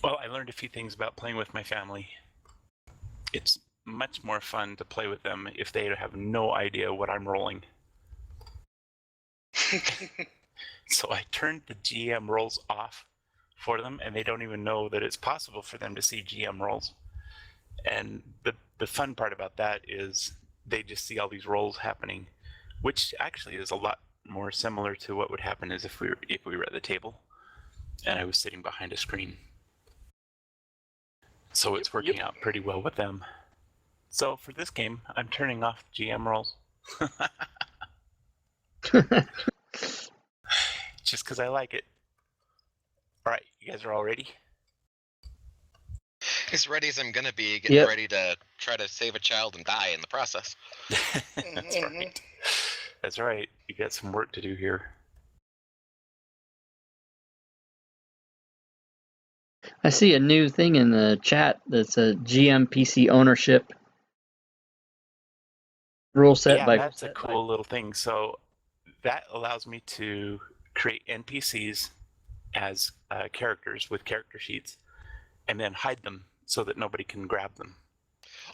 Well, I learned a few things about playing with my family. It's much more fun to play with them if they have no idea what I'm rolling. So I turned the GM rolls off for them, and they don't even know that it's possible for them to see GM rolls. And the fun part about that is they just see all these rolls happening, which actually is a lot more similar to what would happen as if we were at the table and I was sitting behind a screen. So it's working out pretty well with them. So for this game, I'm turning off GM rolls. Just because I like it. All right, you guys are all ready? As ready as I'm gonna be, getting ready to try to save a child and die in the process. That's right. That's right. You got some work to do here. I see a new thing in the chat that's a GM PC ownership rule set. Yeah, that's a cool little thing. So that allows me to create NPCs as characters with character sheets and then hide them so that nobody can grab them.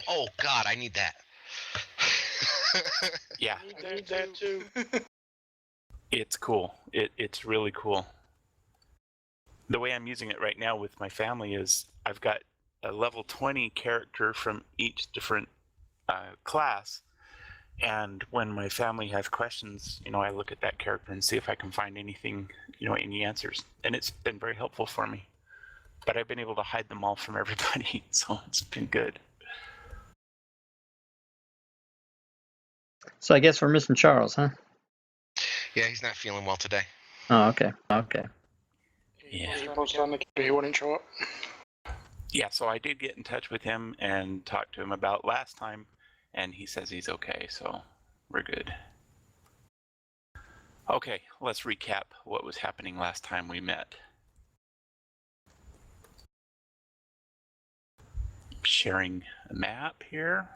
Oh God, I need that. Yeah. I need that too. It's cool. It's really cool. The way I'm using it right now with my family is I've got a level 20 character from each different class, and when my family has questions, I look at that character and see if I can find anything, any answers, and it's been very helpful for me. But I've been able to hide them all from everybody, so it's been good. So I guess we're missing Charles, huh? Yeah, he's not feeling well today. Oh, okay. Yeah. He wouldn't show up. Yeah, so I did get in touch with him and talk to him about last time, and he says he's okay, so we're good. Okay, let's recap what was happening last time we met. Sharing a map here.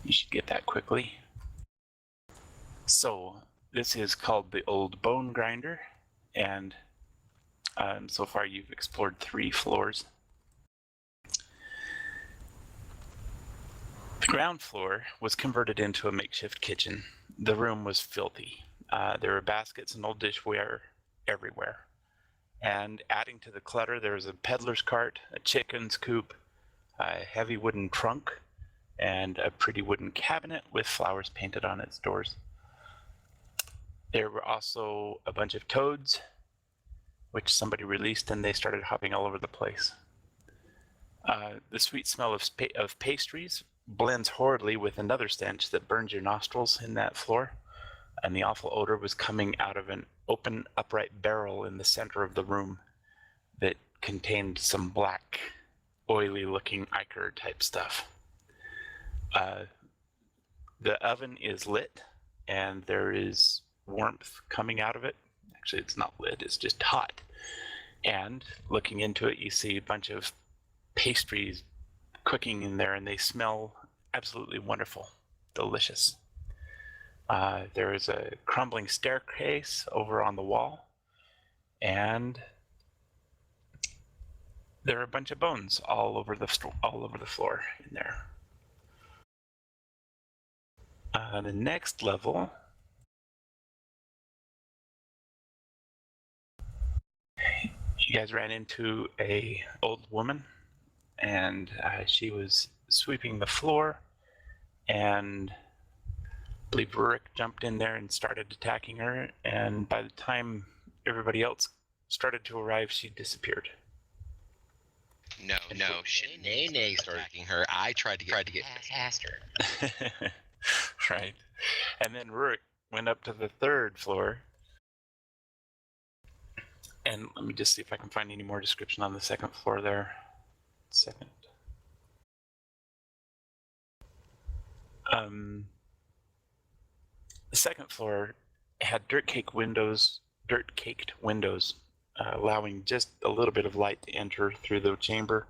You should get that quickly. So this is called the Old Bone Grinder, and so far you've explored 3 floors. The ground floor was converted into a makeshift kitchen. The room was filthy. There were baskets and old dishware everywhere. And adding to the clutter, there was a peddler's cart, a chicken's coop, a heavy wooden trunk, and a pretty wooden cabinet with flowers painted on its doors. There were also a bunch of toads, which somebody released, and they started hopping all over the place. The sweet smell of pastries blends horridly with another stench that burns your nostrils in that floor, and the awful odor was coming out of an open upright barrel in the center of the room that contained some black, oily looking ichor type stuff. The oven is lit, and there is warmth coming out of it. Actually, it's not lit, it's just hot. And looking into it, you see a bunch of pastries cooking in there, and they smell absolutely wonderful, delicious. There is a crumbling staircase over on the wall, and there are a bunch of bones all over the floor in there. The next level, you guys ran into a old woman, and she was sweeping the floor, and I believe Rurik jumped in there and started attacking her, and by the time everybody else started to arrive, she disappeared. No, Shanae started attacking her. I tried to get past her. Right. And then Rurik went up to the 3rd floor. And let me just see if I can find any more description on the 2nd floor there. Second. The 2nd floor had dirt-caked windows, allowing just a little bit of light to enter through the chamber.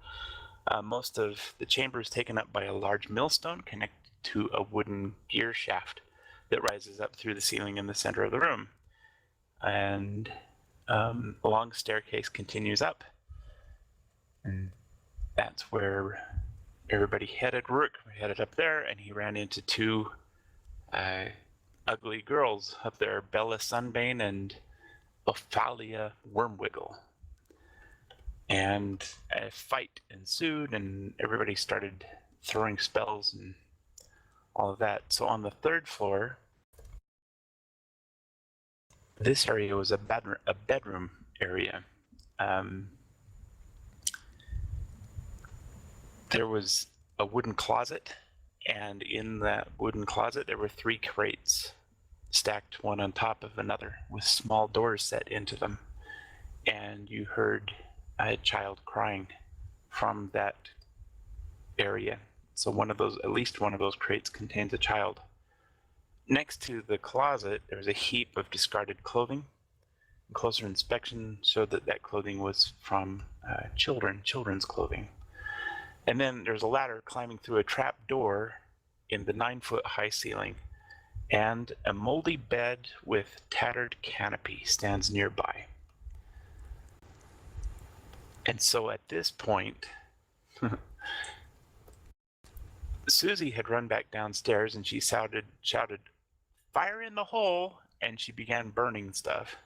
Most of the chamber is taken up by a large millstone connected to a wooden gear shaft that rises up through the ceiling in the center of the room. And A long staircase continues up. And that's where everybody headed. Rook headed up there, and he ran into two ugly girls up there, Bella Sunbane and Ophalia Wormwiggle. And a fight ensued, and everybody started throwing spells and all of that. So on the third floor, this area was a bedroom area. There was a wooden closet, and in that wooden closet there were 3 crates stacked one on top of another with small doors set into them. And you heard a child crying from that area. So at least one of those crates contains a child. Next to the closet, there's a heap of discarded clothing. Closer inspection showed that that clothing was from children's clothing. And then there's a ladder climbing through a trap door in the 9-foot high ceiling, and a moldy bed with tattered canopy stands nearby. And so at this point, Susie had run back downstairs, and she shouted, "Fire in the hole!" and she began burning stuff.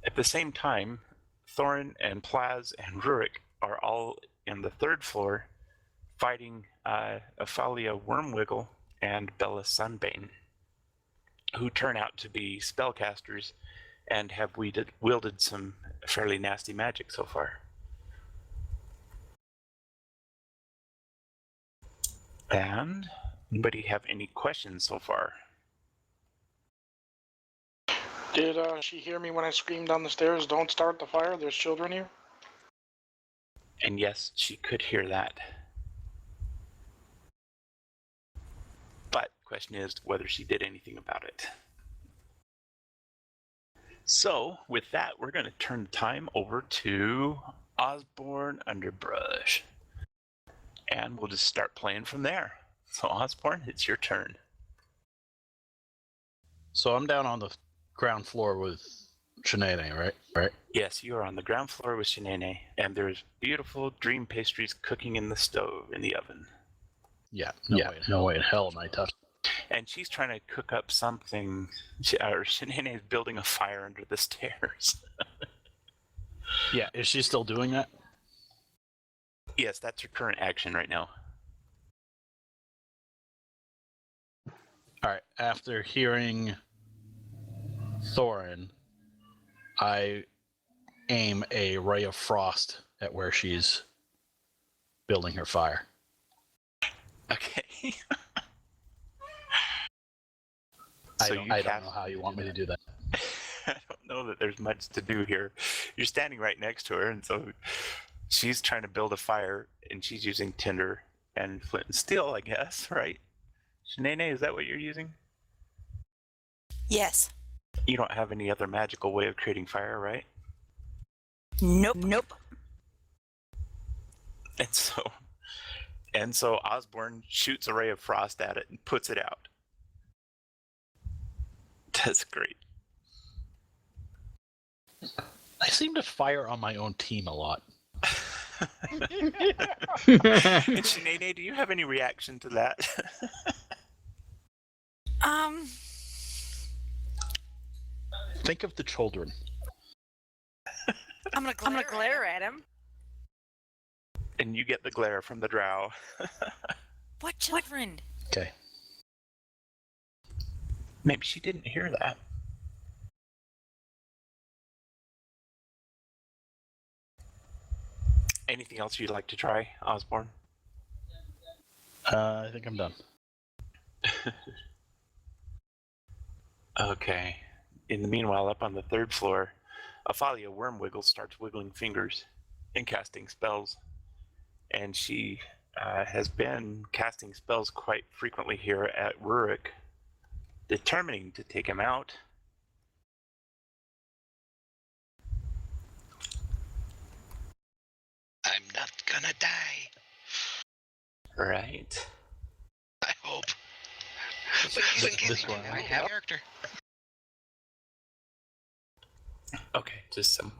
At the same time, Thorin and Plaz and Rurik are all in the 3rd floor fighting Ophalia Wormwiggle and Bella Sunbane, who turn out to be spellcasters and have wielded some fairly nasty magic so far. And anybody have any questions so far? Did she hear me when I screamed down the stairs, "Don't start the fire, there's children here"? And yes, she could hear that. But the question is whether she did anything about it. So with that, we're going to turn the time over to Osborne Underbrush. And we'll just start playing from there. So Osborne, it's your turn. So I'm down on the ground floor with Shanae, right? Yes, you are on the ground floor with Shanae, and there's beautiful dream pastries cooking in the stove in the oven. Yeah, no way in hell am I touching. And she's trying to cook up something, or Shanae is building a fire under the stairs. Yeah, is she still doing that? Yes, that's her current action right now. All right, after hearing Thorin, I aim a ray of frost at where she's building her fire. Okay. I don't know how you want me to do that. I don't know that there's much to do here. You're standing right next to her, and so she's trying to build a fire, and she's using tinder and flint and steel, I guess, right? Shanae, is that what you're using? Yes. You don't have any other magical way of creating fire, right? Nope. And so Osborne shoots a ray of frost at it and puts it out. That's great. I seem to fire on my own team a lot. And Shanae, do you have any reaction to that? Think of the children. I'm gonna glare at him. And you get the glare from the drow. What children? Okay. Maybe she didn't hear that. Anything else you'd like to try, Osborne? I think I'm done. Okay. In the meanwhile, up on the 3rd floor, Ophalia Wormwiggle starts wiggling fingers and casting spells. And she has been casting spells quite frequently here at Rurik, determining to take him out. I'm not gonna die. Right. I hope. But This one. I have character. Okay, just a moment.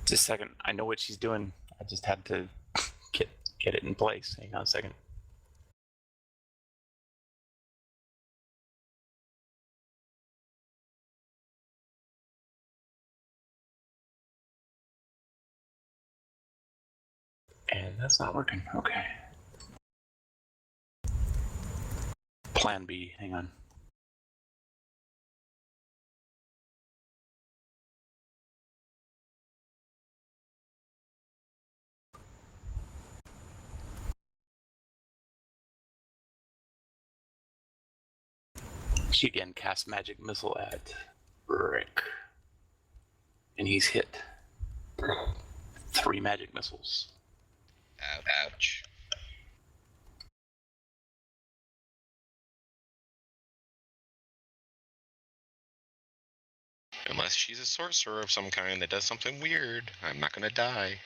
Just a second. I know what she's doing. I just had to get it in place. Hang on a second. And that's not working. Okay. Plan B. Hang on. She again casts magic missile at Rick. And he's hit. 3 magic missiles. Ouch. Unless she's a sorcerer of some kind that does something weird, I'm not gonna die.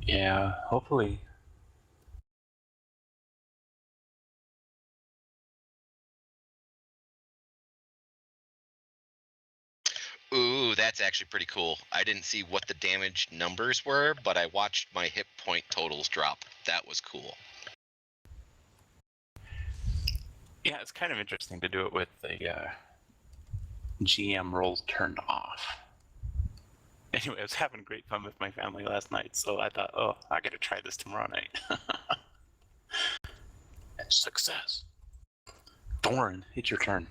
Yeah, hopefully. Ooh, that's actually pretty cool. I didn't see what the damage numbers were, but I watched my hit point totals drop. That was cool. Yeah, it's kind of interesting to do it with the GM rolls turned off. Anyway, I was having great fun with my family last night, so I thought, oh, I gotta try this tomorrow night. And success. Thorin, it's your turn.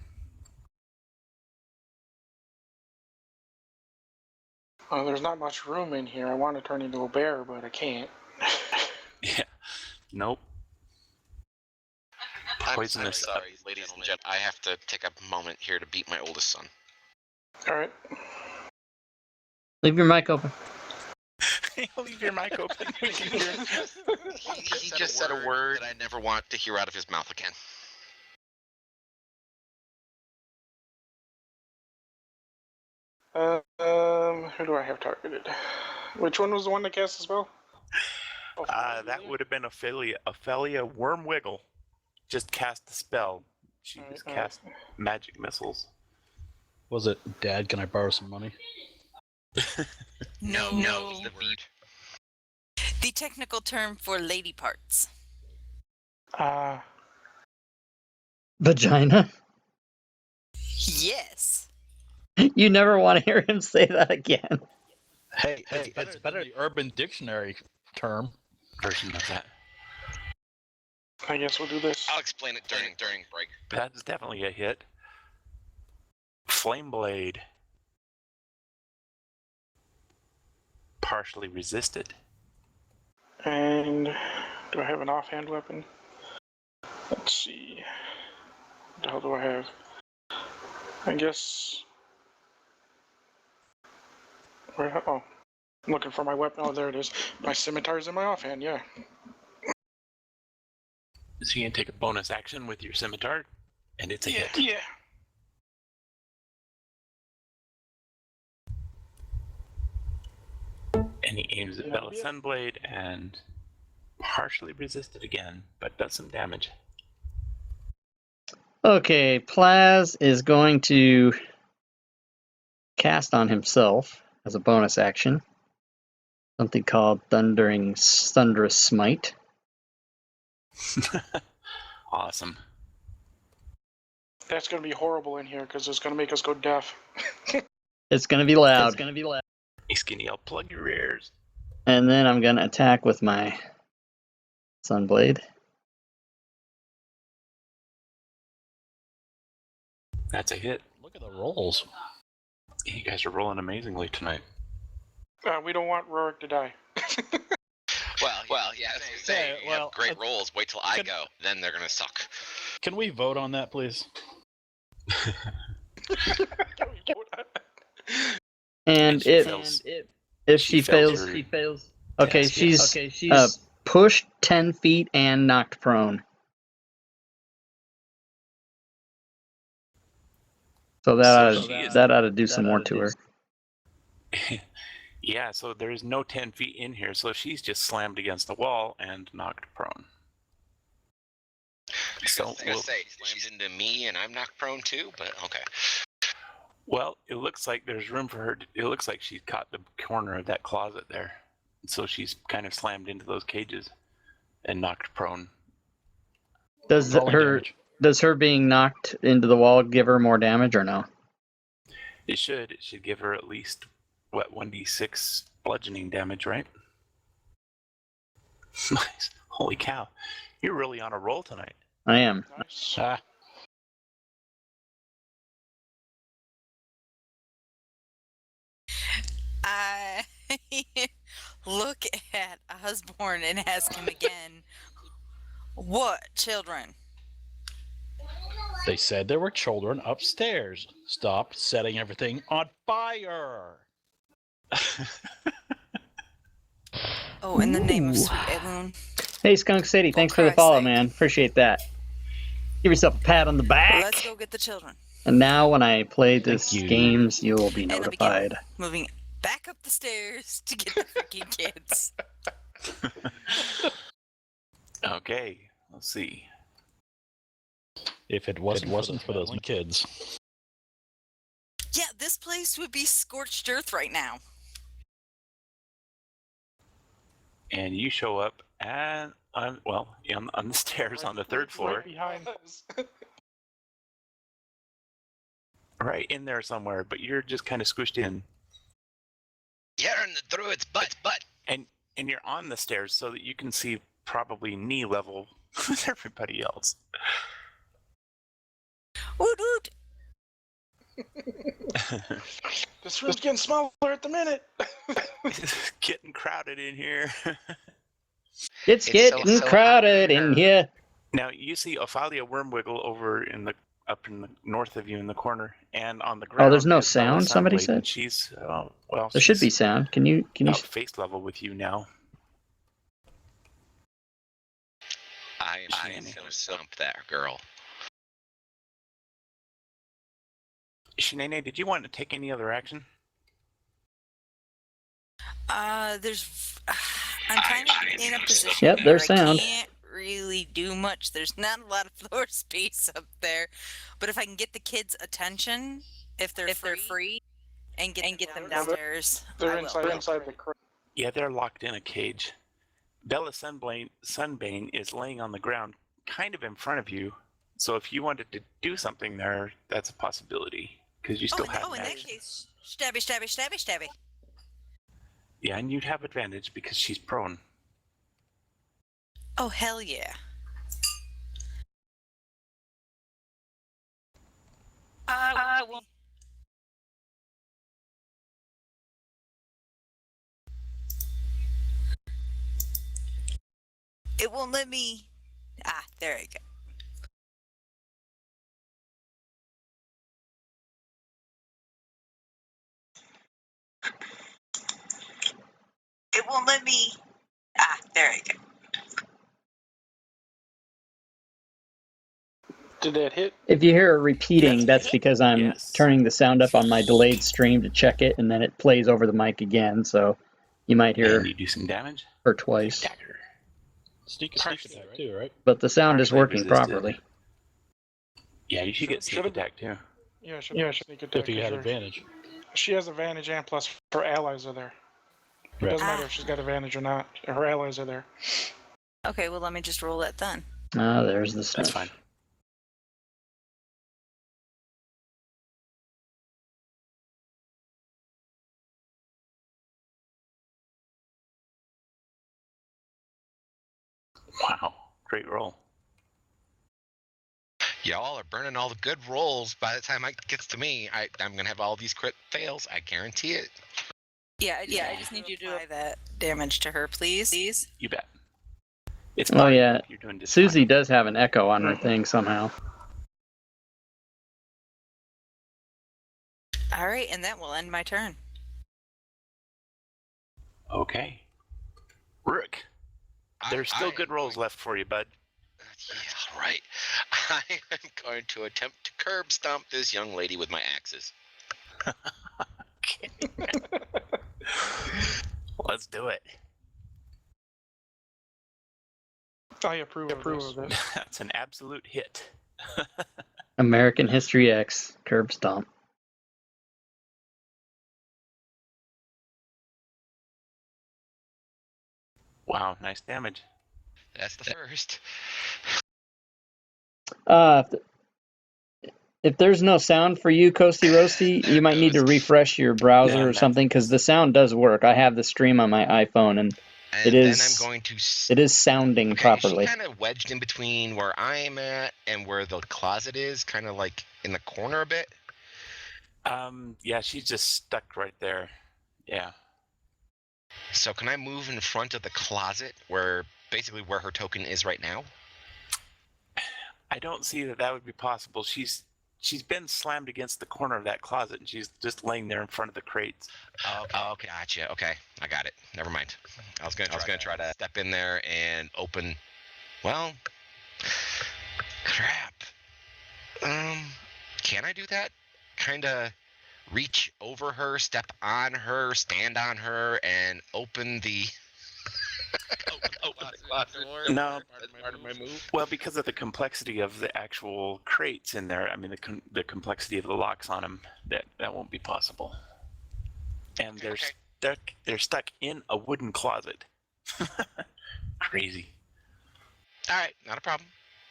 There's not much room in here. I want to turn into a bear, but I can't. Yeah. Nope. I'm Poisonous. sorry, ladies and gentlemen. I have to take a moment here to beat my oldest son. Alright. Leave your mic open. Leave your mic open. He just said a word that I never want to hear out of his mouth again. Who do I have targeted? Which one was the one that cast the spell? That would have been Ophelia Wormwiggle. Just cast the spell. She just cast magic missiles. Was it, Dad, can I borrow some money? No. The word. The technical term for lady parts. Vagina. Yes. You never want to hear him say that again. Hey, it's better than the Urban Dictionary term. Version of that. I guess we'll do this. I'll explain it during break. That's definitely a hit. Flame Blade. Partially resisted. And do I have an offhand weapon? Let's see. What the hell do I have? I guess. Oh, I'm looking for my weapon. Oh, there it is. My scimitar's in my offhand. Yeah. So you can take a bonus action with your scimitar, and it's a hit. Yeah. And he aims at Bella Sunblade and partially resisted again, but does some damage. Okay, Plaz is going to cast on himself as a bonus action something called Thunderous Smite. Awesome. That's going to be horrible in here because it's going to make us go deaf. It's going to be loud. Hey, Skinny, I'll plug your ears. And then I'm going to attack with my Sunblade. That's a hit. Look at the rolls. You guys are rolling amazingly tonight. We don't want Rorik to die. Well, yeah. I was gonna say, you have great rolls. Wait till I go, then they're gonna suck. Can we vote on that, please? And she fails. if she fails fails, her she fails. Okay, test, she's pushed 10 feet and knocked prone. So that ought to do some more to her. Yeah, so there's no 10 feet in here, so she's just slammed against the wall and knocked prone. So I was gonna say, slammed into me and I'm knocked prone too, but okay. well, it looks like there's room for her. It looks like she's caught the corner of that closet there. So she's kind of slammed into those cages and knocked prone. Does Rolling her being knocked into the wall give her more damage or no? It should give her at least, what, 1d6 bludgeoning damage, right? Nice. Holy cow. You're really on a roll tonight. I am. Nice. I look at Osborne and ask him again, what children? They said there were children upstairs. Stop setting everything on fire. Oh, in the name of Ooh. sweet Eloon. Hey, Skunk City, thanks for the Christ's follow, sake. man. Appreciate that. Give yourself a pat on the back. Let's go get the children. And now when I play this Thank you. games, you'll be And I'll begin notified. moving back up the stairs to get the freaking kids. Okay, let's see. If it wasn't for those kids. Yeah, this place would be scorched earth right now. And you show up and on the stairs on the third floor, Right behind us. right in there somewhere, but you're just kind of squished in. You're in the druid's butt. And you're on the stairs so that you can see probably knee level with everybody else. Woot woot! This room's getting smaller at the minute. It's getting crowded in here. It's getting so crowded in here. Now you see Ophalia Wormwiggle over up in the north of you in the corner, and on the ground. Oh, there's no is Bella sound, somebody Sunblade, said? and she's There should be sound. Can you about face level with you now. I am gonna stump that girl. Shanae, did you want to take any other action? I'm kind of in a position Yep, where there's I sound. can't really do much. There's not a lot of floor space up there, but if I can get the kids' attention, if they're free, and get them downstairs, They're I will. inside the crate. Yeah, they're locked in a cage. Bella Sunbane is laying on the ground, kind of in front of you. So if you wanted to do something there, that's a possibility because you still have. In that case, stabby. Yeah, and you'd have advantage because she's prone. Oh hell yeah! Well, it won't let me. There I go. It won't let me. There I go. Did that hit? If you hear it repeating, Yes. that's because I'm Yes. turning the sound up on my delayed stream to check it, and then it plays over the mic again, so you might hear And you do some damage. her twice. Attacker. Sneak attack too, right? But the sound is Partially working resisted. properly. Yeah, you should get sneak Should've- attack too. Yeah, she sneak attack. If you had 'cause advantage. she has advantage, and plus her allies are there. It Right. doesn't matter if she's got advantage or not. Her allies are there. Okay, well let me just roll that then. There's the That's sniff. fine. Wow, great roll. Y'all are burning all the good rolls. By the time it gets to me, I'm gonna have all these crit fails. I guarantee it. Yeah, I just need you to apply that damage to her, please. You bet. It's Oh, fine. yeah. You're doing just Susie fine. does have an echo on her thing somehow. All right, and that will end my turn. Okay. Rook, There's still good rolls left for you, bud. Yeah, right. I am going to attempt to curb stomp this young lady with my axes. Let's do it. I approve of this. That's an absolute hit. American History X, curb stomp. Wow, nice damage. That's the first. If there's no sound for you, Coasty Roasty, you might need to refresh your browser Yeah, or something, because the sound does work. I have the stream on my iPhone, and And it then is I'm going to. it is sounding Okay, properly. is she kind of wedged in between where I'm at and where the closet is, kind of like in the corner a bit? Yeah, she's just stuck right there. Yeah. So can I move in front of the closet where basically where her token is right now? I don't see that would be possible. She's been slammed against the corner of that closet, and she's just laying there in front of the crates. Okay, gotcha. Okay, I got it. Never mind. I was gonna try to step in there and open. Well, crap. Can I do that? Kind of reach over her, step on her, stand on her, and open the. No, well, because of the complexity of the actual crates in there, I mean, the complexity of the locks on them, that won't be possible. And they're stuck in a wooden closet. Crazy. All right, not a problem.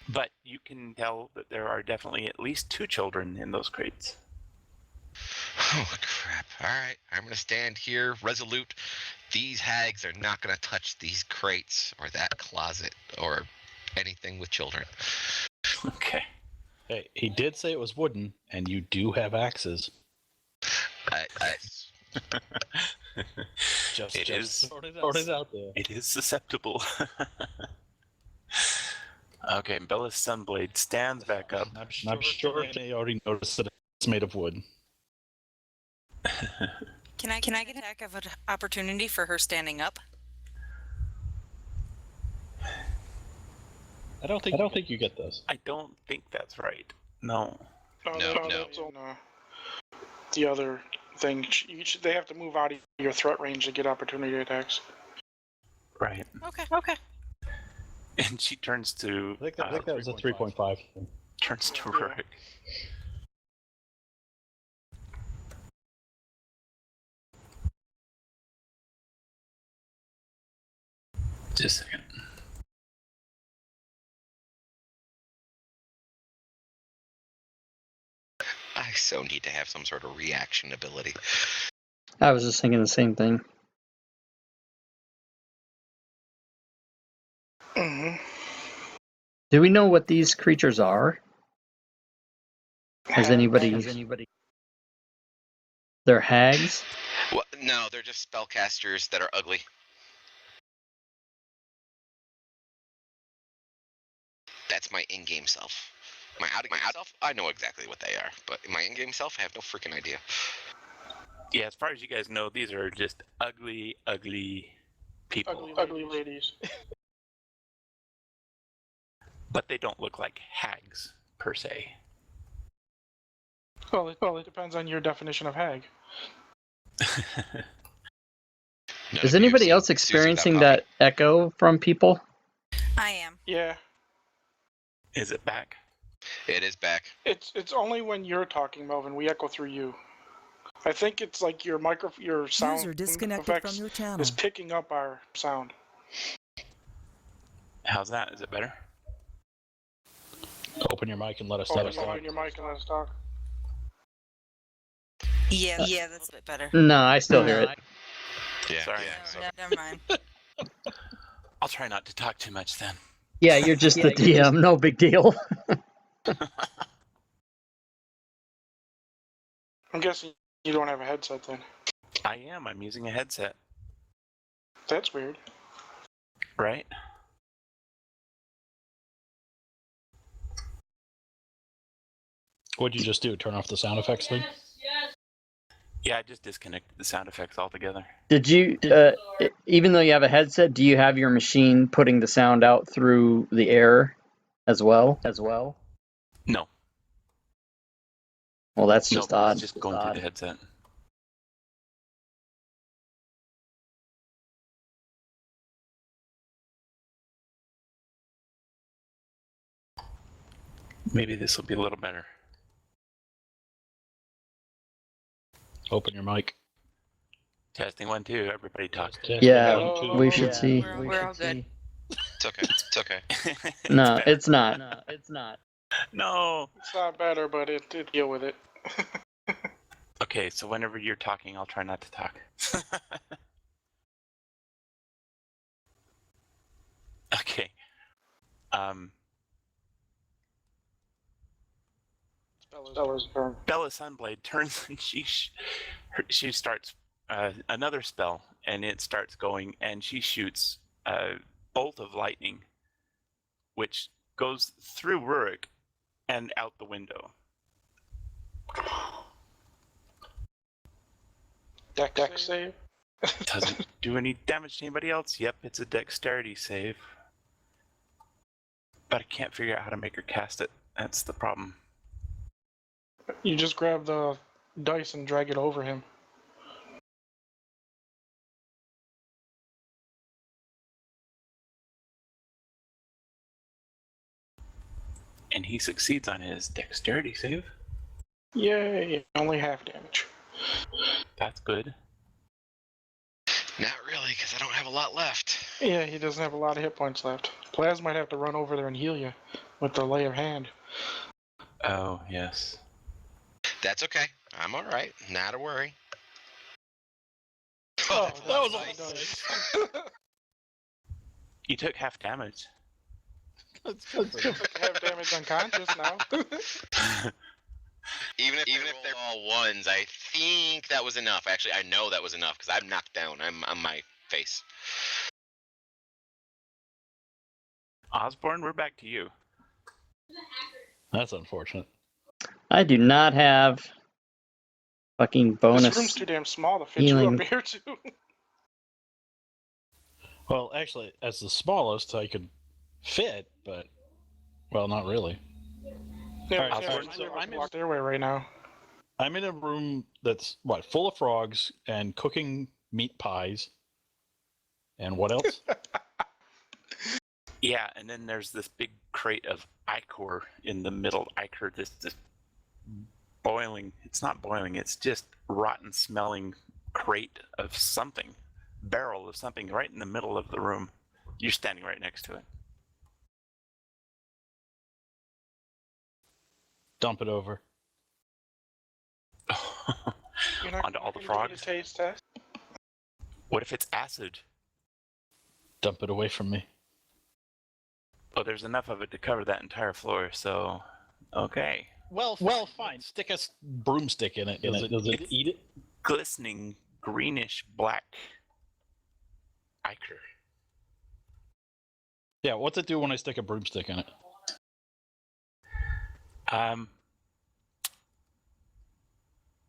But you can tell that there are definitely at least 2 children in those crates. Oh, crap. All right, I'm going to stand here resolute. These hags are not going to touch these crates or that closet or anything with children. Okay. Hey, he did say it was wooden, and you do have axes. It is Throw it out there. It is susceptible. Okay, Bella's Sunblade stands back up. I'm sure they already noticed that it's made of wood. Can I get an attack of an opportunity for her standing up? I don't think you get this. I don't think that's right. No. No. That's on, the other thing. They have to move out of your threat range to get opportunity attacks. Right. Okay. And she turns to. I think that was a 3.5. Turns to Yeah. Rorik. Just a second. I so need to have some sort of reaction ability. I was just thinking the same thing. Mm-hmm. Do we know what these creatures are? Has anybody? They're hags? Well, no, they're just spellcasters that are ugly. That's my in-game self. My out-of-game self, I know exactly what they are, but my in-game self, I have no freaking idea. Yeah, as far as you guys know, these are just ugly, ugly people. Ugly ladies. But they don't look like hags, per se. Well, it depends on your definition of hag. Is anybody else experiencing that echo from people? I am. Yeah. Is it back? It is back. It's only when you're talking, Melvin. We echo through you. I think it's like your sound User disconnected effects from your channel. is picking up our sound. How's that? Is it better? Open your mic and let us Open talk. your mic and let us talk. Yeah, that's a bit better. No, I still hear it. Yeah. Sorry. No, never mind. I'll try not to talk too much then. Yeah, you're just the DM. No big deal. I'm guessing you don't have a headset then. I am. I'm using a headset. That's weird. Right? What'd you just do? Turn off the sound effects thing? Yeah, I just disconnected the sound effects altogether. Did you, even though you have a headset, do you have your machine putting the sound out through the air as well? No. Well, that's No, just it's odd. just going through the headset. Maybe this will be a little better. Open your mic. Testing 1, 2. Everybody talk. Yeah, Hello? we should see. We're all good. It's okay. It's okay. No, better. it's not. No. It's not better, but it deal with it. Okay, so whenever you're talking, I'll try not to talk. Okay. Bella's turn. Bella Sunblade turns and she starts another spell, and it starts going, and she shoots a bolt of lightning, which goes through Rurik and out the window. Dex save. Doesn't do any damage to anybody else. Yep, it's a dexterity save. But I can't figure out how to make her cast it. That's the problem. You just grab the dice and drag it over him. And he succeeds on his dexterity save. Yay! Only half damage. That's good. Not really, because I don't have a lot left. Yeah, he doesn't have a lot of hit points left. Plaz might have to run over there and heal you with the lay of hand. Oh, yes. That's okay. I'm all right. Not a worry. Oh, that was nice. You took half damage. Half damage unconscious now. Even if they're all ones, I think that was enough. Actually, I know that was enough because I'm knocked down. I'm on my face. Osborne, we're back to you. That's unfortunate. I do not have fucking bonus. This room's too damn small to fit healing. you up here, too. Well, actually, as the smallest, I could fit, but well, not really. Yeah, Alright, yeah, so I'm in- walk their way right now. I'm in a room that's full of frogs and cooking meat pies. And what else? Yeah, and then there's this big crate of ichor in the middle. Ichor, this boiling, it's not boiling, it's just rotten smelling crate of something. Barrel of something right in the middle of the room. You're standing right next to it. Dump it over. You're not Onto all the gonna give me frogs. a taste test? What if it's acid? Dump it away from me. Oh, there's enough of it to cover that entire floor, so okay. Well, fine. Stick a broomstick in it. Does it eat it? Glistening greenish black ichor. Yeah, what's it do when I stick a broomstick in it?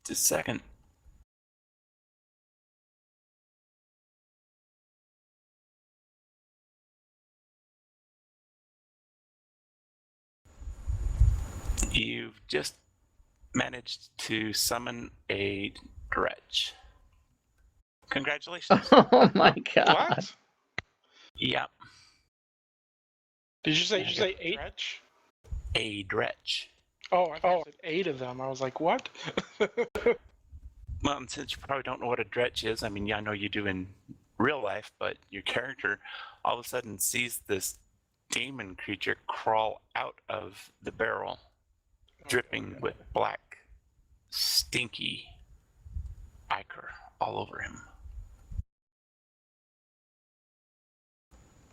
Just a second. You've just managed to summon a dretch. Congratulations. Oh my god. What? Yeah, Did you say 8? a dretch. Oh, I thought you said 8 of them. I was like, what? Well, and since you probably don't know what a dretch is, I mean, yeah, I know you do in real life, but your character all of a sudden sees this demon creature crawl out of the barrel, dripping with black, stinky ichor all over him.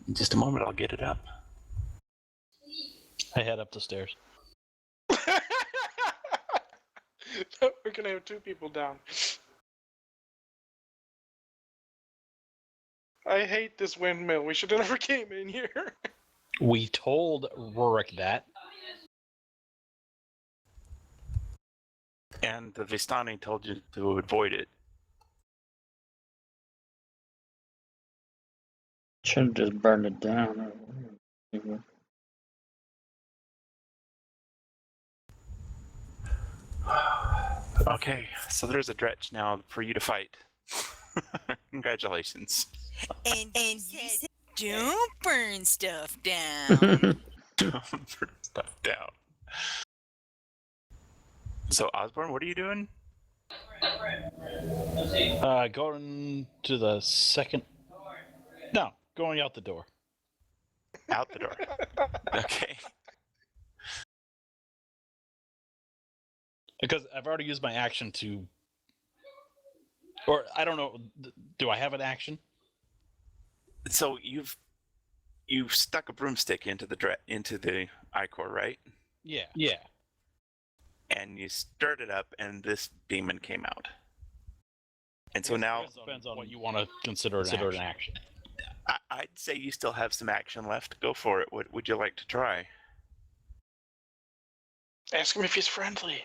In just a moment, I'll get it up. I head up the stairs. We're gonna have 2 people down. I hate this windmill. We should have never came in here. We told Rurik that. And the Vistani told you to avoid it. Should have just burned it down. Okay, so there's a dretch now for you to fight. Congratulations. And you said, don't burn stuff down. Put stuff down. So Osborne, what are you doing? Going to the second. No, going out the door. Out the door. Okay. Because I've already used my action to. Or I don't know. Do I have an action? So you've stuck a broomstick into the ichor, right? Yeah. Yeah. And you stirred it up, and this demon came out. And so now Depends on what you want to consider an action. I'd say you still have some action left. Go for it. What would you like to try? Ask him if he's friendly.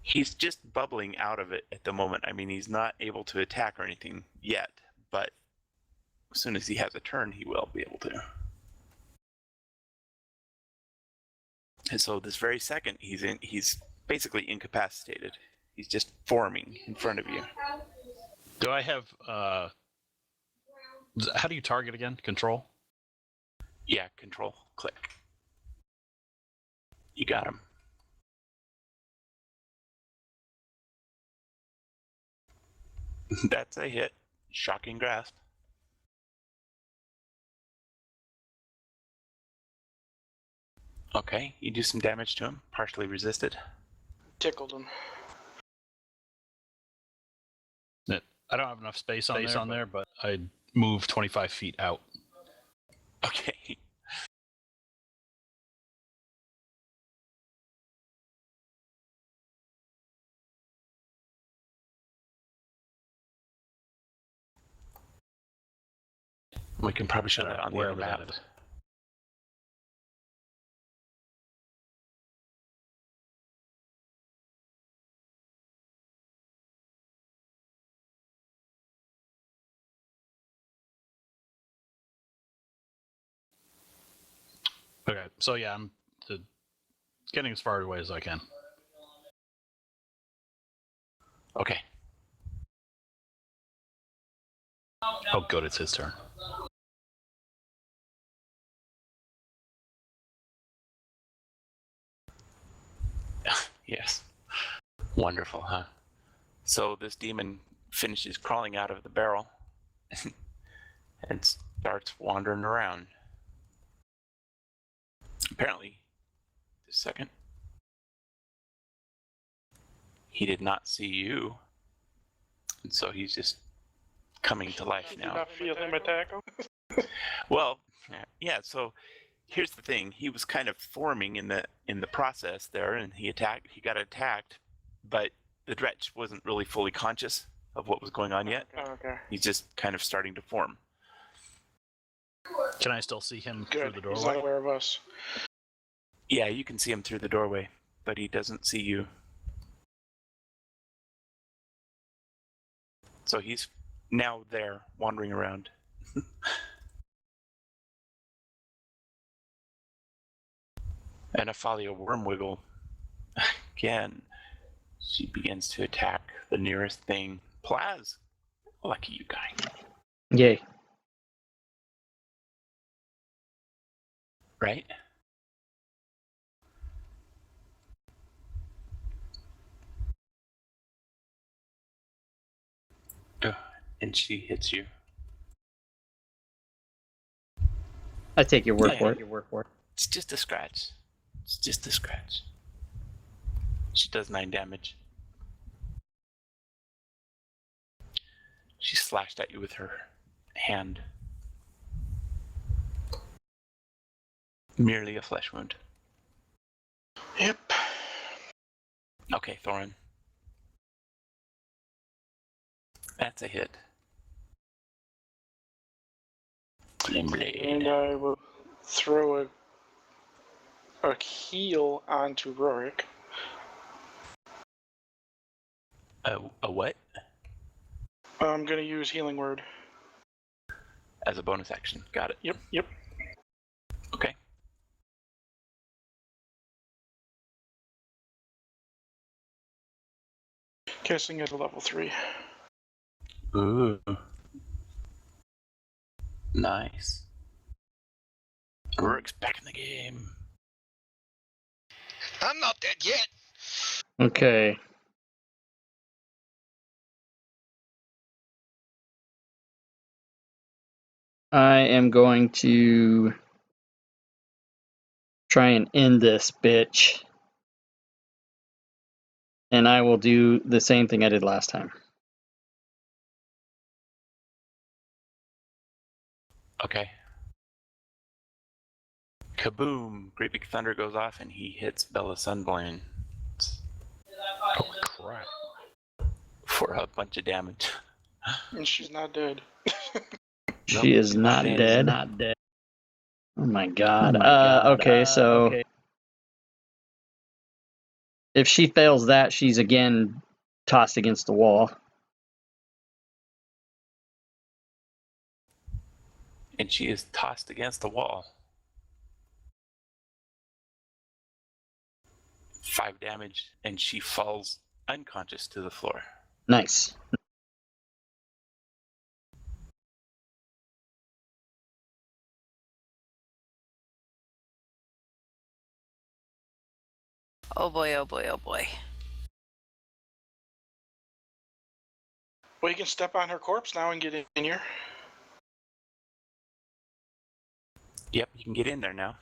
He's just bubbling out of it at the moment. I mean, he's not able to attack or anything yet, but as soon as he has a turn, he will be able to. And so this very second, he's basically incapacitated. He's just forming in front of you. Do I have how do you target again? Control? Yeah, control, click. You got him. That's a hit. Shocking grasp. Okay, you do some damage to him, partially resisted. Tickled him. I don't have enough space on there, but I'd move 25 feet out. Okay. We can probably show that on the other map. Okay, so yeah, I'm getting as far away as I can. Okay. Oh, good, it's his turn. Yes. Wonderful, huh? So this demon finishes crawling out of the barrel and starts wandering around. Apparently, this second, he did not see you, and so he's just coming to life Did now. you not feel him attack him? Well, yeah. So here's the thing: he was kind of forming in the process there, and he got attacked, but the dretch wasn't really fully conscious of what was going on yet. Oh, okay. He's just kind of starting to form. Can I still see him Good. through the He's doorway? not aware of us. Yeah, you can see him through the doorway, but he doesn't see you. So he's now there, wandering around. And Afalia Wormwiggle, again, she begins to attack the nearest thing. Plaz, lucky you guy. Yay. Right? And she hits you. I take your word Yeah. for it. It's just a scratch. It's just a scratch. She does 9 damage. She slashed at you with her hand. Merely a flesh wound. Yep. Okay, Thorin. That's a hit. Flame blade. And I will throw a heal onto Rorik. A what? I'm gonna use Healing Word. As a bonus action. Got it. Yep. Okay. Casting at a level 3. Ooh. Nice. Rourke's back in the game. I'm not dead yet. Okay. I am going to try and end this bitch. And I will do the same thing I did last time. Okay. Kaboom! Great big thunder goes off and he hits Bella Sunblane Holy crap. for a bunch of damage. And she's not dead. She is not dead. dead. Oh my god. Okay, so if she fails that, she's again tossed against the wall. And she is tossed against the wall. 5 damage, and she falls unconscious to the floor. Nice. Oh boy, oh boy, oh boy. Well, you can step on her corpse now and get in here. Yep, you can get in there now.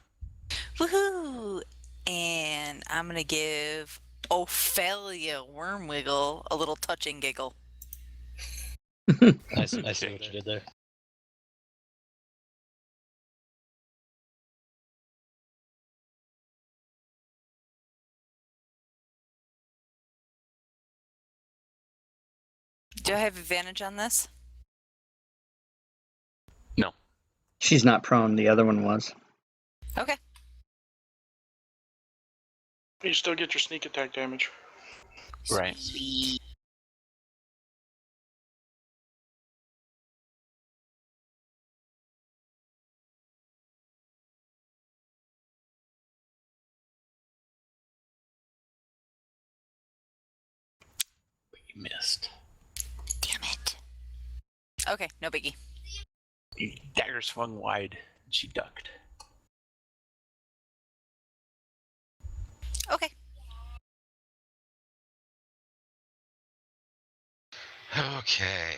Woohoo! And I'm gonna give Ophelia Wormwiggle a little touch and giggle. I see what you did there. Do I have advantage on this? No. She's not prone, the other one was. Okay. You still get your sneak attack damage. Right. You missed. Damn it. Okay, no biggie. Your dagger swung wide, and she ducked. Okay. Okay.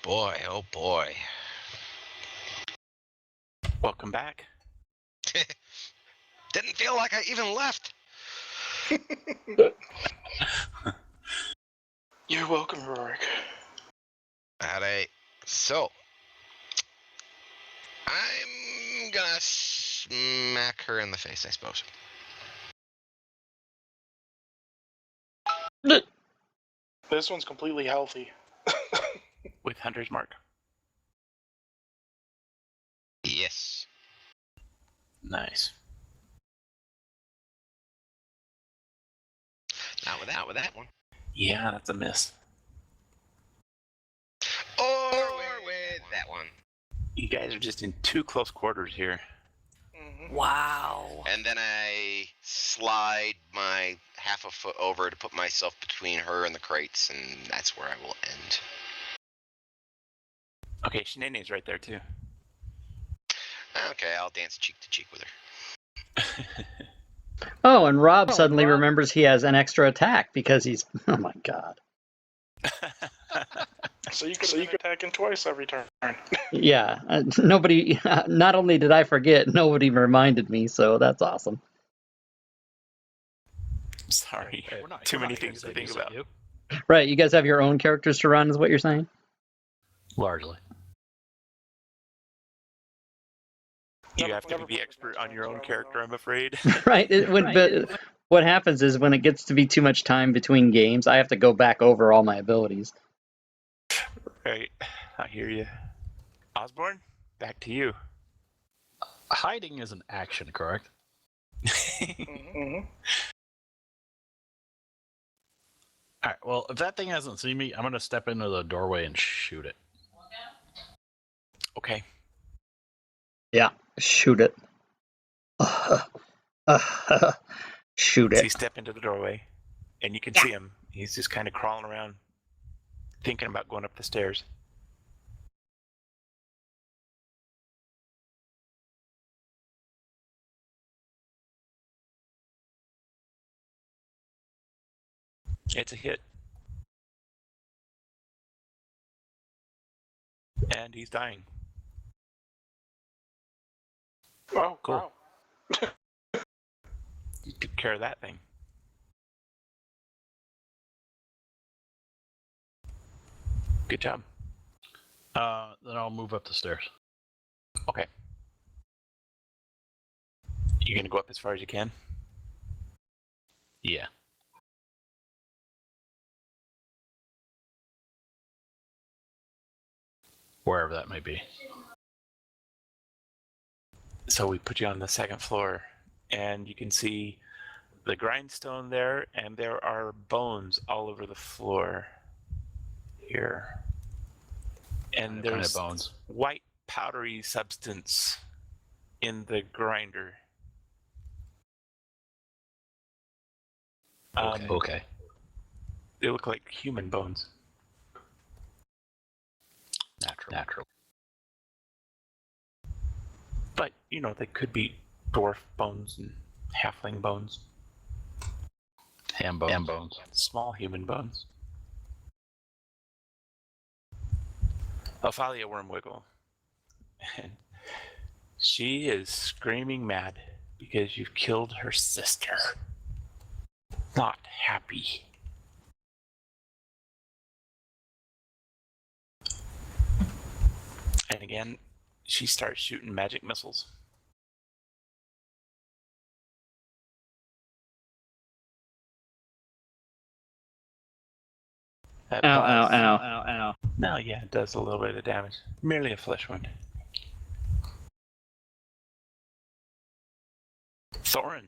Boy, oh boy. Welcome back. Didn't feel like I even left. You're welcome, Rorik. Alright. So. I'm gonna smack her in the face, I suppose. This one's completely healthy. With Hunter's Mark. Yes. Nice. Not with that one. Yeah, that's a miss. Or with that one. You guys are just in too close quarters here. Mm-hmm. Wow. And then I slide my half a foot over to put myself between her and the crates, and that's where I will end. Okay, Shanane's right there too. Okay, I'll dance cheek to cheek with her. Oh, and Rob suddenly remembers he has an extra attack because he's... Oh my god. So you could attacking twice every turn. Yeah, nobody... Not only did I forget, nobody reminded me, so that's awesome. Sorry. Hey, we're not- Too we're many not here things to to think babysit about. you. Right, you guys have your own characters to run, is what you're saying? Largely. You have to be the expert on your own character, I'm afraid. Right, but what happens is when it gets to be too much time between games, I have to go back over all my abilities. Right. I hear you. Osborne, back to you. Hiding is an action, correct? Mm-hmm. Alright, Well, if that thing hasn't seen me, I'm gonna step into the doorway and shoot it. Okay. Yeah, shoot it. Shoot So it. you step into the doorway, and you can Yeah. see him. He's just kind of crawling around, thinking about going up the stairs. It's a hit. And he's dying. Oh, Cool. wow. You took care of that thing. Good job. Then I'll move up the stairs. Okay. You're going to go up as far as you can? Yeah. Wherever that may be. So we put you on the second floor, and you can see the grindstone there, and there are bones all over the floor here. And What kind there's of bones? white powdery substance in the grinder. Okay. They look like human bones. Natural. But, they could be dwarf bones and halfling bones. Ham bones. Small human bones. Ophalia Wormwiggle. And she is screaming mad because you've killed her sister. Not happy. And again, she starts shooting magic missiles. That Ow, pause. ow. No, yeah, it does a little bit of damage. Merely a flesh wound. Thorin.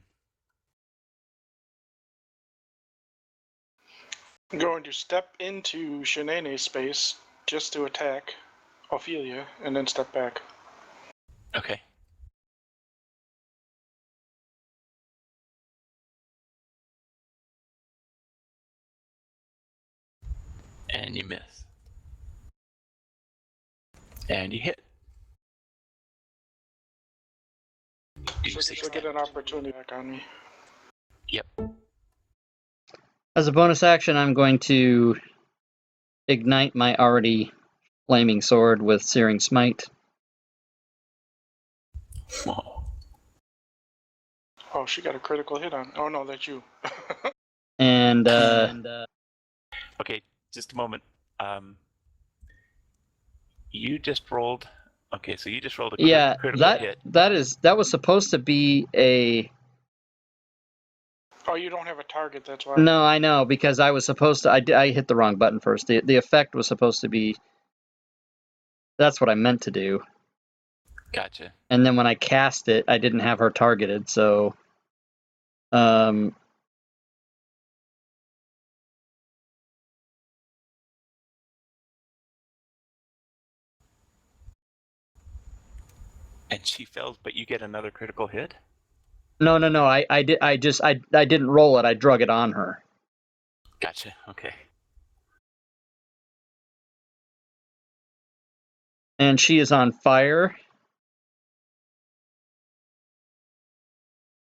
I'm going to step into Shanane's space just to attack Ophelia and then step back. Okay. And you miss. And you hit. So she'll get an opportunity back on me. Yep. As a bonus action, I'm going to ignite my already flaming sword with Searing Smite. Whoa. Oh, she got a critical hit on. Oh no, that's you. And Okay, just a moment. You just rolled. Okay, so you just rolled a yeah, critical hit. that was supposed to be a. Oh, you don't have a target, that's why. No, I know, because I was supposed to. I hit the wrong button first. The effect was supposed to be. That's what I meant to do. Gotcha. And then when I cast it, I didn't have her targeted, so. And she fails, but you get another critical hit? No. I didn't roll it. I drug it on her. Gotcha. Okay. And she is on fire.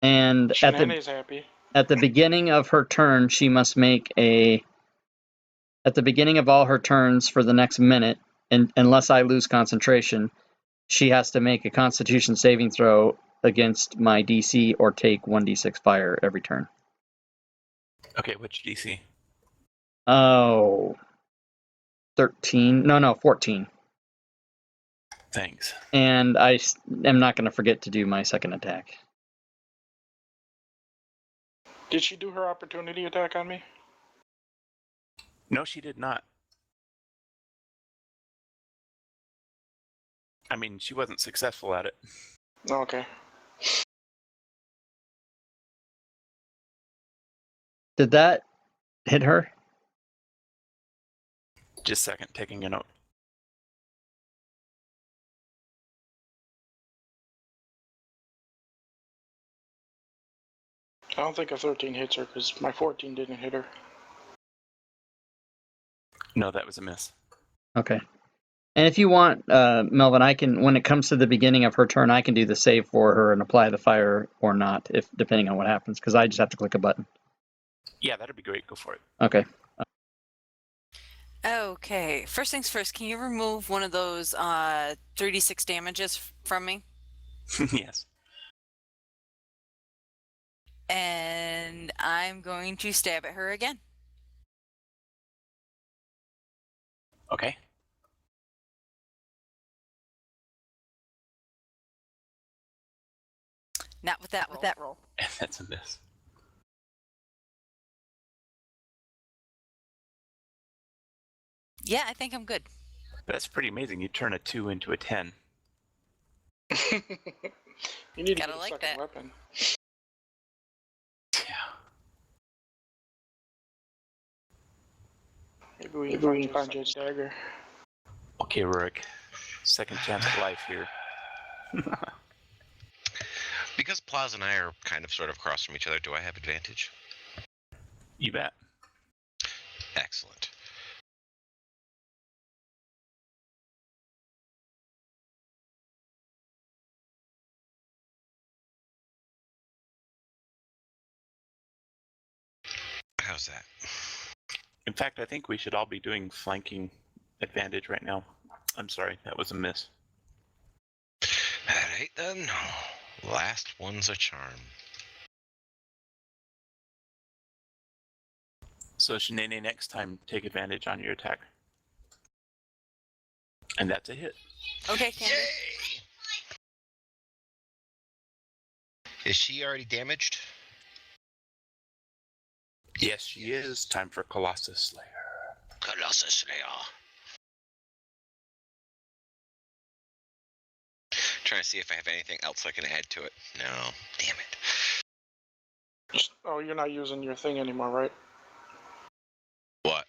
And Shanane's happy. at the beginning of her turn, she must make a. At the beginning of all her turns for the next minute, and unless I lose concentration, she has to make a Constitution saving throw against my DC or take 1d6 fire every turn. Okay, what's your DC? Oh. 13. No, 14. Thanks. And I am not going to forget to do my second attack. Did she do her opportunity attack on me? No, she did not. I mean, she wasn't successful at it. Okay. Did that hit her? Just a second, taking a note. I don't think a 13 hits her because my 14 didn't hit her. No, that was a miss. Okay. And if you want, Melvin, I can, when it comes to the beginning of her turn, I can do the save for her and apply the fire or not, if depending on what happens, because I just have to click a button. Yeah, that'd be great. Go for it. Okay. Okay. First things first, can you remove one of those 3d6 damages from me? Yes. And I'm going to stab at her again. Okay. Not with that roll. That's a miss. Yeah, I think I'm good. That's pretty amazing. You turn a 2 into a 10. You need to Gotta get a like second that. weapon. Yeah. Maybe we can find you a dagger. Okay, Rurik. Second chance at life here. Because Plaza and I are kind of sort of across from each other, do I have advantage? You bet. Excellent. How's that? In fact, I think we should all be doing flanking advantage right now. I'm sorry, that was a miss. Alright then. Last one's a charm. So Shanae, next time, take advantage on your attack. And that's a hit. Okay, Candy. Yay! Is she already damaged? Yes, she is. Time for Colossus Slayer. Colossus Slayer. Trying to see if I have anything else I can add to it. No. Damn it. Oh, you're not using your thing anymore, right? What?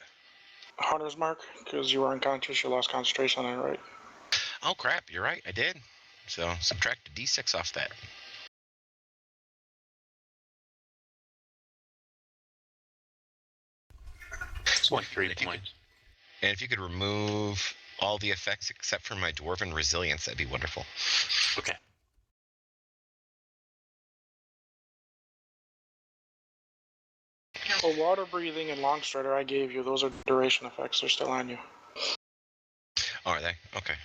Hunter's mark? Because you were unconscious, you lost concentration on it, right? Oh crap, you're right, I did. So subtract a d6 off that. It's 1 3 And if you points. And if you could remove all the effects except for my Dwarven Resilience, that'd be wonderful. Okay. Well, water breathing and long strider I gave you, those are duration effects, they're still on you. Oh, are they? Okay.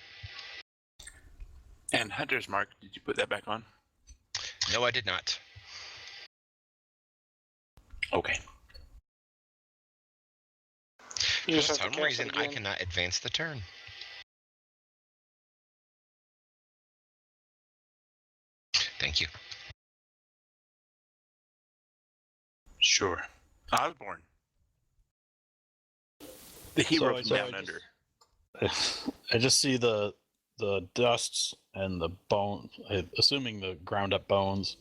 And Hunter's Mark, did you put that back on? No, I did not. Okay. You For just have to some cast reason, it I again. cannot advance the turn. Thank you. Sure. Osborne. The hero from So down under. I just see the dusts and the bone, assuming the ground up bones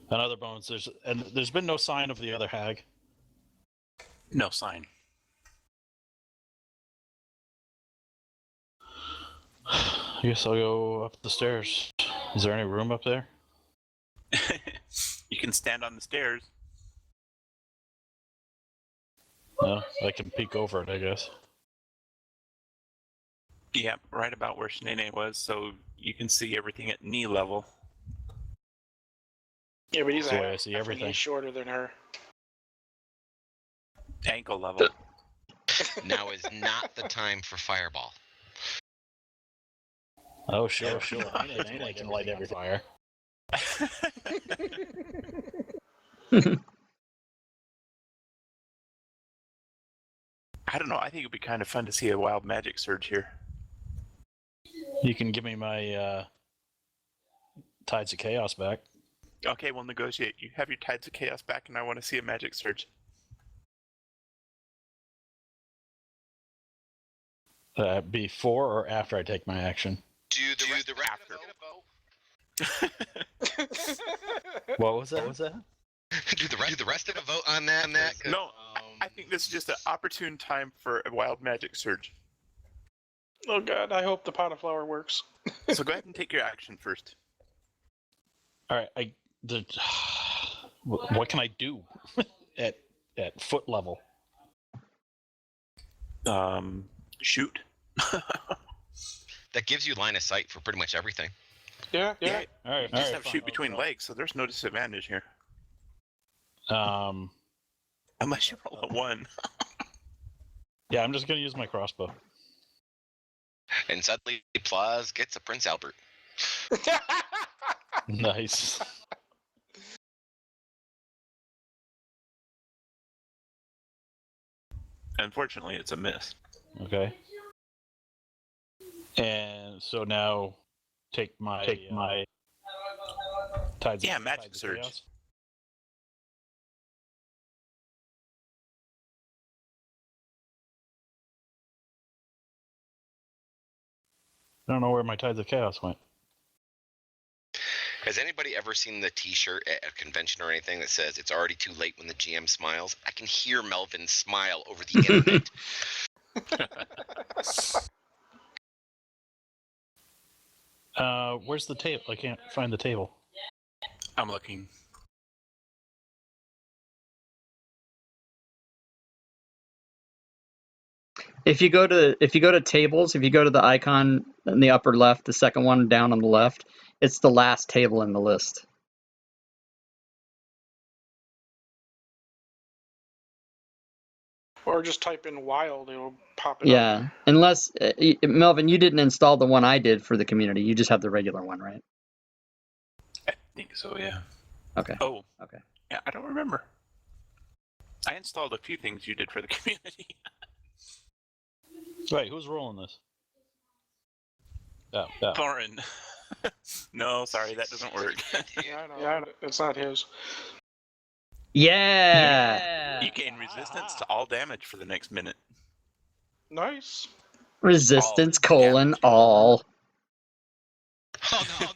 and other bones. There's been no sign of the other hag. No sign. I guess I'll go up the stairs. Is there any room up there? You can stand on the stairs. No, I can peek over it, I guess. Yeah, right about where Shanae was, so you can see everything at knee level. Yeah, but he's That's the way a I see half an everything. inch shorter than her. Ankle level. Now is not the time for Fireball. Oh, sure. I can light every fire. I don't know. I think it'd be kind of fun to see a wild magic surge here. You can give me my Tides of Chaos back. Okay, we'll negotiate. You have your Tides of Chaos back, and I want to see a magic surge. Before or after I take my action? Do the rest What was that? do the rest of the vote on that? No, I think this is just an opportune time for a wild magic surge. Oh god, I hope the pot of flour works. So go ahead and take your action first. All right, what can I do at foot level? Shoot. That gives you line of sight for pretty much everything. Yeah. All right, You just have fine, shoot between I'll- legs, so there's no disadvantage here. Um, Unless you roll a 1. yeah, I'm just gonna use my crossbow. And suddenly, Plaz gets a Prince Albert. Nice. Unfortunately, it's a miss. Okay. And so now, take my tides. Yeah, of, magic tides of surge. chaos. I don't know where my tides of chaos went. Has anybody ever seen the T-shirt at a convention or anything that says "It's already too late when the GM smiles"? I can hear Melvin smile over the internet. Where's the table? I can't find the table. I'm looking. If you go to tables, if you go to the icon in the upper left, the second one down on the left, it's the last table in the list. Or just type in wild, it'll pop it up. Yeah, unless Melvin, you didn't install the one I did for the community. You just have the regular one, right? I think so, yeah. Okay. Oh. Okay. Yeah, I don't remember. I installed a few things you did for the community. Wait, who's rolling this? Oh, Thorin. No, sorry, that doesn't work. Yeah, I know. It's not his. Yeah. You gain resistance to all damage for the next minute. Nice. Resistance All colon damage. all. Oh no!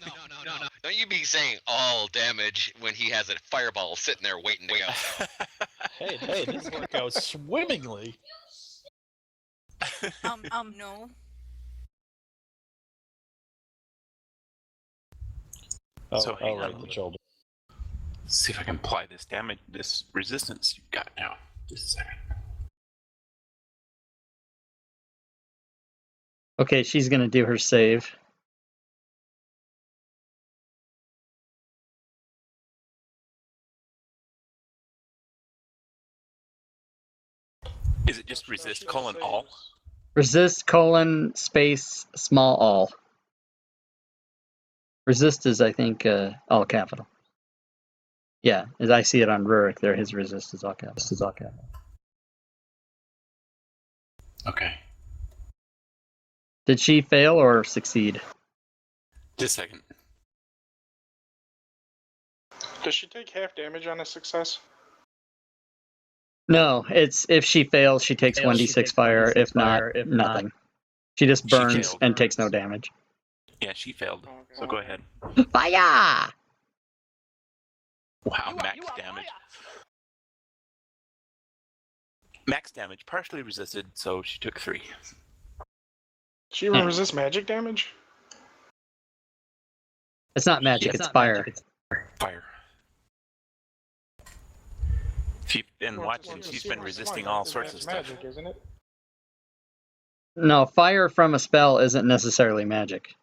Don't you be saying all damage when he has a fireball sitting there waiting to go. hey, this worked out swimmingly. No. Oh, So hang right, on. the shoulder. Let's see if I can apply this resistance you've got now. Just a second. Okay, she's gonna do her save. Is it just resist colon all? Resist colon space small all. Resist is, I think, all capital. Yeah, as I see it on Rurik there, his resist is all capital. Okay. Did she fail or succeed? Just a second. Does she take half damage on a success? No, it's if she fails, she takes 1d6 fire. If not, nothing. She just She burns failed. and takes no damage. Yeah, she failed. Okay. So go ahead. Fire! Wow, max damage. Max damage, partially resisted, so she took 3. She even resists magic damage? It's not magic, it's fire. Fire. If you've been Well, watching, it's she's super been resisting smart, all because sorts of that's stuff. magic, isn't it? No, fire from a spell isn't necessarily magic.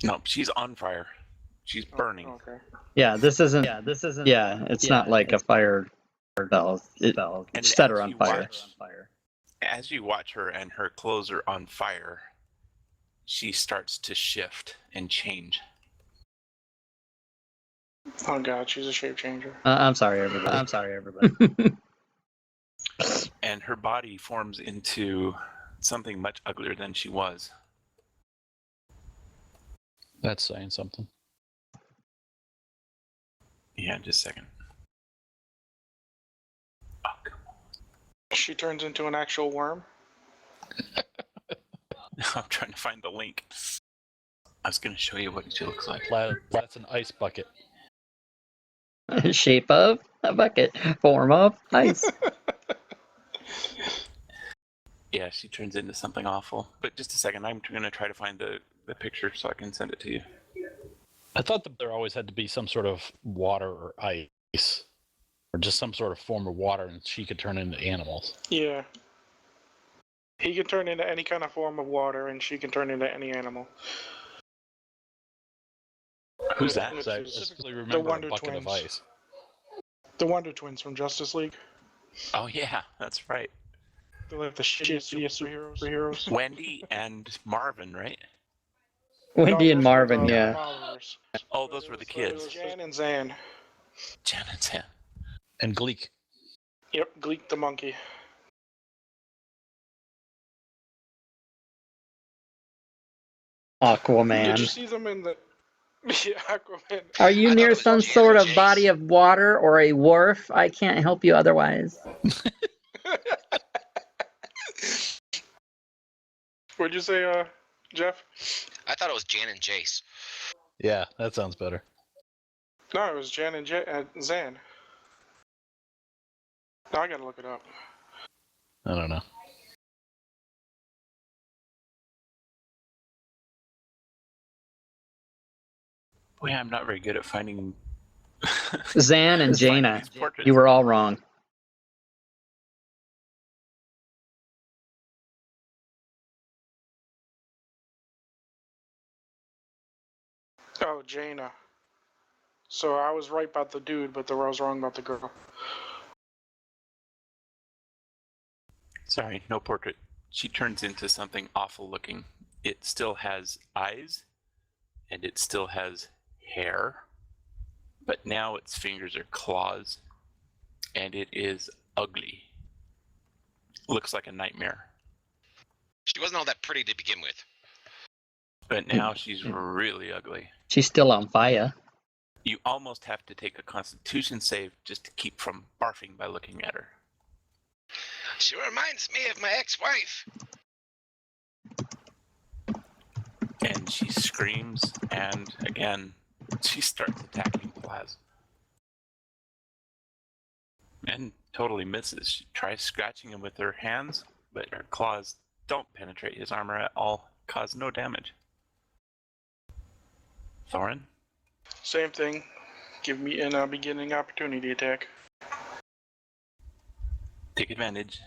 No, she's on fire. She's burning. Okay. Yeah, this isn't. Yeah, it's not like a fire spell. It And set her as on you fire. watch- As you watch her and her clothes are on fire, she starts to shift and change. Oh god, she's a shape changer. I'm sorry, everybody. And her body forms into something much uglier than she was. That's saying something. Yeah, just a second. Oh, come on. She turns into an actual worm. I'm trying to find the link. I was going to show you what she looks like. That's an ice bucket. Shape of a bucket, form of ice. Yeah, she turns into something awful. But just a second, I'm going to try to find the picture so I can send it to you. I thought that there always had to be some sort of water or ice, or just some sort of form of water, and she could turn into animals. Yeah. He can turn into any kind of form of water, and she can turn into any animal. Who's that? Because I specifically the remember a Wonder bucket Twins. of ice. The Wonder Twins from Justice League. Oh, yeah, that's right. They're like the shittiest superheroes. Wendy and Marvin, right? Wendy and those were Marvin, the yeah. followers. Oh, those were the It kids. was Jan and Zan. Jan and Sam. And Gleek. Yep, Gleek the monkey. Aquaman. Did you see them in the... Yeah, Aquaman. Are you I thought near it was some Jan sort and of body Jace. of water or a wharf? I can't help you otherwise. What'd you say, Jeff? I thought it was Jan and Jace. Yeah, that sounds better. No, it was Jan and Zan. Now I gotta look it up. I don't know. Boy, I'm not very good at finding... Zan and finding Jaina. these portraits. You were all wrong. Oh, Jaina. So I was right about the dude, but I was wrong about the girl. Sorry, no portrait. She turns into something awful looking. It still has eyes, and it still has hair, but now its fingers are claws, and it is ugly. Looks like a nightmare. She wasn't all that pretty to begin with. But now she's really ugly. She's still on fire. You almost have to take a constitution save just to keep from barfing by looking at her. She reminds me of my ex-wife. And she screams, and again, she starts attacking Plaz. And totally misses. She tries scratching him with her hands, but her claws don't penetrate his armor at all, cause no damage. Thorin? Same thing. Give me a beginning opportunity attack. Take advantage.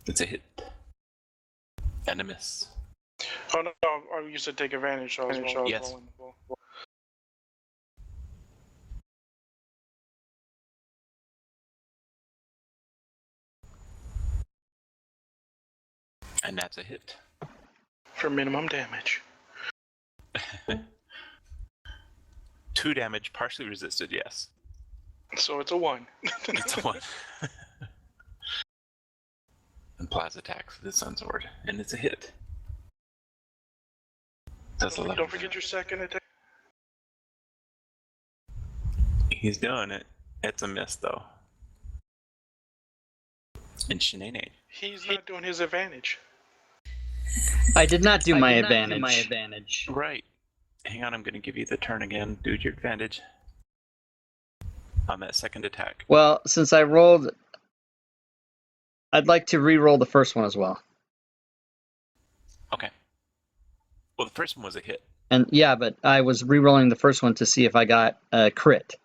It's a hit. And a miss. Oh no, oh, you said take advantage, so I was rolling. Yes. And that's a hit. For minimum damage. 2 damage, partially resisted, yes. So it's a 1. It's a 1. And Plaz attacks with his sun sword, and it's a hit. Does 11. Don't forget your second attack. He's doing it. It's a miss, though. And Shenane. He's not doing his advantage. I did not do my advantage. Right. Hang on, I'm going to give you the turn again. Do your advantage. On that second attack. Well, since I rolled, I'd like to re-roll the first one as well. Okay. Well, the first one was a hit. And yeah, but I was re-rolling the first one to see if I got a crit.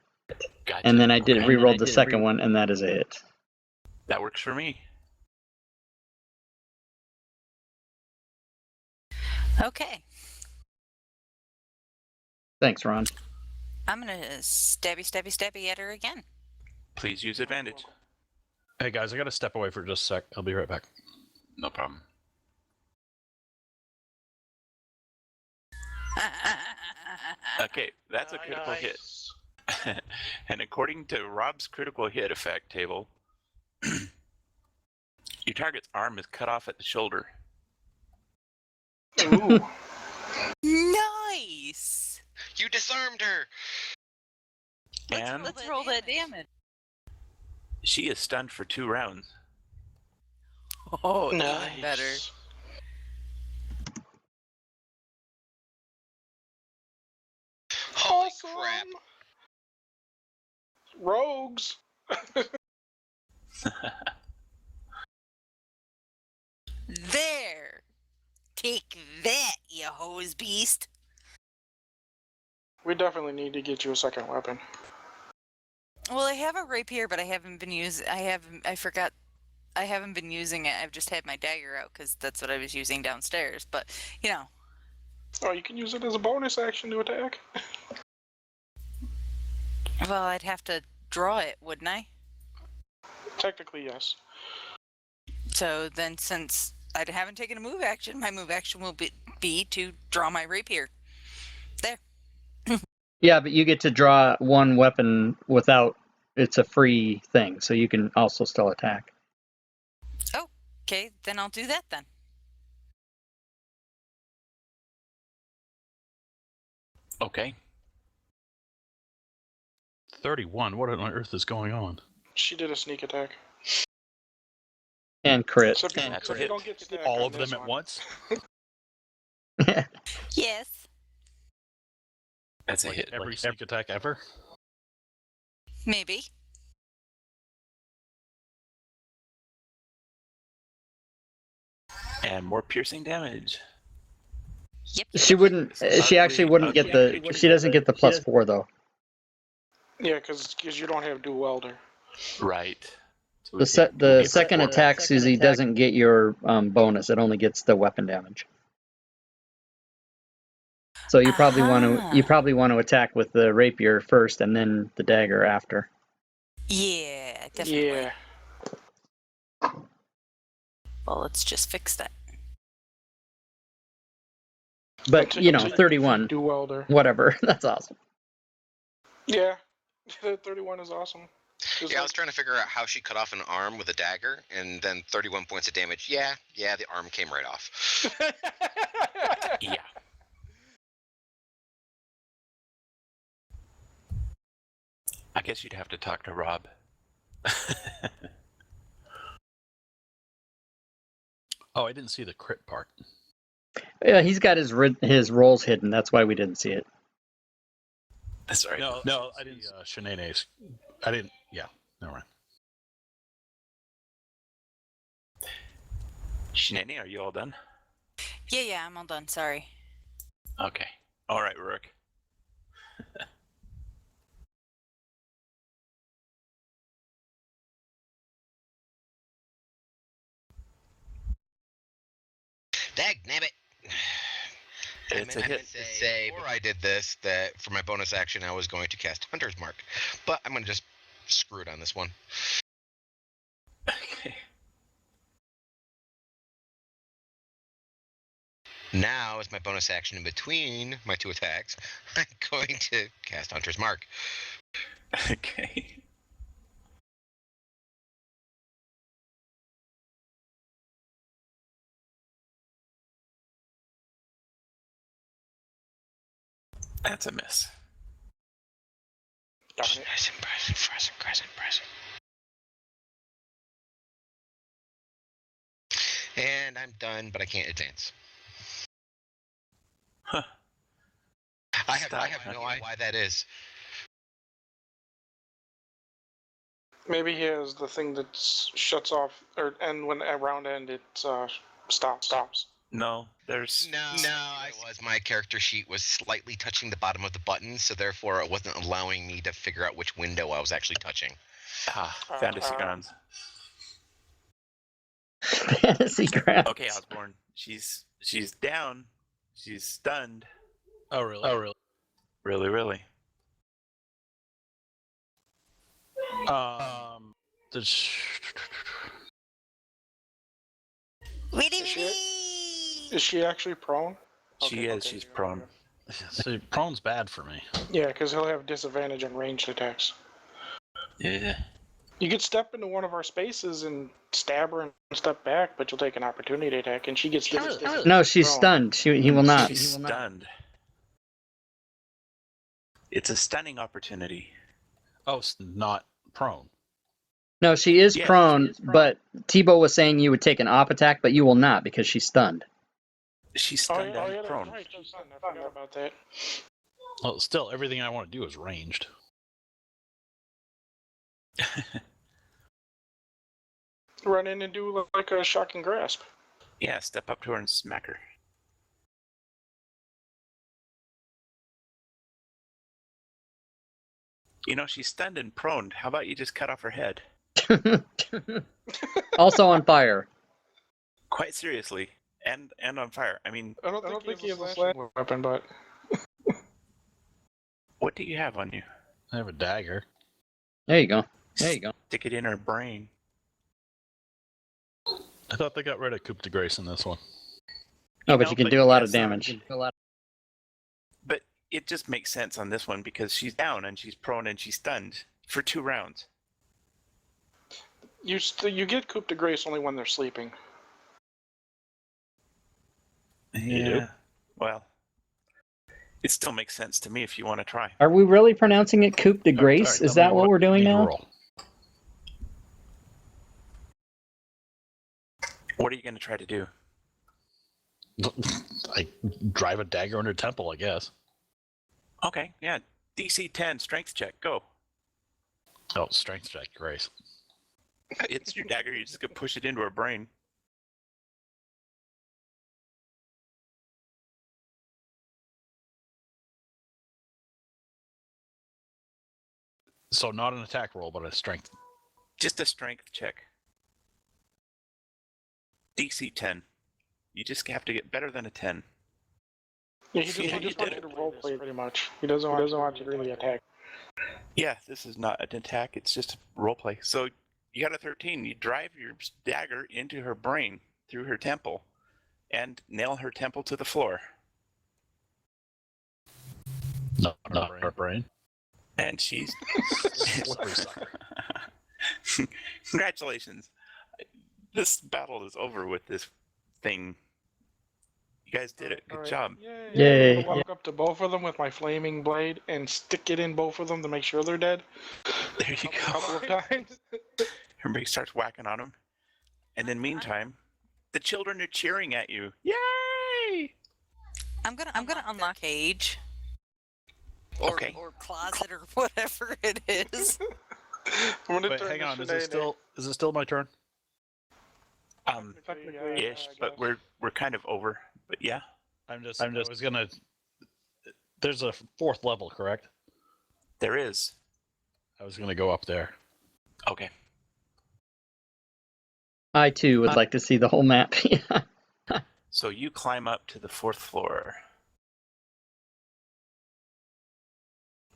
Gotcha. And then I did Okay. re-roll the second one, and that is a hit. That works for me. Okay. Thanks, Ron. I'm gonna stabby at her again. Please use advantage. Hey guys, I gotta step away for just a sec. I'll be right back. No problem. Okay, that's a critical hit. And according to Rob's critical hit effect table, your target's arm is cut off at the shoulder. Ooh. Nice. You disarmed her. And Let's roll that damage. she is stunned for 2 rounds. Oh, Nice. even better. Holy Awesome. crap. Rogues. There! Take that, you hose beast! We definitely need to get you a second weapon. Well, I have a rapier, but I haven't been using. I forgot. I haven't been using it. I've just had my dagger out because that's what I was using downstairs. But Oh, you can use it as a bonus action to attack. well, I'd have to draw it, wouldn't I? Technically, yes. So then, since I haven't taken a move action, my move action will be to draw my rapier. There. Yeah, but you get to draw one weapon without. It's a free thing, so you can also still attack. Oh, okay. Then I'll do that then. Okay. 31. What on earth is going on? She did a sneak attack. And crit. Except you, That's except a you hit. don't get stack All on of them this at one. once? Yes. That's a Like hit. every sneak attack ever? Maybe. And more piercing damage. Yep. She wouldn't. She actually wouldn't get the. She doesn't get the +4 though. Yeah, because you don't have dual welder. Right. So The second attack, Susie, doesn't get your bonus. It only gets the weapon damage. So you probably want to attack with the rapier first, and then the dagger after. Yeah, definitely. Yeah. Well, let's just fix that. But 31. Dual welder. Whatever. That's awesome. Yeah. 31 is awesome. Yeah, I was trying to figure out how she cut off an arm with a dagger, and then 31 points of damage. Yeah, the arm came right off. Yeah. I guess you'd have to talk to Rob. Oh, I didn't see the crit part. Yeah, he's got his rolls hidden. That's why we didn't see it. That's right. No, I didn't. Shanae's. I didn't. Yeah, never mind. Shenanigans, are you all done? Yeah, I'm all done. Sorry. Okay. All right, Rook. Dagnabbit. It's a I hit. meant to say before I did this that for my bonus action I was going to cast Hunter's Mark, but I'm going to just screw it on this one. Okay. Now, as my bonus action in between my two attacks, I'm going to cast Hunter's Mark. Okay. That's a miss. Darn it. Present. And I'm done, but I can't advance. Huh. I have no idea why that is. Maybe he has the thing that shuts off, and when at round end it stops. No, there's... No, it was my character sheet was slightly touching the bottom of the button, so therefore it wasn't allowing me to figure out which window I was actually touching. Fantasy grounds. Fantasy grounds. Okay, Osborne. She's down. She's stunned. Oh, really? Really. Is she actually prone? She is. She's prone. See, prone's bad for me. Yeah, because he'll have disadvantage on ranged attacks. Yeah. You could step into one of our spaces and stab her and step back, but you'll take an opportunity attack, and she gets disadvantage. No, she's prone. stunned. He will not. She's stunned. It's a stunning opportunity. Oh, not prone. No, she is Yes, prone, she is prone. but Tebow was saying you would take an op attack, but you will not because she's stunned. She's Oh, stunned yeah, and prone. that's right. She's stunned. I forgot about that. Well, still, everything I want to do is ranged. Run in and do like a shocking grasp. Yeah, step up to her and smack her. You know, she's stunned and prone. How about you just cut off her head? Also on fire. Quite seriously. And on fire. I mean, I don't think he has a slashing weapon, but what do you have on you? I have a dagger. There you go. There you go. Stick it in her brain. I thought they got rid of coup de grace in this one. Oh, but know, you can but do a lot of yes, damage. But it just makes sense on this one because she's down and she's prone and she's stunned for 2 rounds. you get coup de grace only when they're sleeping. You do? Well, it still makes sense to me if you want to try. Are we really pronouncing it coup de grace? Alright, Is tell me that what we're doing you need to now? roll. What are you going to try to do? I drive a dagger under temple, I guess. Okay, yeah. DC 10, strength check, go. Oh, strength check, grace. It's your dagger, you just go push it into her brain. So not an attack roll, but a strength. Just a strength check. DC 10. You just have to get better than a 10. Yeah, he Yeah, just you wants did you it. to roleplay pretty much. He doesn't want you to really attack. Yeah, this is not an attack, it's just roleplay. So you got a 13. You drive your dagger into her brain through her temple and nail her temple to the floor. Not her brain. And she's Slippery sucker. Congratulations. This battle is over with this thing. You guys did it. Good job. Yay. I'm gonna walk up to both of them with my flaming blade and stick it in both of them to make sure they're dead. There you A couple of go. times. Everybody starts whacking on them. And in the meantime, the children are cheering at you. Yay! I'm gonna unlock cage. Or, Okay. or closet or whatever it is. I'm gonna Wait, turn hang this on. Is shenanigan. it still my turn? Technically, Ish, I but guess. we're kind of over. But yeah, I was gonna. There's a 4th level, correct? there is. I was gonna go up there. Okay. I too would like to see the whole map. So you climb up to the 4th floor.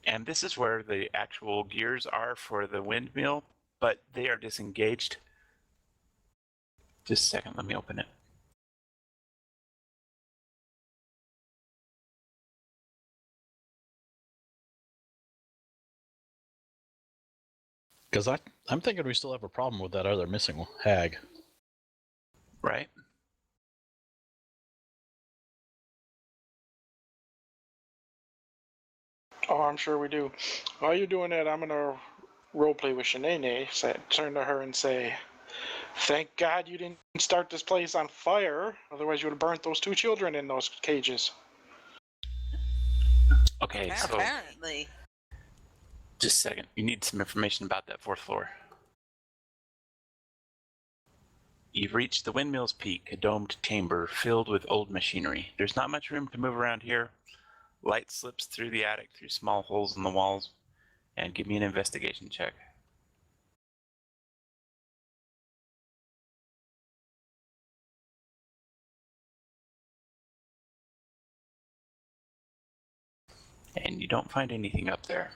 And this is where the actual gears are for the windmill, but they are disengaged. Just a second, let me open it. Because I'm thinking we still have a problem with that other missing hag. Right? Oh, I'm sure we do. While you're doing that, I'm gonna roleplay with Shanae. Turn to her and say, "Thank God you didn't start this place on fire. Otherwise, you would have burnt those 2 children in those cages." Okay, so Apparently. just a second. You need some information about that 4th floor. You've reached the windmill's peak, a domed chamber filled with old machinery. There's not much room to move around here. Light slips through the attic through small holes in the walls. And give me an investigation check. And you don't find anything up there.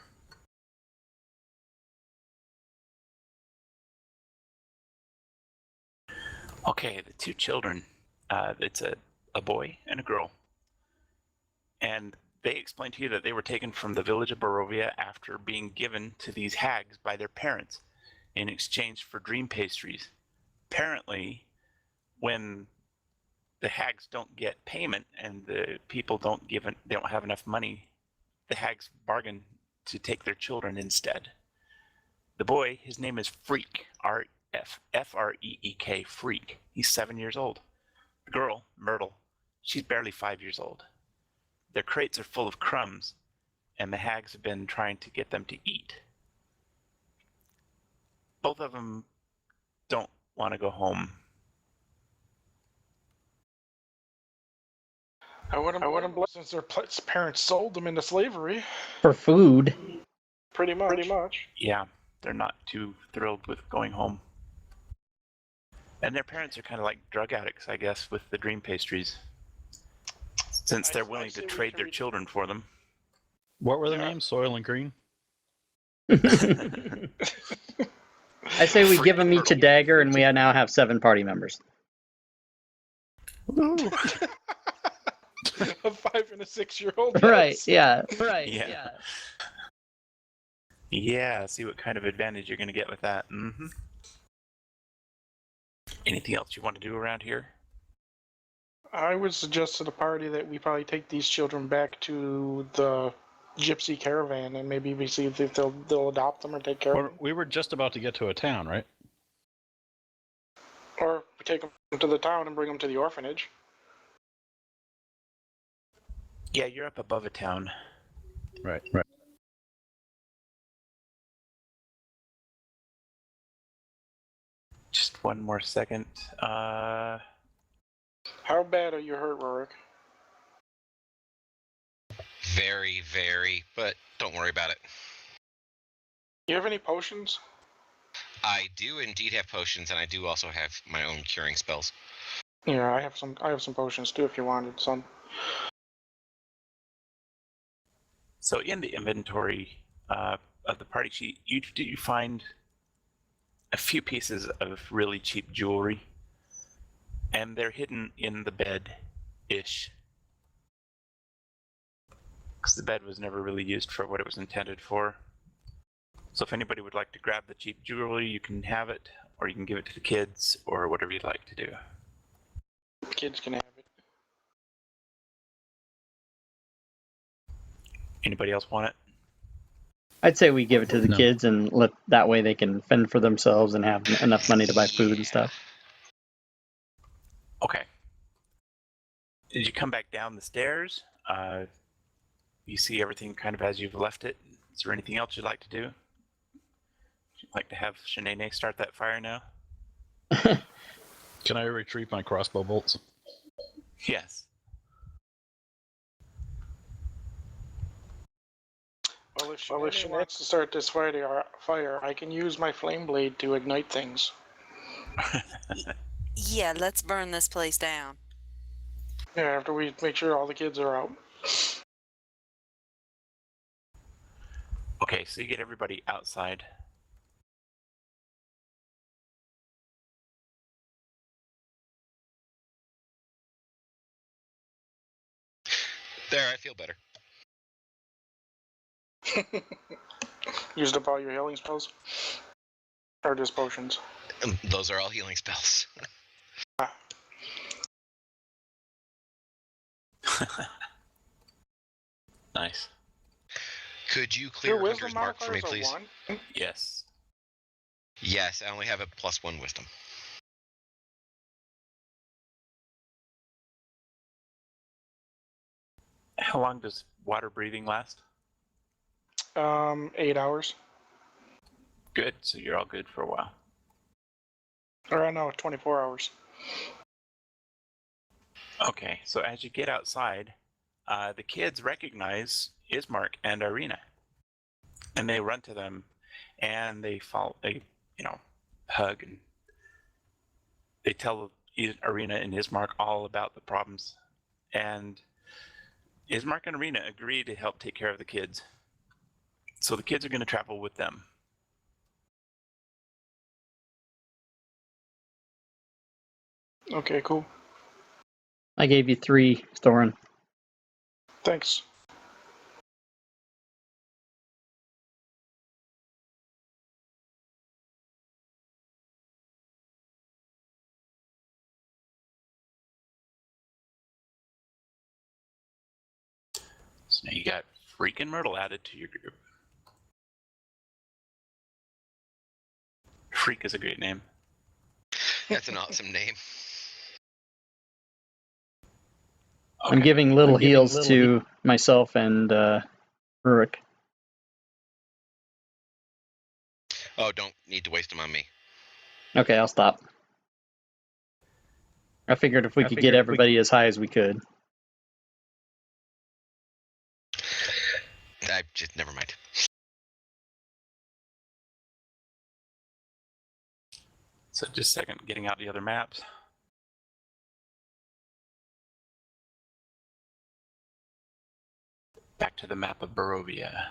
Okay, the 2 children. It's a boy and a girl. And they explained to you that they were taken from the village of Barovia after being given to these hags by their parents in exchange for dream pastries. Apparently, when the hags don't get payment and the people don't have enough money, the hags bargain to take their children instead. The boy, his name is Freak, F-R-E-E-K, Freak. He's 7 years old. The girl, Myrtle, she's barely 5 years old. Their crates are full of crumbs, and the hags have been trying to get them to eat. Both of them don't want to go home. I wouldn't blame since their parents sold them into slavery. For food. Pretty much. Yeah, they're not too thrilled with going home. And their parents are kind of like drug addicts, I guess, with the dream pastries. Since they're willing to trade their children for them. What were their names? Soil and Green? I say we give them each a dagger, and we now have 7 party members. A 5 and a 6-year-old. Right, yes. yeah. Yeah. Yeah, see what kind of advantage you're going to get with that. Mm-hmm. Anything else you want to do around here? I would suggest to the party that we probably take these children back to the gypsy caravan and maybe we see if they'll adopt them or take care of them. We were just about to get to a town, right? Or we take them to the town and bring them to the orphanage. Yeah, you're up above a town. Right. Just one more second. How bad are you hurt, Rorik? Very, very, but don't worry about it. You have any potions? I do indeed have potions, and I do also have my own curing spells. Yeah, I have some potions too if you wanted some. So in the inventory of the party sheet, you find a few pieces of really cheap jewelry, and they're hidden in the bed-ish. Because the bed was never really used for what it was intended for. So if anybody would like to grab the cheap jewelry, you can have it, or you can give it to the kids, or whatever you'd like to do. Kids can have it. Anybody else want it? I'd say we give it to the kids and that way they can fend for themselves and have enough money to buy food and stuff. Okay. As you come back down the stairs, you see everything kind of as you've left it. Is there anything else you'd like to do? Would you like to have Shanae start that fire now? Can I retrieve my crossbow bolts? Yes. Well, if she wants to start this fire, I can use my flame blade to ignite things. Yeah, let's burn this place down. Yeah, after we make sure all the kids are out. Okay, so you get everybody outside. There, I feel better. Used up all your healing spells? Or just potions? Those are all healing spells. Nice. Could you clear Your wisdom Hunter's Mark for me, modifier is a please? 1? Yes. Yes, I only have a +1 wisdom. How long does water breathing last? 8 hours. Good, so you're all good for a while. Or no, 24 hours. Okay, so as you get outside, the kids recognize Ismark and Irina, and they run to them, and they hug, and they tell Irina and Ismark all about the problems, and Ismark and Irina agree to help take care of the kids. So the kids are going to travel with them. Okay, cool. I gave you 3, Thorin. Thanks. So now you got freaking Myrtle added to your group. Freak is a great name. That's an awesome name. Okay. I'm giving little heals to myself and Rurik. Oh, don't need to waste them on me. Okay, I'll stop. I figured if we could get everybody as high as we could. I just never mind. So just a second, getting out the other maps. Back to the map of Barovia.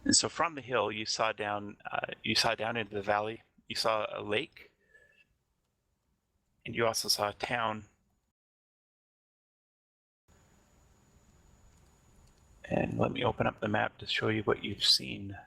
And so from the hill, you saw down into the valley. You saw a lake, and you also saw a town. And let me open up the map to show you what you've seen.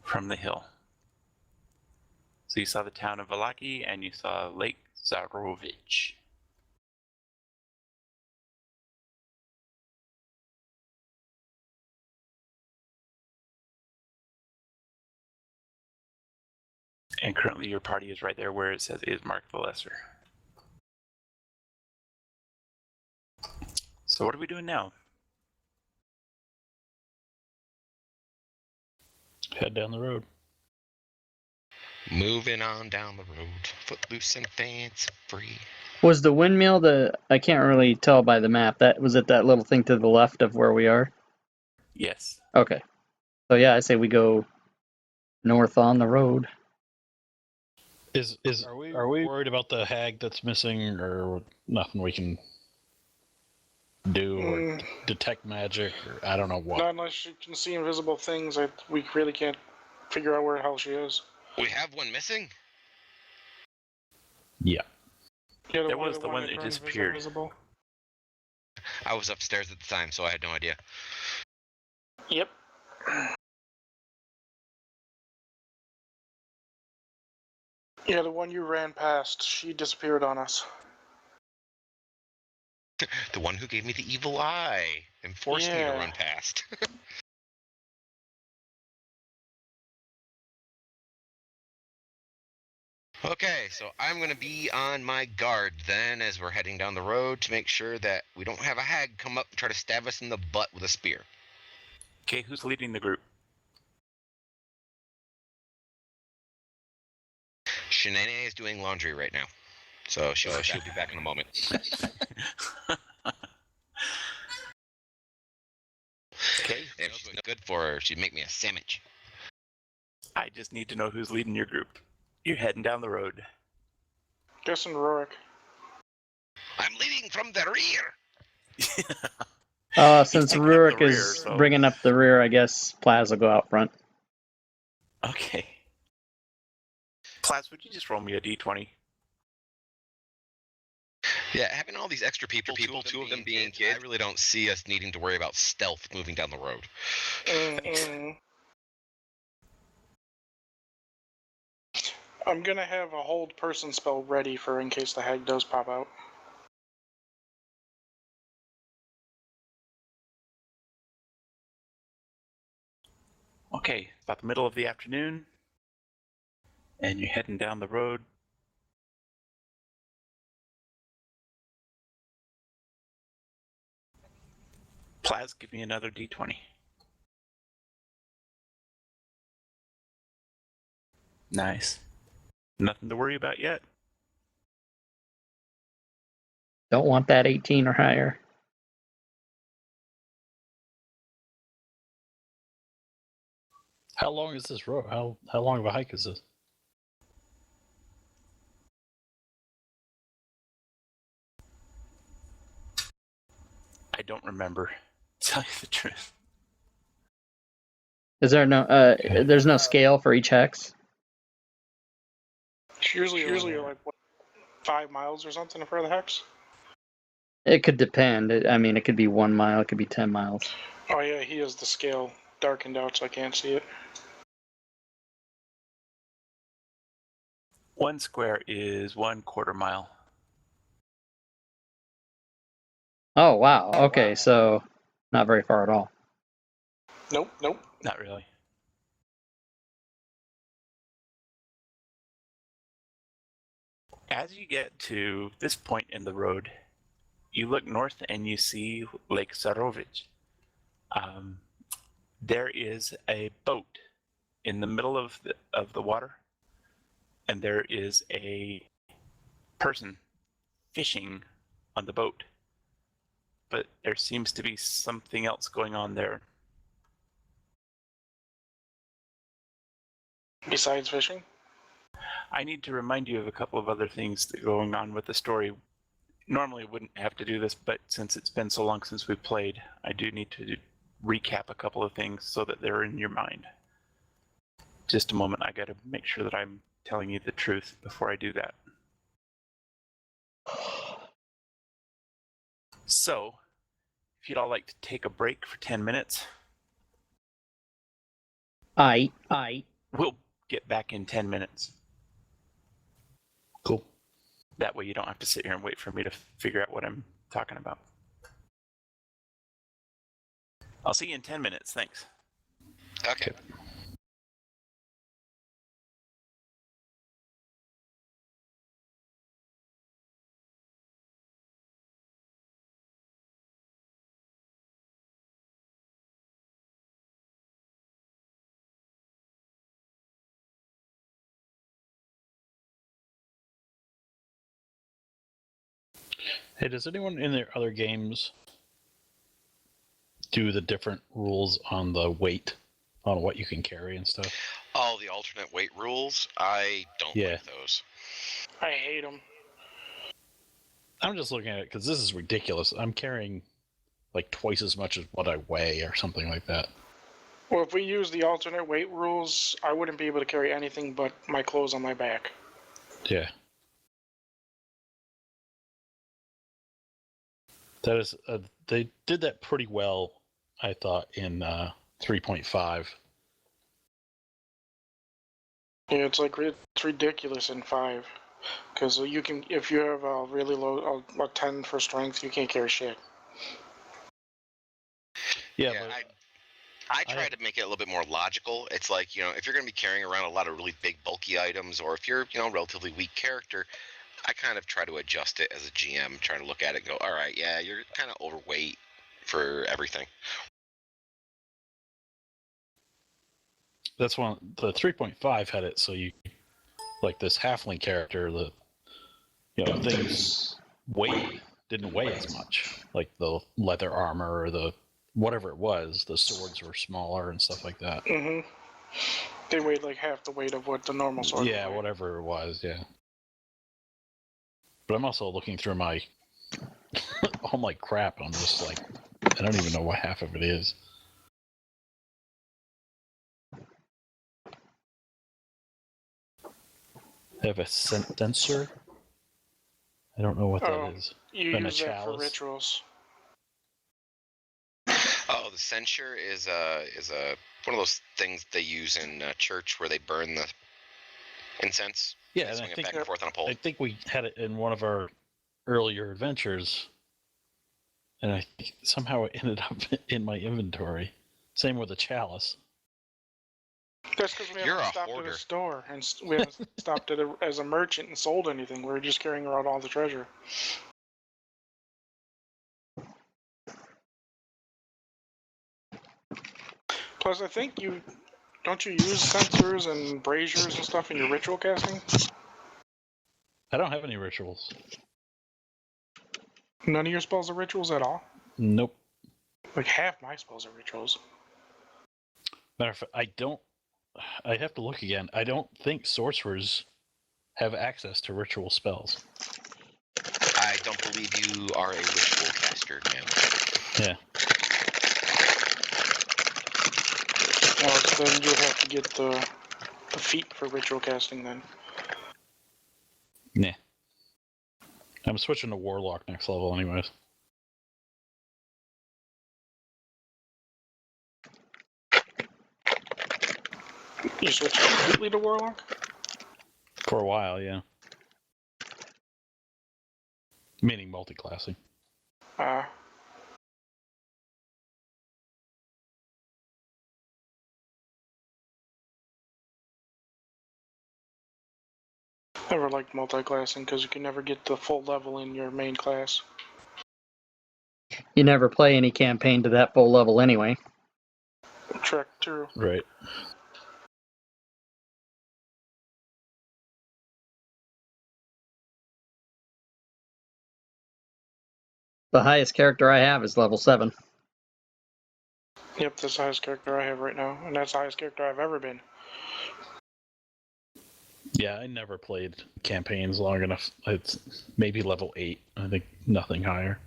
From the hill. So you saw the town of Valaki and you saw Lake Zarovich. And currently your party is right there where it says is Mark the Lesser. So what are we doing now? Head down the road. Moving on down the road. Footloose and fancy free. Was the windmill I can't really tell by the map. Was it that little thing to the left of where we are? Yes. Okay. So yeah, I say we go north on the road. Are we worried about the hag that's missing, or nothing we can do, or detect magic, or I don't know what? Not unless you can see invisible things. We really can't figure out where the hell she is. We have one missing? Yeah. Yeah, There was the one that turned disappeared. Invisible. I was upstairs at the time, so I had no idea. Yep. Yeah, the one you ran past, she disappeared on us. The one who gave me the evil eye and forced me to Yeah. run past. Okay, so I'm going to be on my guard then as we're heading down the road to make sure that we don't have a hag come up and try to stab us in the butt with a spear. Okay, who's leading the group? Shanae is doing laundry right now, so she'll be back in a moment. Okay. If she's good for her, she'd make me a sandwich. I just need to know who's leading your group. You're heading down the road. Guessing Rorik. I'm leading from the rear. Since taking up the Rurik rear, is so- bringing up the rear, I guess Plaz will go out front. Okay. Plaz, would you just roll me a d20? Yeah, having all these extra people, two of them being kids, I really don't see us needing to worry about stealth moving down the road. I'm gonna have a hold person spell ready for in case the hag does pop out. Okay, about the middle of the afternoon, and you're heading down the road. Plaz, give me another d20. Nice. Nothing to worry about yet. Don't want that 18 or higher. How long is this road? How long of a hike is this? I don't remember. To tell you the truth. Is there no there's no scale for each hex? It's usually like what, 5 miles or something for the hex. It could depend. It could be 1 mile, it could be 10 miles. Oh yeah, he has the scale darkened out so I can't see it. 1 square is 1/4 mile. Oh, wow. Okay, so not very far at all. Nope. Not really. As you get to this point in the road, you look north and you see Lake Sarovich. There is a boat in the middle of the water, and there is a person fishing on the boat. But there seems to be something else going on there. Besides fishing? I need to remind you of a couple of other things that are going on with the story. Normally, I wouldn't have to do this, but since it's been so long since we played, I do need to recap a couple of things so that they're in your mind. Just a moment, I got to make sure that I'm telling you the truth before I do that. So, if you'd all like to take a break for 10 minutes, we'll get back in 10 minutes. Cool. That way you don't have to sit here and wait for me to figure out what I'm talking about. I'll see you in 10 minutes. Thanks. Okay. Hey, does anyone in their other games do the different rules on the weight, on what you can carry and stuff? Oh, the alternate weight rules? I don't like those. I hate them. I'm just looking at it because this is ridiculous. I'm carrying like twice as much as what I weigh or something like that. Well, if we use the alternate weight rules, I wouldn't be able to carry anything but my clothes on my back. Yeah. That is, they did that pretty well, I thought, in 3.5. Yeah, it's ridiculous in 5. Because you can, if you have a really low, a 10 for strength, you can't carry shit. Yeah, Yeah, but I try to make it a little bit more logical. It's like, if you're going to be carrying around a lot of really big, bulky items, or if you're, a relatively weak character, I kind of try to adjust it as a GM, trying to look at it and go, all right, yeah, you're kind of overweight for everything. that's one. The 3.5 had it so you, like this halfling character, things didn't weigh as much, like the leather armor or the whatever it was. The swords were smaller and stuff like that. Mm-hmm. They weighed like half the weight of what the normal sword Yeah, would weigh. whatever it was. Yeah. But I'm also looking through my all my crap. I'm just like, I don't even know what half of it is. I have a censer. I don't know what that is. You And a use that for chalice. rituals. Oh, the censer is one of those things they use in church where they burn the incense. Yeah, They and swing I it think back and forth on a pole. I think we had it in one of our earlier adventures, and I think somehow it ended up in my inventory. Same with the chalice. That's because we You're haven't a stopped hoarder. at a store, and we haven't stopped as a merchant and sold anything. We're just carrying around all the treasure. Plus, I think don't you use censers and braziers and stuff in your ritual casting? I don't have any rituals. None of your spells are rituals at all? Nope. Like half my spells are rituals. Matter of fact, I have to look again. I don't think sorcerers have access to ritual spells. I don't believe you are a ritual caster now. Yeah. Well, then you would have to get the feat for ritual casting then. Nah. I'm switching to warlock next level anyways. You switch completely to warlock? For a while, yeah. Meaning multi-classing. liked multi-classing because you can never get the full level in your main class. You never play any campaign to that full level anyway. Trek true. Right. The highest character I have is level 7. Yep, that's the highest character I have right now, and that's the highest character I've ever been. Yeah, I never played campaigns long enough. It's maybe level 8. I think nothing higher.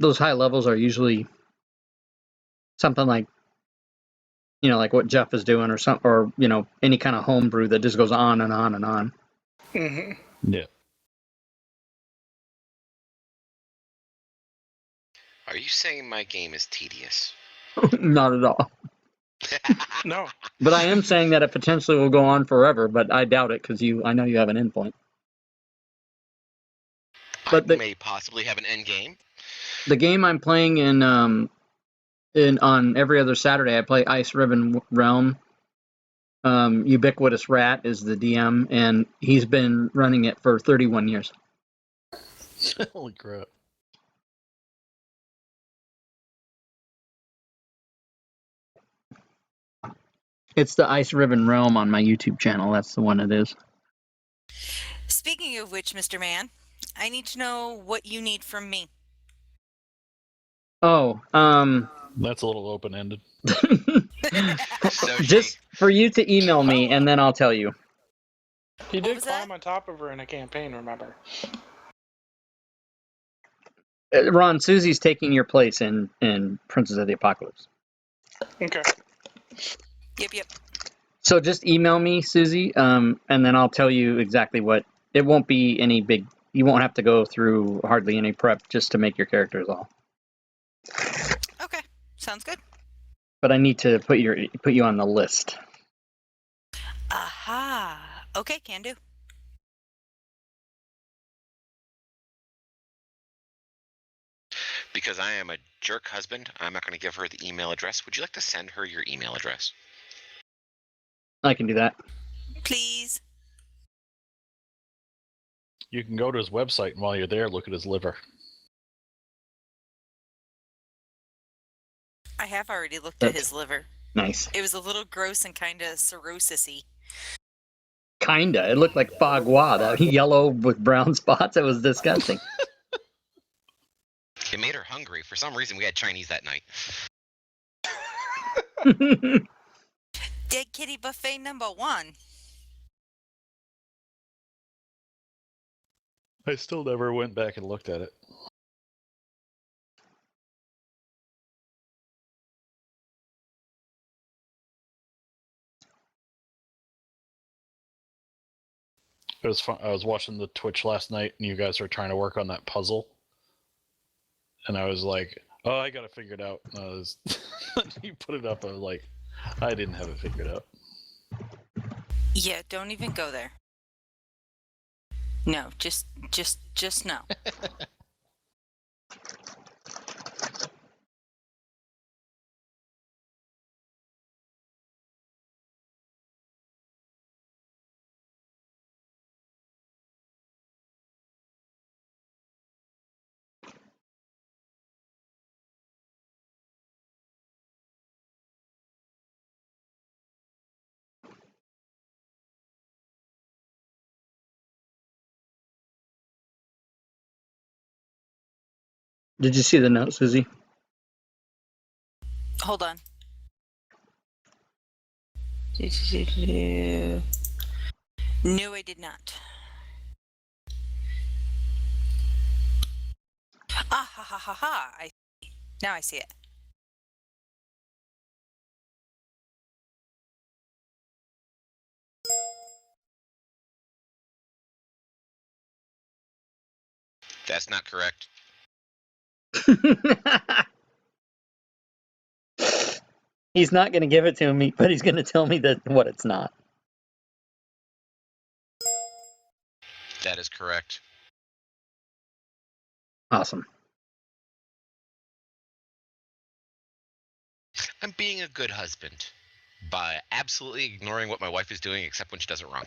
Those high levels are usually something like, like what Jeff is doing, or any kind of homebrew that just goes on and on and on. Mm-hmm. Yeah. Are you saying my game is tedious? Not at all. No. But I am saying that it potentially will go on forever, but I doubt it because I know you have an endpoint. But I may possibly have an end game. The game I'm playing on every other Saturday, I play Ice Ribbon Realm. Ubiquitous Rat is the DM, and he's been running it for 31 years. Holy crap. It's the Ice Ribbon Realm on my YouTube channel. That's the one it is. Speaking of which, Mr. Man, I need to know what you need from me. Oh, That's a little open-ended. just for you to email me, and then I'll tell you. He did climb on top of her in a campaign, remember? Ron, Susie's taking your place in Princess of the Apocalypse. Okay. Yep. So just email me, Susie, and then I'll tell you exactly what. It won't be any big. You won't have to go through hardly any prep just to make your characters all. Okay, sounds good. But I need to put you on the list. Aha. Okay, can do. Because I am a jerk husband, I'm not going to give her the email address. Would you like to send her your email address? I can do that. Please. You can go to his website, and while you're there, look at his liver. I have already looked at his liver. Nice. It was a little gross and kind of cirrhosis-y. Kinda. It looked like foie gras, that yellow with brown spots. It was disgusting. It made her hungry. For some reason, we had Chinese that night. Dead Kitty Buffet #1. I still never went back and looked at it. It was fun. I was watching the Twitch last night, and you guys were trying to work on that puzzle. And I was like, "Oh, I got to figure it out." And you put it up. I was like, "I didn't have it figured out." Yeah, don't even go there. No, just no. Did you see the note, Susie? Hold on. No, I did not. Ah, ha, ha, ha, ha. Now I see it. That's not correct. He's not going to give it to me, but he's going to tell me what it's not. That is correct. Awesome. I'm being a good husband. by absolutely ignoring what my wife is doing, except when she does it wrong.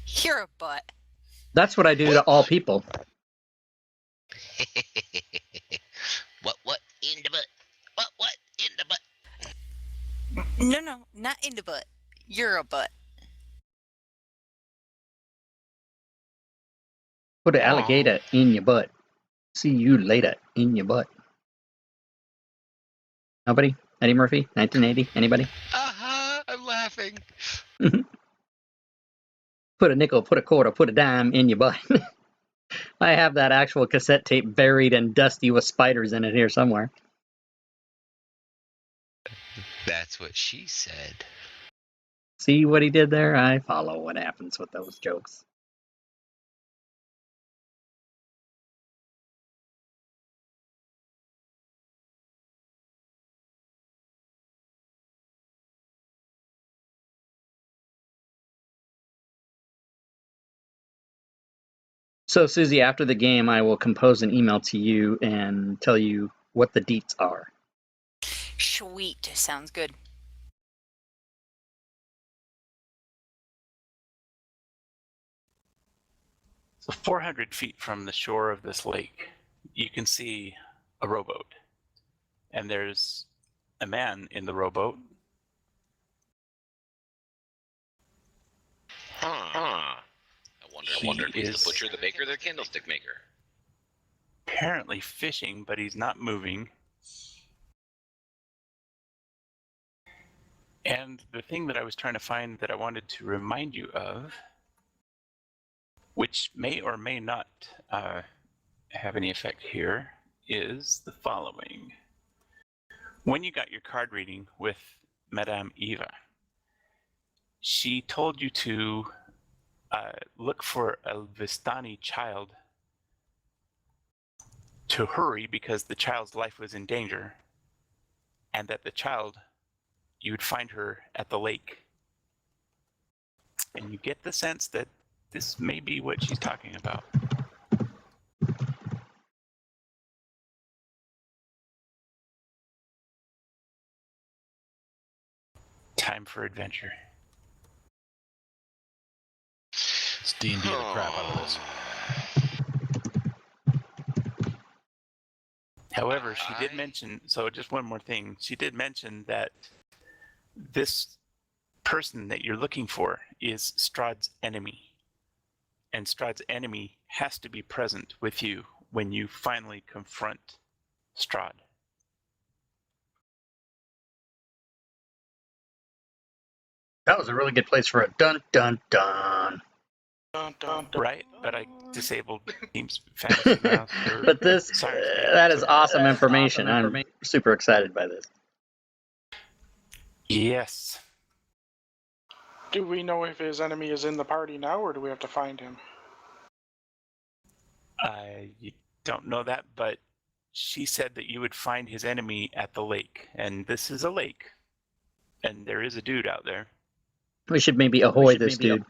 You're a butt. That's what I do to all people. What in the butt? What in the butt? No, not in the butt. You're a butt. Put an Aw. alligator in your butt. See you later in your butt. Nobody? Eddie Murphy? 1980? Anybody? Aha! I'm laughing. Put a nickel, put a quarter, put a dime in your butt. I have that actual cassette tape buried and dusty with spiders in it here somewhere. That's what she said. See what he did there? I follow what happens with those jokes. So, Susie, after the game, I will compose an email to you and tell you what the deets are. Sweet. Sounds good. So 400 feet from the shore of this lake, you can see a rowboat. And there's a man in the rowboat. Huh. I wonder if he's is- the butcher, the baker, the candlestick maker. Apparently fishing, but he's not moving. And the thing that I was trying to find that I wanted to remind you of, which may or may not have any effect here, is the following. When you got your card reading with Madame Eva, she told you to look for a Vistani child to hurry because the child's life was in danger, and that the child, you would find her at the lake. And you get the sense that this may be what she's talking about. Time for adventure. It's D&D the crap out of this. However, she did mention, so just one more thing, she did mention that this person that you're looking for is Strahd's enemy. And Strahd's enemy has to be present with you when you finally confront Strahd. That was a really good place for a dun dun dun. Dun, dun, dun. Right? But I disabled Teams Fantasy Mouse. But this, Science Speed, that is sorry. awesome information. I'm super excited by this. Yes. Do we know if his enemy is in the party now, or do we have to find him? You don't know that, but she said that you would find his enemy at the lake. And this is a lake. And there is a dude out there. We should maybe ahoy this dude.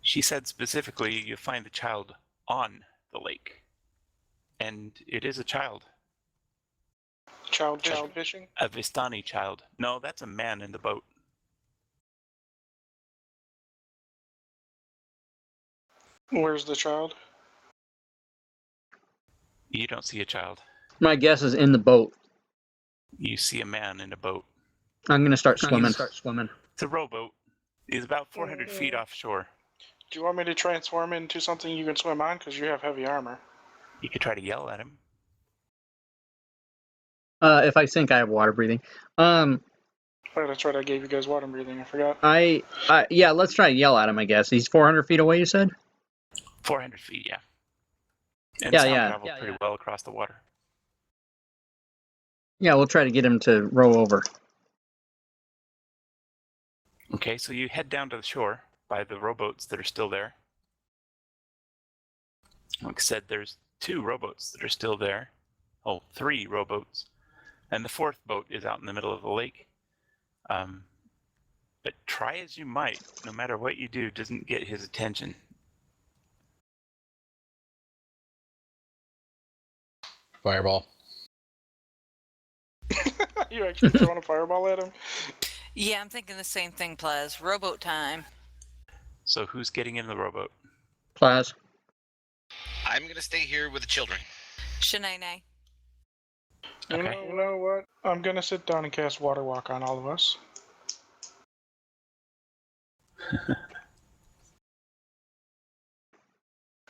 She said specifically you find the child on the lake. And it is a child. Child fishing? A Vistani child. No, that's a man in the boat. Where's the child? You don't see a child. My guess is in the boat. You see a man in a boat. I'm gonna start swimming. It's a rowboat. It's about 400 feet offshore. Do you want me to transform into something you can swim on? Because you have heavy armor. You could try to yell at him. If I sink, I have water breathing. Oh, that's right, I gave you guys water breathing, I forgot. Yeah, let's try to yell at him, I guess. He's 400 feet away, you said? 400 feet, yeah. And Yeah, sound yeah. travel pretty well across the water. Yeah, we'll try to get him to row over. Okay, so you head down to the shore by the rowboats that are still there. Like I said, there's 2 rowboats that are still there. Oh, 3 rowboats. And the 4th boat is out in the middle of the lake. But try as you might, no matter what you do, doesn't get his attention. Fireball. You actually throwing a fireball at him? Yeah, I'm thinking the same thing, Plaz. Rowboat time. So who's getting in the rowboat? Plaz. I'm gonna stay here with the children. Shanae. You know what? I'm gonna sit down and cast Water Walk on all of us.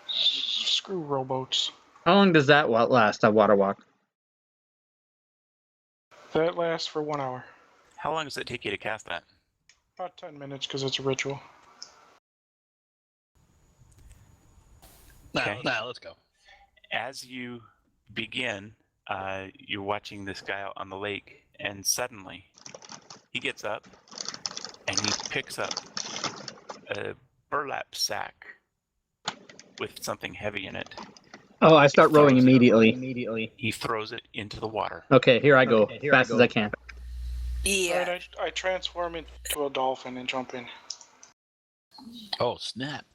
Screw rowboats. How long does that last, a water walk? That lasts for 1 hour. How long does it take you to cast that? About 10 minutes because it's a ritual. Okay. Nah, let's go. As you begin, you're watching this guy out on the lake, and suddenly he gets up and he picks up a burlap sack with something heavy in it. Oh, I start rowing immediately. He throws it into the water. Okay, here I go. Fast as I can. Yeah. Alright, I transform into a dolphin and jump in. Oh, snap.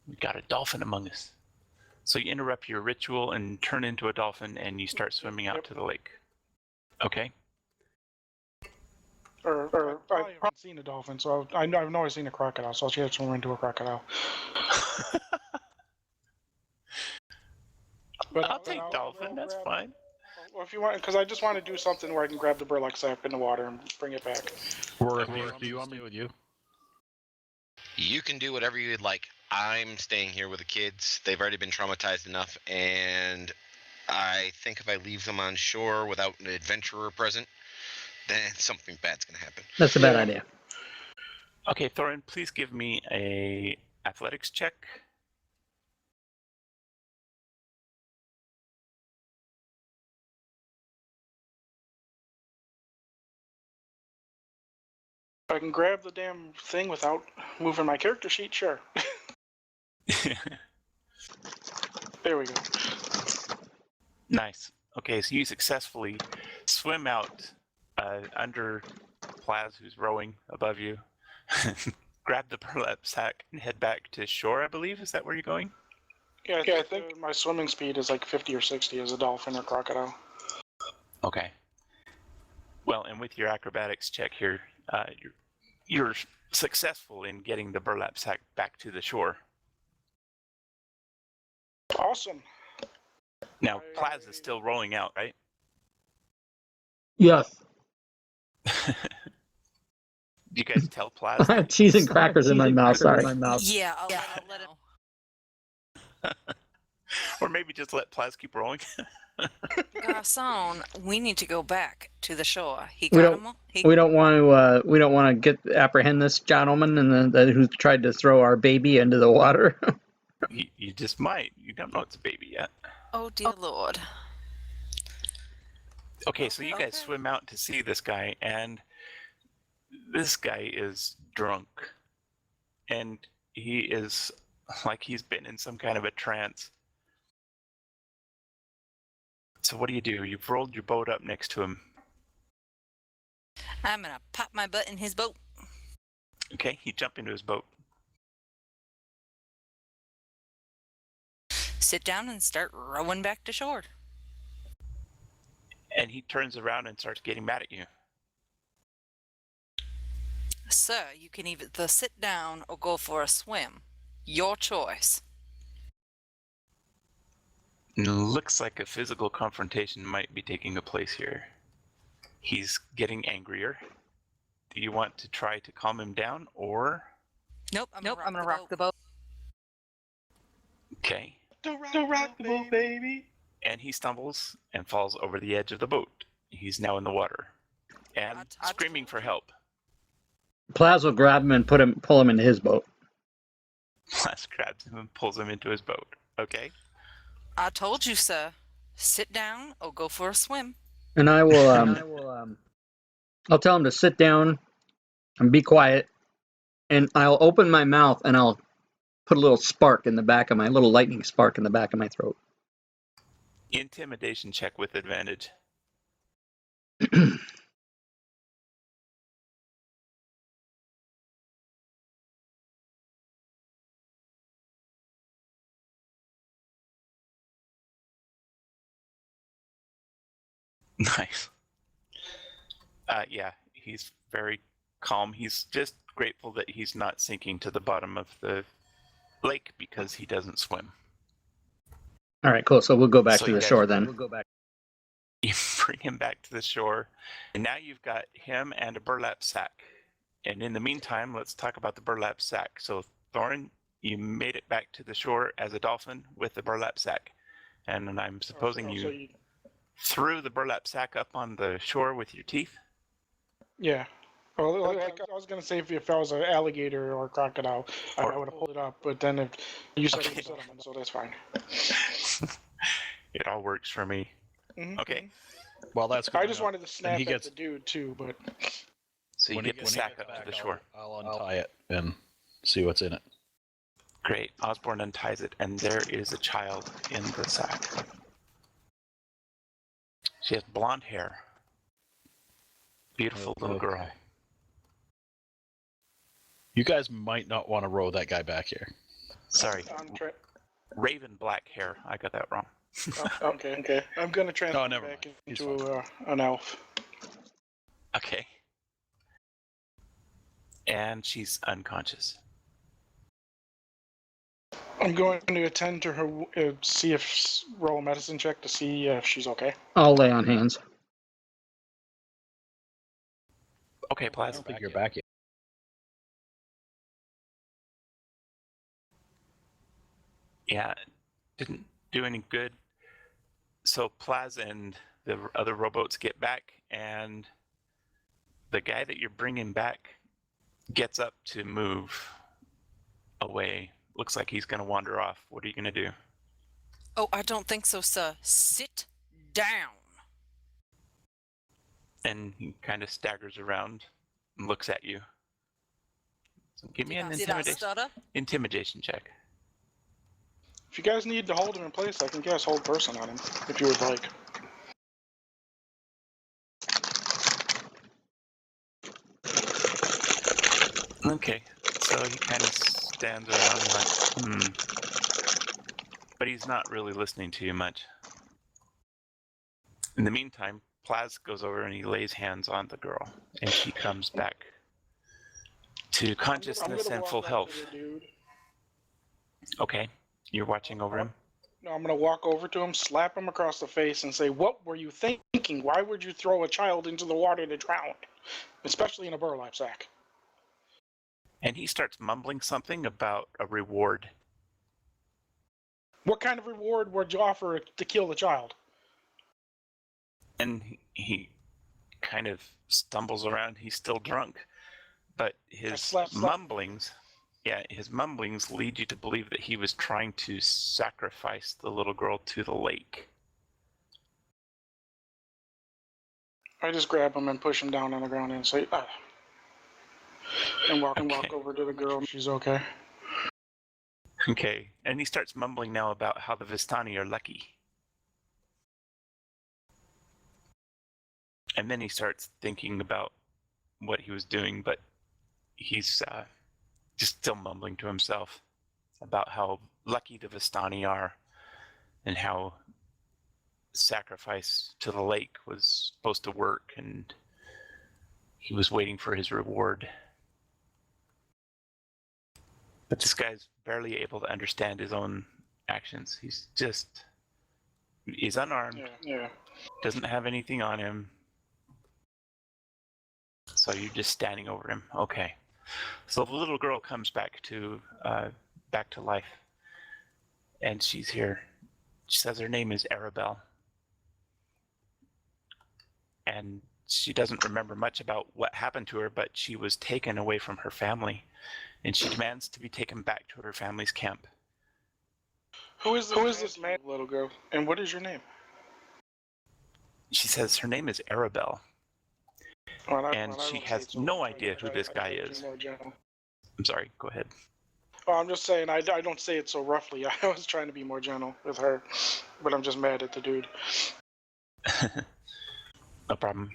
We got a dolphin among us. So you interrupt your ritual and turn into a dolphin, and you start swimming out to the lake. Okay. Or I haven't seen a dolphin, so I've never seen a crocodile, so I'll transform into a crocodile. But I'll take dolphin. That's fine. Well, if you want, because I just want to do something where I can grab the burlap sack in the water and bring it back. Rorik, do you want me with you? You can do whatever you'd like. I'm staying here with the kids. They've already been traumatized enough, and I think if I leave them on shore without an adventurer present, then something bad's gonna happen. That's a bad idea. Okay, Thorin, please give me a athletics check. If I can grab the damn thing without moving my character sheet, sure. There we go. Nice. Okay, so you successfully swim out under Plaz, who's rowing above you. Grab the burlap sack and head back to shore, I believe. Is that where you're going? Yeah, I think my swimming speed is like 50 or 60 as a dolphin or crocodile. Okay. Well, and with your acrobatics check here, you're successful in getting the burlap sack back to the shore. Awesome. Now, Plaz is still rolling out, right? Yes. Do you guys tell Plaz? I have cheese and crackers in my mouth, sorry. Yeah, I'll let him. Or maybe just let Plaz keep rolling? Garçon, we need to go back to the shore. He We got don't- him. We don't want to apprehend this gentleman and who tried to throw our baby into the water. You just might. You don't know it's a baby yet. Oh dear Lord. Okay, so you guys swim out to see this guy, and this guy is drunk. And he is like he's been in some kind of a trance. So what do? You've rolled your boat up next to him. I'm gonna pop my butt in his boat. Okay, you jump into his boat. Sit down and start rowing back to shore. And he turns around and starts getting mad at you. Sir, you can either sit down or go for a swim. Your choice. Looks like a physical confrontation might be taking place here. He's getting angrier. Do you want to try to calm him down, or? Nope, I'm gonna rock the boat. Okay. Don't rock the boat, baby. And he stumbles and falls over the edge of the boat. He's now in the water and screaming for help. Plaz will grab him and pull him into his boat. Plaz grabs him and pulls him into his boat. Okay. I told you, sir. Sit down or go for a swim. And I will I'll tell him to sit down and be quiet, and I'll open my mouth and I'll put a little lightning spark in the back of my throat. Intimidation check with advantage. Nice. Yeah, he's very calm. He's just grateful that he's not sinking to the bottom of the lake because he doesn't swim. All right, cool. So we'll go back So to you the guys- shore then. You bring him back to the shore, and now you've got him and a burlap sack. And in the meantime, let's talk about the burlap sack. So, Thorin, you made it back to the shore as a dolphin with the burlap sack. And I'm supposing So you threw the burlap sack up on the shore with your teeth? Yeah. Well, like I was gonna say, if I was an alligator or a crocodile, I would have pulled it up. But then if you said it was a dolphin, so that's fine. It all works for me. Mhm, Okay. mhm. Well, that's good. I to just know. wanted to snap he at gets- the dude too, but So you When get he the sack gets up to back, the shore. I'll untie it and see what's in it. Great. Osborne unties it, and there is a child in the sack. She has blonde hair. Beautiful little girl. Okay. You guys might not want to row that guy back here. Sorry, raven black hair. I got that wrong. okay. I'm gonna transform never back mind. He's into an elf. Okay. And she's unconscious. I'm going to attend to her, see if roll a medicine check to see if she's okay. I'll lay on hands. Okay, I Plaz. don't think you're back yet. Yeah, didn't do any good. So Plaz and the other rowboats get back, and the guy that you're bringing back gets up to move away. Looks like he's going to wander off. What are you going to do? Oh, I don't think so, sir. Sit down. And he kind of staggers around and looks at you. So give me an Did I stutter? intimidation check. If you guys need to hold him in place, I can cast hold person on him if you would like. Okay, so he kind of stands around like, But he's not really listening to you much. In the meantime, Plaz goes over and he lays hands on the girl, and she comes back to consciousness and full health. Okay, you're watching over him? No, I'm going to walk over to him, slap him across the face, and say, "What were you thinking? Why would you throw a child into the water to drown? Especially in a burlap sack." And he starts mumbling something about a reward. What kind of reward would you offer to kill the child? And he kind of stumbles around. He's still drunk, but his mumblings, his mumblings lead you to believe that he was trying to sacrifice the little girl to the lake. I just grab him and push him down on the ground and say, and walk over to the girl. She's okay. Okay, and he starts mumbling now about how the Vistani are lucky. And then he starts thinking about what he was doing, but he's just still mumbling to himself about how lucky the Vistani are and how sacrifice to the lake was supposed to work, and he was waiting for his reward. But this guy's barely able to understand his own actions. He's unarmed, doesn't have anything on him. So you're just standing over him. Okay. So the little girl comes back to life, and she's here. She says her name is Arabelle, and she doesn't remember much about what happened to her, but she was taken away from her family, and she demands to be taken back to her family's camp. Who is this man, little girl? And what is your name? She says her name is Arabelle. And she has no idea who this guy is. I'm sorry, go ahead. Oh, I'm just saying, I don't say it so roughly. I was trying to be more gentle with her, but I'm just mad at the dude. No problem.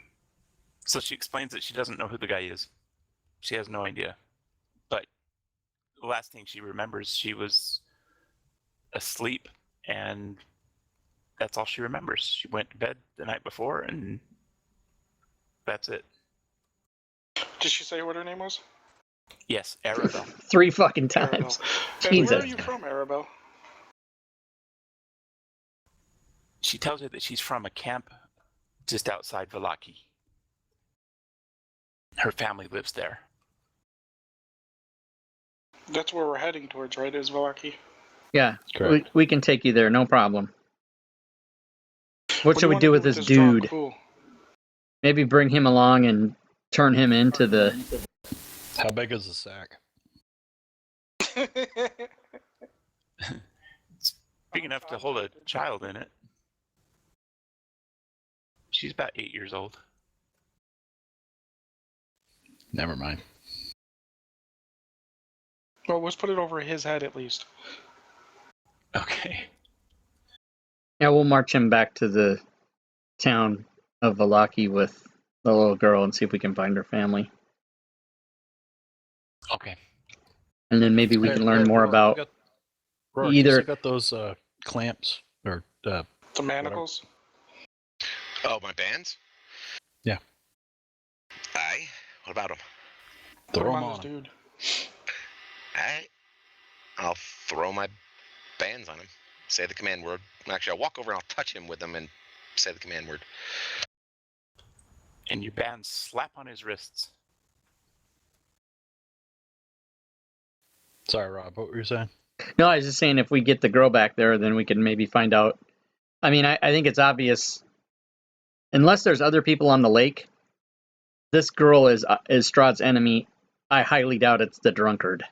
So she explains that she doesn't know who the guy is. She has no idea. But the last thing she remembers, she was asleep, and that's all she remembers. She went to bed the night before, and that's it. Did she say what her name was? Yes, Arabelle. 3 fucking Arabelle. times. And where are Jesus. you from, Arabelle? She tells you that she's from a camp just outside Vallaki. Her family lives there. That's where we're heading towards, right? Is Vallaki? Yeah, Correct. we can take you there, no problem. What do should you we wanna do with this drunk dude? fool? Maybe bring him along and turn him into the... How big is the sack? It's big enough to hold a child in it. She's about 8 years old. Never mind. Well, let's put it over his head at least. Okay. Yeah, we'll march him back to the town of Vallaki with the little girl and see if we can find her family. Okay. And then maybe we can learn more about Rourke, either... you still got those clamps or The manacles? Oh, my bands? Yeah. Aye. What about them? Put throw him 'em on this on 'em. dude. Aye. I'll throw my bands on him. Say the command word. Actually, I'll walk over and I'll touch him with them and say the command word. And your bands slap on his wrists. Sorry, Rob. What were you saying? No, I was just saying if we get the girl back there, then we can maybe find out. I mean, I think it's obvious. Unless there's other people on the lake, this girl is Strahd's enemy. I highly doubt it's the drunkard.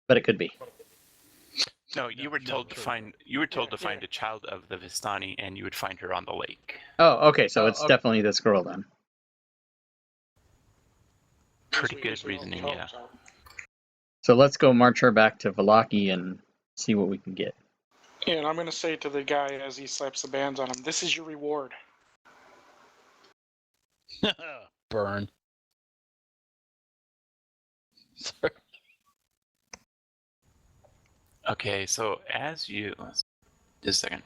But it could be. No, you were told to find a child of the Vistani, and you would find her on the lake. Oh, okay, so it's definitely this girl then. Pretty good reasoning, yeah. So let's go march her back to Vallaki and see what we can get. Yeah, and I'm going to say to the guy as he slaps the bands on him, this is your reward. Burn. Sorry. Okay, so as you... Just a second.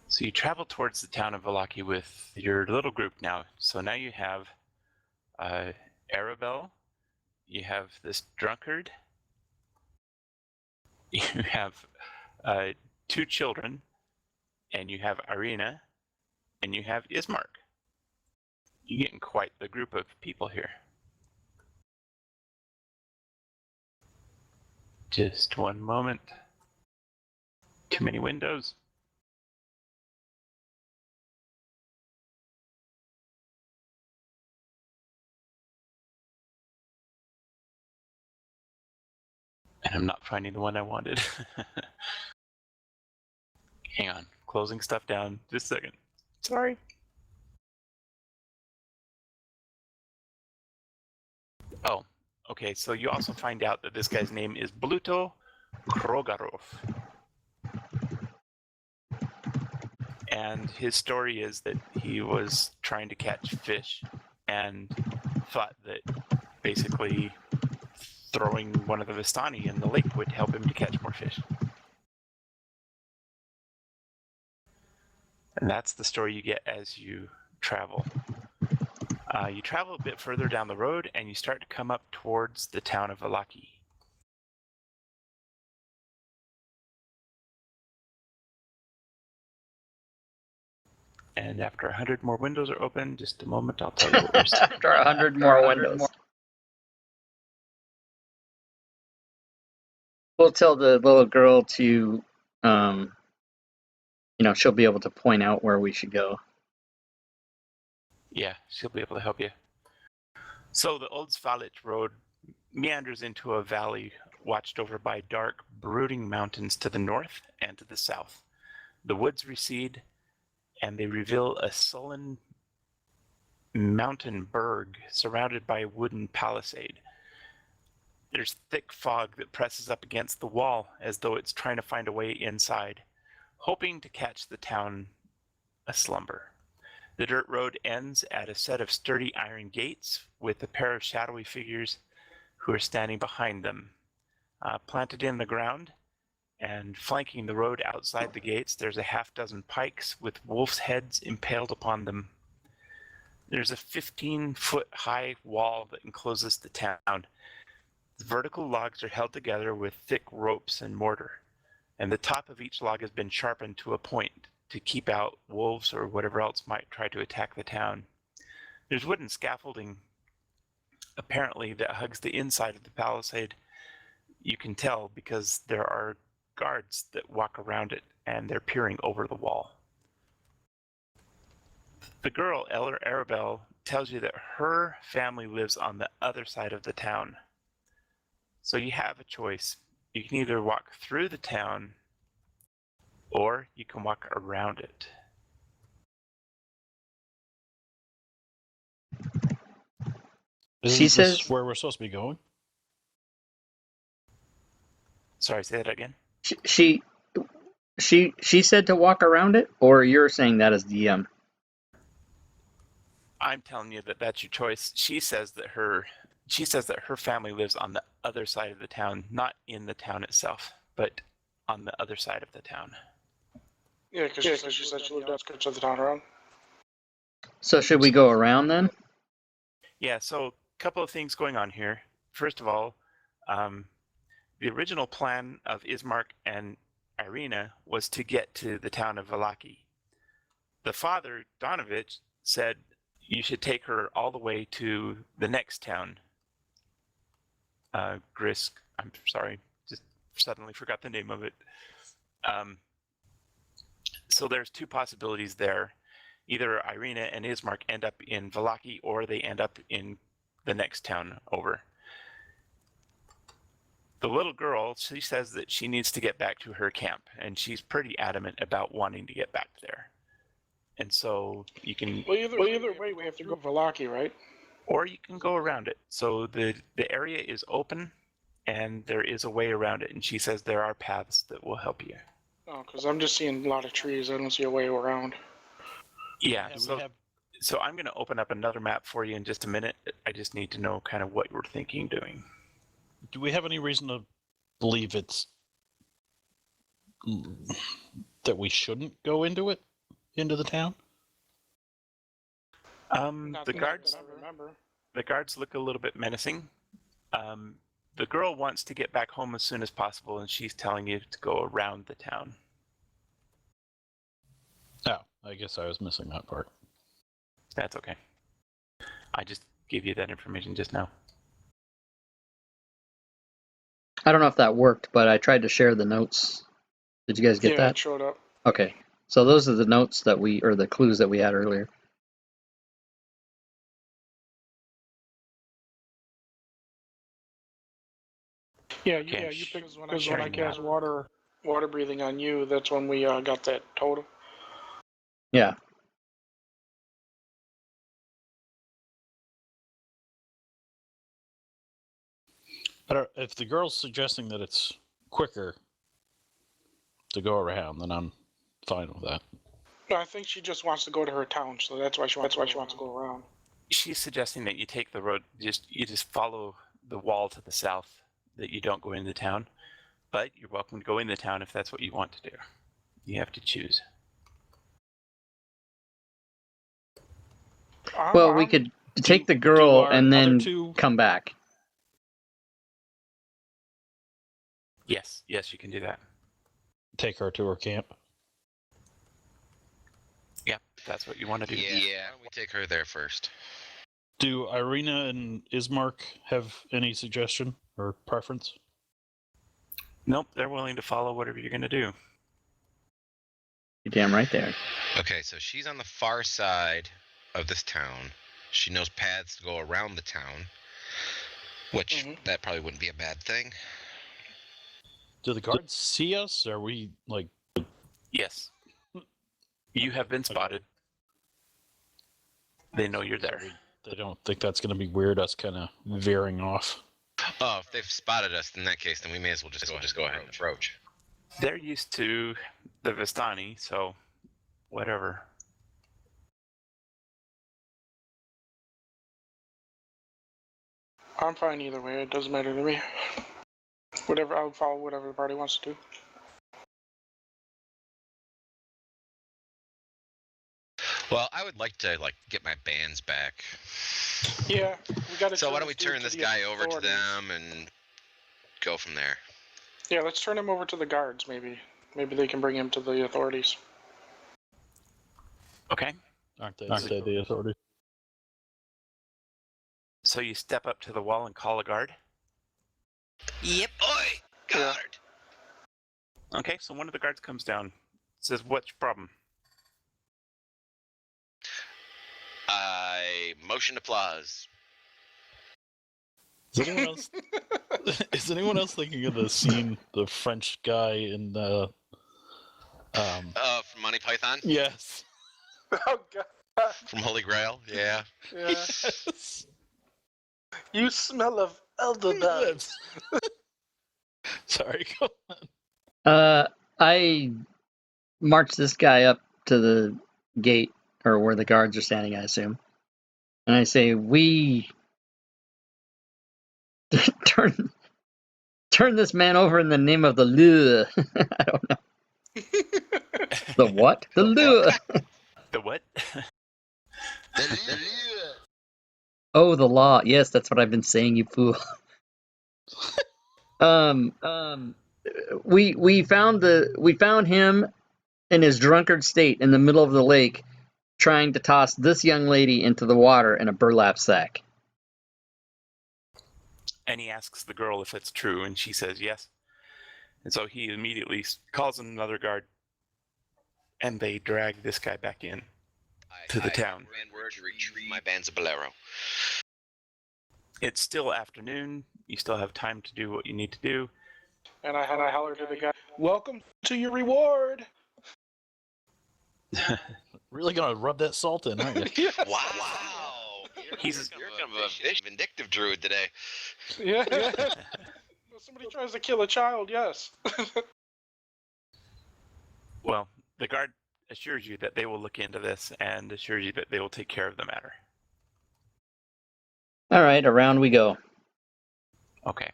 So you travel towards the town of Vallaki with your little group now. So now you have Arabelle, you have this drunkard, you have 2 children, and you have Irina, and you have Ismark. You're getting quite the group of people here. Just one moment. Too many windows. And I'm not finding the one I wanted. Hang on. Closing stuff down. Just a second. Sorry. Oh, okay. So you also find out that this guy's name is Bluto Krogarov. And his story is that he was trying to catch fish and thought that basically throwing one of the Vistani in the lake would help him to catch more fish. And that's the story you get as you travel. You travel a bit further down the road and you start to come up towards the town of Vallaki. And after 100 more windows are open, just a moment, I'll tell you what we're seeing. After 100 more windows. We'll tell the little girl to, she'll be able to point out where we should go. Yeah, she'll be able to help you. So the Old Svalich Road meanders into a valley watched over by dark, brooding mountains to the north and to the south. The woods recede, and they reveal a sullen mountain berg surrounded by a wooden palisade. There's thick fog that presses up against the wall as though it's trying to find a way inside, hoping to catch the town aslumber. The dirt road ends at a set of sturdy iron gates with a pair of shadowy figures who are standing behind them. planted in the ground, and flanking the road outside the gates, there's a half-dozen pikes with wolves' heads impaled upon them. There's a 15-foot high wall that encloses the town. The vertical logs are held together with thick ropes and mortar, and the top of each log has been sharpened to a point to keep out wolves or whatever else might try to attack the town. There's wooden scaffolding, apparently, that hugs the inside of the palisade. You can tell because there are guards that walk around it, and they're peering over the wall. The girl, Eller Arabelle, tells you that her family lives on the other side of the town. So you have a choice. You can either walk through the town, or you can walk around it. Isn't She this says where we're supposed to be going? Sorry, say that again. she said to walk around it, or you're saying that as DM? I'm telling you that that's your choice. She says that her family lives on the other side of the town, not in the town itself, but on the other side of the town. Yeah, because she said she lived outskirts of the town around. So should we go around then? Yeah, so a couple of things going on here. First of all, the original plan of Ismark and Irina was to get to the town of Valaki. The father, Donovich, said you should take her all the way to the next town. Krezk, I'm sorry, just suddenly forgot the name of it. So there's two possibilities there. Either Irina and Ismark end up in Valaki, or they end up in the next town over. The little girl, she says that she needs to get back to her camp, and she's pretty adamant about wanting to get back there. And so you can... Well, either way, we have to go to Valaki, right? Or you can go around it. So the area is open, and there is a way around it, and she says there are paths that will help you. Oh, because I'm just seeing a lot of trees. I don't see a way around. Yeah, so I'm going to open up another map for you in just a minute. I just need to know kind of what you're thinking doing. Do we have any reason to believe it's that we shouldn't go into the town? The guards look a little bit menacing. The girl wants to get back home as soon as possible, and she's telling you to go around the town. Oh, I guess I was missing that part. That's okay. I just gave you that information just now. I don't know if that worked, but I tried to share the notes. Did you guys get that? It showed up. Okay. So those are the notes that or the clues that we had earlier. Yeah, you picked when I cast water breathing on you. That's when we got that totem. Yeah. If the girl's suggesting that it's quicker to go around, then I'm fine with that. No, I think she just wants to go to her town, so that's why she wants to go around. She's suggesting that you take the road, you just follow the wall to the south, that you don't go into town. But you're welcome to go in the town if that's what you want to do. You have to choose. Well, we could take the girl and then come back. Yes, you can do that. Take her to her camp. Yeah, that's what you want to do. Yeah, we take her there first. Do Irina and Ismark have any suggestion or preference? Nope, they're willing to follow whatever you're going to do. You're damn right there. Okay, so she's on the far side of this town. She knows paths to go around the town, which that probably wouldn't be a bad thing. Do the guards see us? Are we like... Yes. You have been spotted. They know you're there. They don't think that's going to be weird, us kind of veering off. Oh, if they've spotted us, in that case, then we may as well just go ahead and approach. They're used to the Vistani, so whatever. I'm fine either way. It doesn't matter to me. Whatever, I'll follow whatever the party wants to do. Well, I would like to get my bands back. Yeah, we got to. So why don't we turn this guy over to them and go from there? Yeah, let's turn him over to the guards. Maybe they can bring him to the authorities. Okay. Aren't they the authority? So you step up to the wall and call a guard. Yep. Oi, guard! Okay, so one of the guards comes down, says, "What's your problem?" I motion applause. Is anyone else? Is anyone else thinking of the scene, the French guy in the? From Monty Python? Yes. Oh God. From Holy Grail? Yeah. Yeah. Yes. You smell of elderberries. Sorry, go on. I march this guy up to the gate, or where the guards are standing, I assume. And I say, we turn this man over in the name of the law. I don't know. The what? The law. The what? Oh, the law. Yes, that's what I've been saying, you fool. We found him in his drunkard state in the middle of the lake, trying to toss this young lady into the water in a burlap sack. And he asks the girl if it's true, and she says yes. And so he immediately calls in another guard, and they drag this guy back in to the town. Ran word to retrieve my Banzabolero. It's still afternoon. You still have time to do what you need to do. And I holler to the guy, "Welcome to your reward." Really gonna rub that salt in, aren't you? Yes. Wow. You're kind of a vindictive druid today. Yeah. If somebody tries to kill a child, yes. Well, the guard assures you that they will look into this and assures you that they will take care of the matter. All right, around we go. Okay.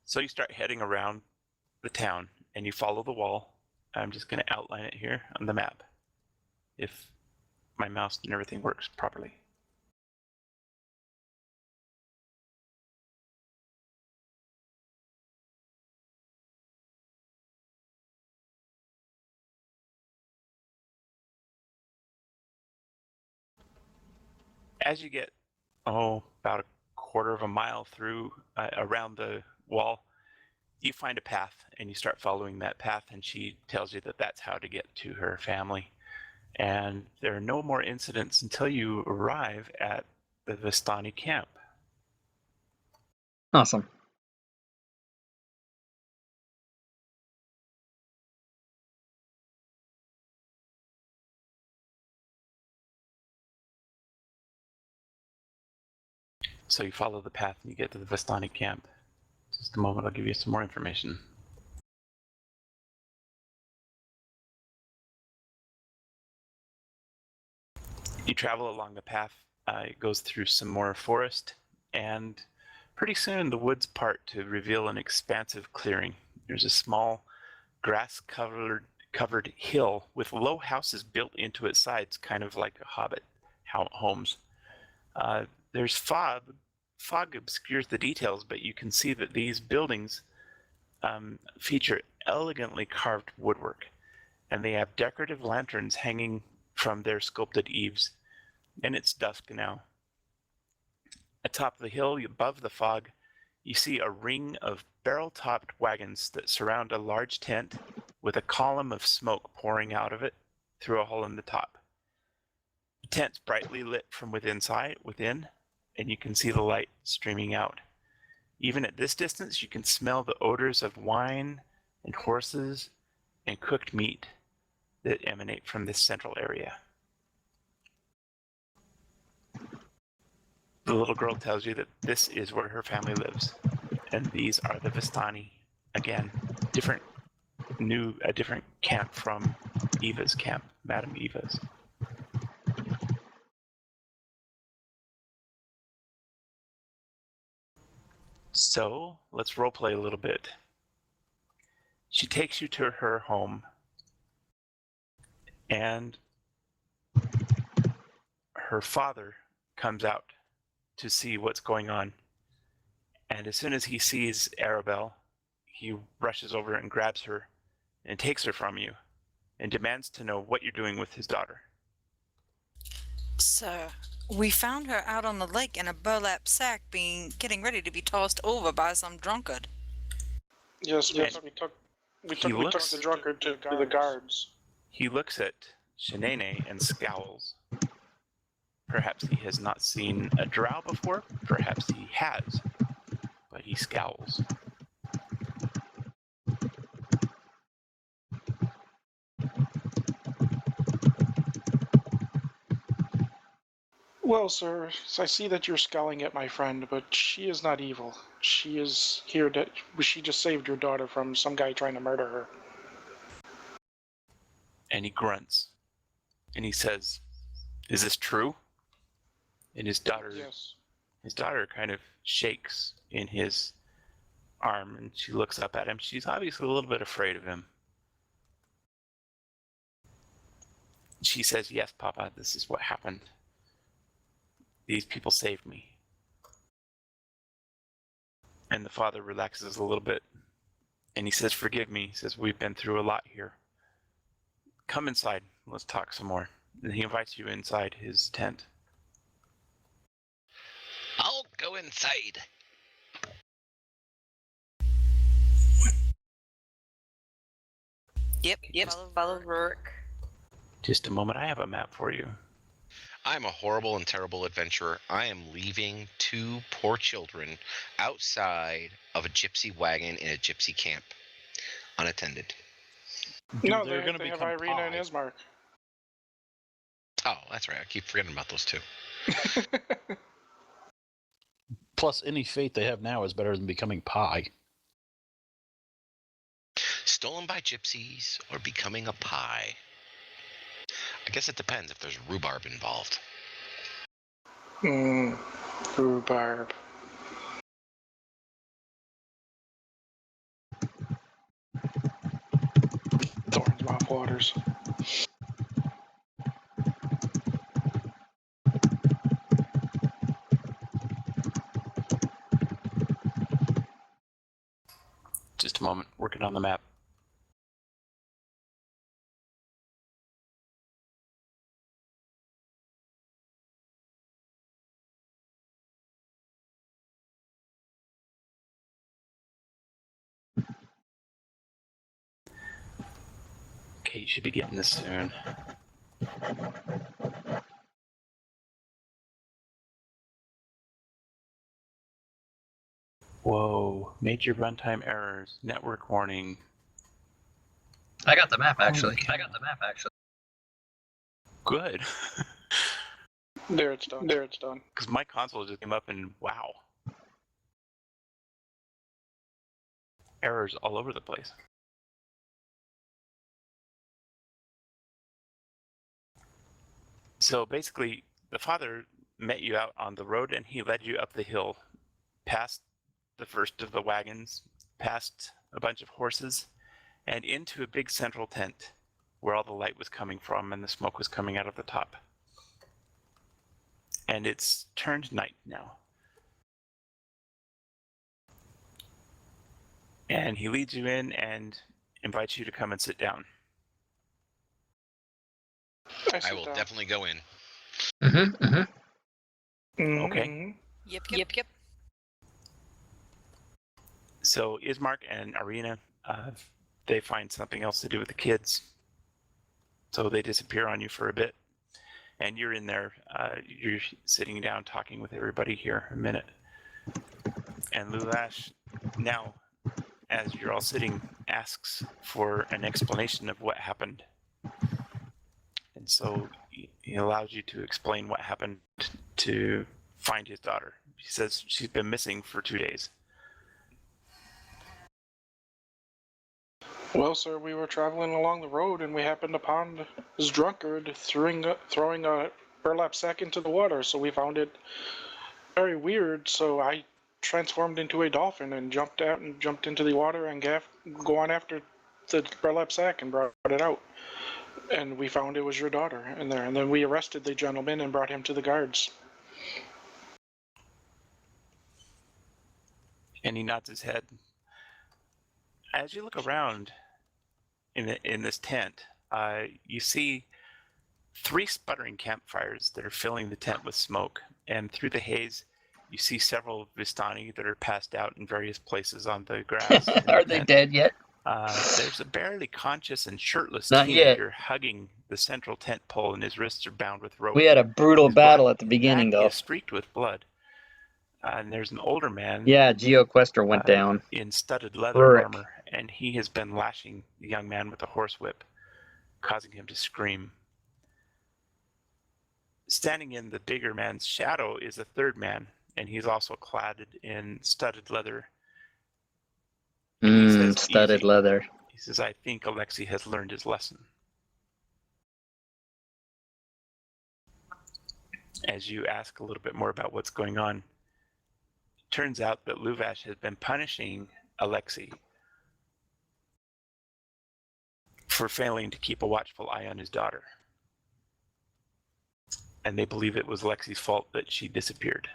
So you start heading around the town, and you follow the wall. I'm just going to outline it here on the map, if my mouse and everything works properly. As you get, about a quarter of a mile through, around the wall, you find a path, and you start following that path, and she tells you that that's how to get to her family. And there are no more incidents until you arrive at the Vistani camp. Awesome. So you follow the path, and you get to the Vistani camp. Just a moment, I'll give you some more information. You travel along the path. It goes through some more forest, and pretty soon the woods part to reveal an expansive clearing. There's a small grass-covered hill with low houses built into its sides, kind of like hobbit homes. There's fog. Fog obscures the details, but you can see that these buildings feature elegantly carved woodwork, and they have decorative lanterns hanging from their sculpted eaves. And it's dusk now. Atop the hill, above the fog, you see a ring of barrel-topped wagons that surround a large tent with a column of smoke pouring out of it through a hole in the top. The tent's brightly lit from within, and you can see the light streaming out. Even at this distance, you can smell the odors of wine and horses and cooked meat that emanate from this central area. The little girl tells you that this is where her family lives, and these are the Vistani. Again, a different camp from Eva's camp, Madame Eva's. So let's roleplay a little bit. She takes you to her home, and her father comes out to see what's going on. And as soon as he sees Arabelle, he rushes over and grabs her and takes her from you and demands to know what you're doing with his daughter. Sir, we found her out on the lake in a burlap sack getting ready to be tossed over by some drunkard. Yes, we took the drunkard to the guards. He looks at Shanae and scowls. Perhaps he has not seen a drow before, perhaps he has, but he scowls. Well, sir, I see that you're scowling at my friend, but she is not evil. She is here to... She just saved your daughter from some guy trying to murder her. And he grunts. And he says, "Is this true?" And his daughter kind of shakes in his arm, and she looks up at him. She's obviously a little bit afraid of him. She says, "Yes, Papa, this is what happened. These people saved me." And the father relaxes a little bit, and he says, "Forgive me." He says, "We've been through a lot here. Come inside, let's talk some more." And he invites you inside his tent. I'll go inside. Yep. Follow Rourke. Just a moment, I have a map for you. I'm a horrible and terrible adventurer. I am leaving 2 poor children outside of a gypsy wagon in a gypsy camp, unattended. No, they have Irina and Ismark. Oh, that's right. I keep forgetting about those 2. Plus, any fate they have now is better than becoming pie. Stolen by gypsies or becoming a pie. I guess it depends if there's rhubarb involved. Rhubarb. Thorns, mouth waters. Just a moment, working on the map. Okay, you should be getting this soon. Whoa, major runtime errors, network warning. I got the map, actually. Good. There it's done. Because my console just came up and wow. Errors all over the place. So basically, the father met you out on the road and he led you up the hill, past the first of the wagons, past a bunch of horses, and into a big central tent where all the light was coming from and the smoke was coming out of the top. And it's turned night now. And he leads you in and invites you to come and sit down. I will definitely go in. Okay. Yep. So Ismark and Irina, they find something else to do with the kids. So they disappear on you for a bit. And you're in there, you're sitting down talking with everybody here a minute. And Lulash, now, as you're all sitting, asks for an explanation of what happened. And so he allows you to explain what happened to find his daughter. He says she's been missing for 2 days. Well, sir, we were traveling along the road and we happened upon this drunkard throwing a burlap sack into the water. So we found it very weird. So I transformed into a dolphin and jumped out and jumped into the water and go on after the burlap sack and brought it out. And we found it was your daughter in there. And then we arrested the gentleman and brought him to the guards. And he nods his head. As you look around in this tent, you see 3 sputtering campfires that are filling the tent with smoke. And through the haze, you see several Vistani that are passed out in various places on the grass. Are they dead yet? There's a barely conscious and shirtless Not teenager hugging the central tent pole, and his wrists are bound with rope. We had a brutal His battle black at the beginning, back though. is streaked with blood. And there's an older man. Yeah, GeoQuester went down. In studded leather Rurik. armor, and he has been lashing the young man with a horsewhip, causing him to scream. Standing in the bigger man's shadow is a third man, and he's also clad in studded leather. And he says, Studded "Easy." leather. He says, "I think Alexei has learned his lesson." As you ask a little bit more about what's going on, it turns out that Luvash has been punishing Alexei for failing to keep a watchful eye on his daughter. And they believe it was Alexei's fault that she disappeared.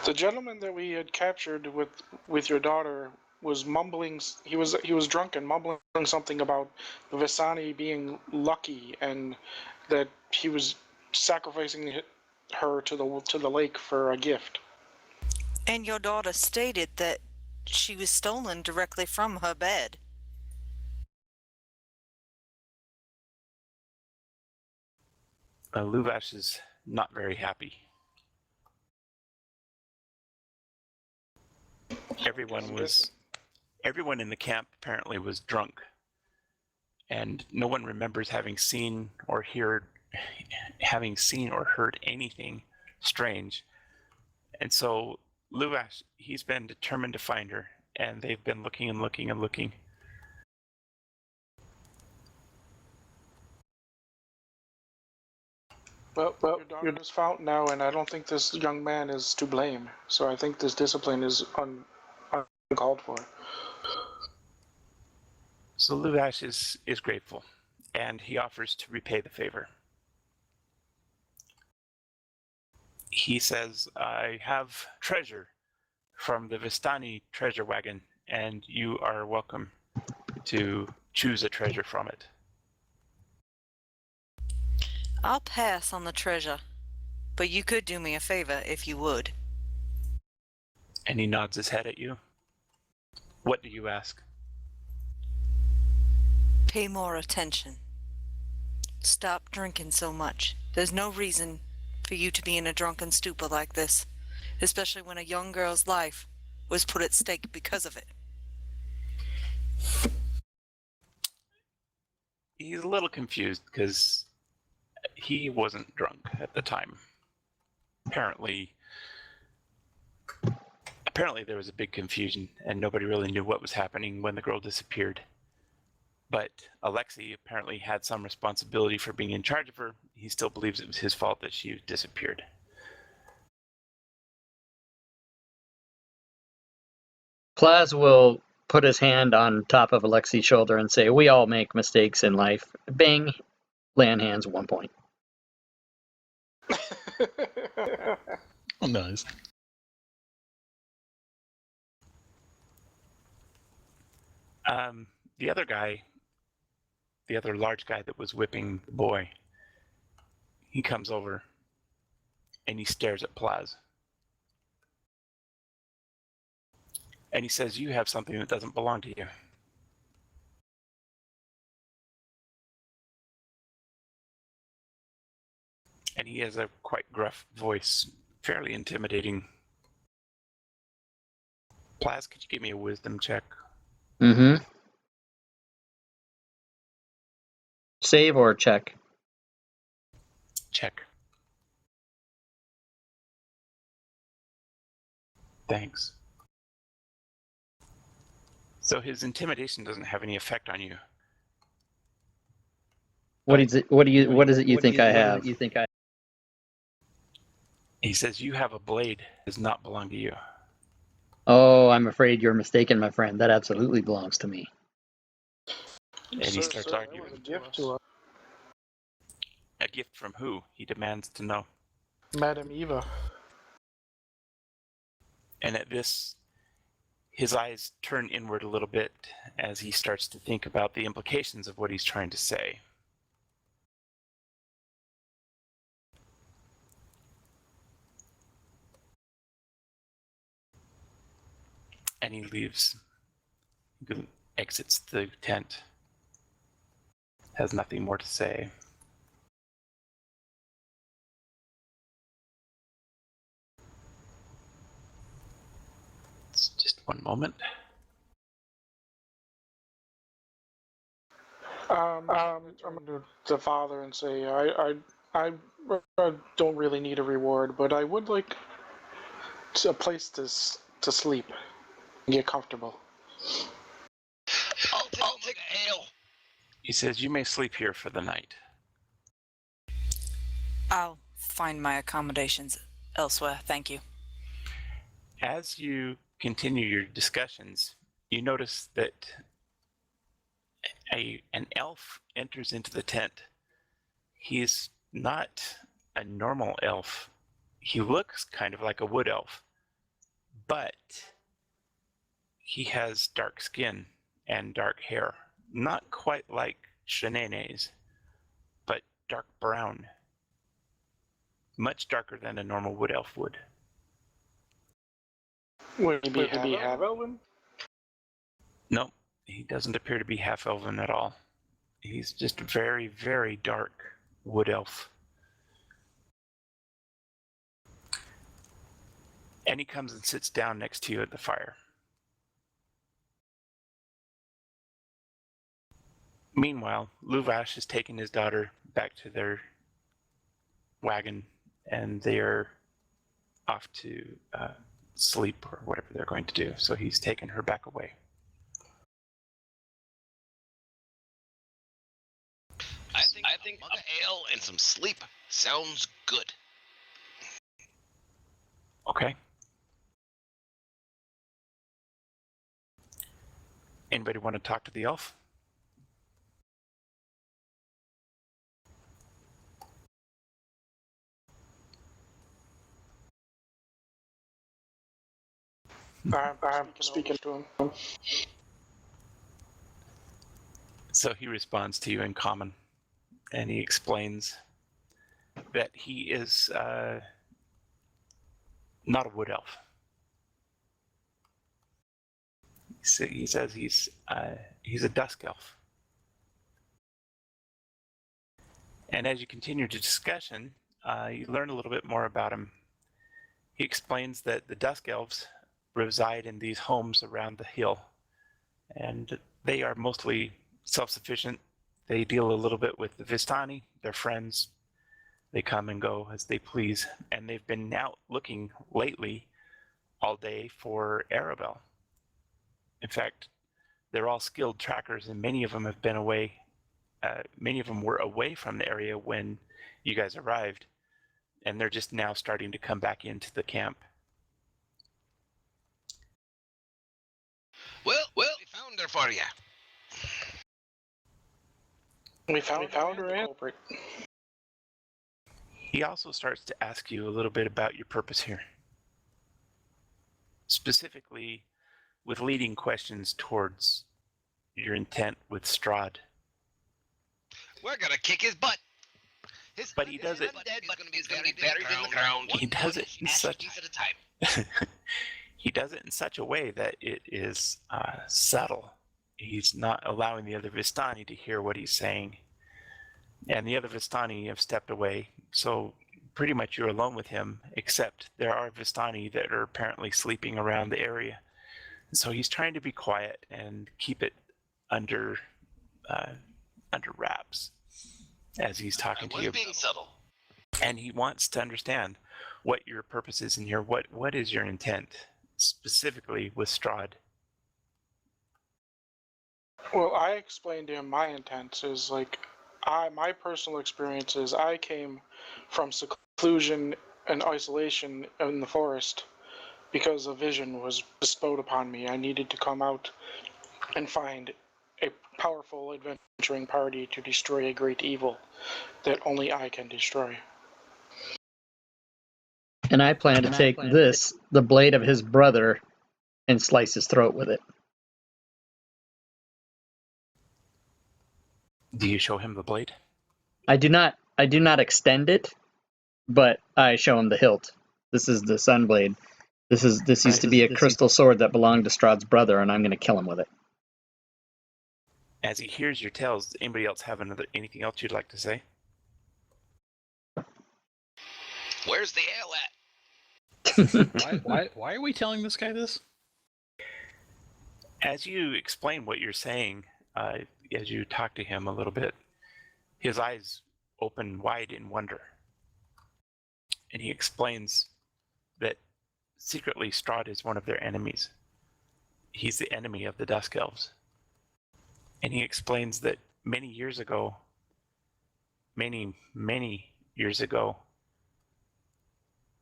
The gentleman that we had captured with your daughter was mumbling. He was drunk and mumbling something about the Vistani being lucky and that he was sacrificing her to the lake for a gift. And your daughter stated that she was stolen directly from her bed. Luvash is not very happy. Everyone in the camp apparently was drunk, and no one remembers having seen or heard anything strange. And so Luvash, he's been determined to find her, and they've been looking and looking and looking. Well, your daughter is found now, and I don't think this young man is to blame. So I think this discipline is uncalled for. So Luvash is grateful, and he offers to repay the favor. He says, "I have treasure from the Vistani treasure wagon, and you are welcome to choose a treasure from it." I'll pass on the treasure, but you could do me a favor if you would. And he nods his head at you. What do you ask? Pay more attention. Stop drinking so much. There's no reason for you to be in a drunken stupor like this, especially when a young girl's life was put at stake because of it. He's a little confused because he wasn't drunk at the time. Apparently there was a big confusion and nobody really knew what was happening when the girl disappeared. But Alexei apparently had some responsibility for being in charge of her. He still believes it was his fault that she disappeared. Plaz will put his hand on top of Alexei's shoulder and say, "We all make mistakes in life." Bing. Land hands 1 point. Oh, nice. The other large guy that was whipping the boy, he comes over and he stares at Plaz. And he says, "You have something that doesn't belong to you." And he has a quite gruff voice, fairly intimidating. Plaz, could you give me a wisdom check? Mm-hmm. Save or check? Check. Thanks. So his intimidation doesn't have any effect on you. What is it you think I have? He says, you have a blade that does not belong to you. Oh, I'm afraid you're mistaken, my friend. That absolutely belongs to me. And he starts That arguing. was a gift to us. A gift from who? He demands to know. Madam Eva. And at this, his eyes turn inward a little bit as he starts to think about the implications of what he's trying to say. And he leaves, exits the tent, has nothing more to say. It's just one moment. I'm going to the father and say, I don't really need a reward, but I would like a place to sleep and get comfortable. I'll take an ale. He says, you may sleep here for the night. I'll find my accommodations elsewhere, thank you. As you continue your discussions, you notice that an elf enters into the tent. He's not a normal elf. He looks kind of like a wood elf, but he has dark skin and dark hair. Not quite like Shanane's, but dark brown. Much darker than a normal wood elf would. Would he be half elven? No, he doesn't appear to be half elven at all. He's just a very, very dark wood elf. And he comes and sits down next to you at the fire. Meanwhile, Luvash has taken his daughter back to their wagon, and they are off to sleep or whatever they're going to do. So he's taken her back away. I think a mug of ale and some sleep sounds good. Okay. Anybody want to talk to the elf? I'm speaking to him. So he responds to you in common, and he explains that he is not a wood elf. He says he's a dusk elf. And as you continue the discussion, you learn a little bit more about him. He explains that the dusk elves reside in these homes around the hill, and they are mostly self-sufficient. They deal a little bit with the Vistani, their friends. They come and go as they please, and they've been out looking lately all day for Arabelle. In fact, they're all skilled trackers, and many of them have been away. Many of them were away from the area when you guys arrived, and they're just now starting to come back into the camp. Well, we found her for you. We found her in. He also starts to ask you a little bit about your purpose here. Specifically, with leading questions towards your intent with Strahd. We're gonna kick his butt. But he does it. He's gonna be buried in the ground. He does it in such. At a time. He does it in such a way that it is subtle. He's not allowing the other Vistani to hear what he's saying. And the other Vistani have stepped away, so pretty much you're alone with him, except there are Vistani that are apparently sleeping around the area. So he's trying to be quiet and keep it under wraps as he's talking to you. Being subtle. And he wants to understand what your purpose is in here. What is your intent, specifically with Strahd? Well, I explained to him my intent is like, my personal experience is I came from seclusion in isolation in the forest because a vision was bestowed upon me. I needed to come out and find a powerful adventuring party to destroy a great evil that only I can destroy. And I plan to take this, the blade of his brother, and slice his throat with it. Do you show him the blade? I do not extend it, but I show him the hilt. This is the Sunblade. This used to be a crystal sword that belonged to Strahd's brother, and I'm going to kill him with it. As he hears your tales, does anybody else have anything else you'd like to say? Where's the ale at? Why are we telling this guy this? As you explain what you're saying, as you talk to him a little bit, his eyes open wide in wonder. And he explains that secretly Strahd is one of their enemies. He's the enemy of the Dusk Elves. And he explains that many years ago, many years ago,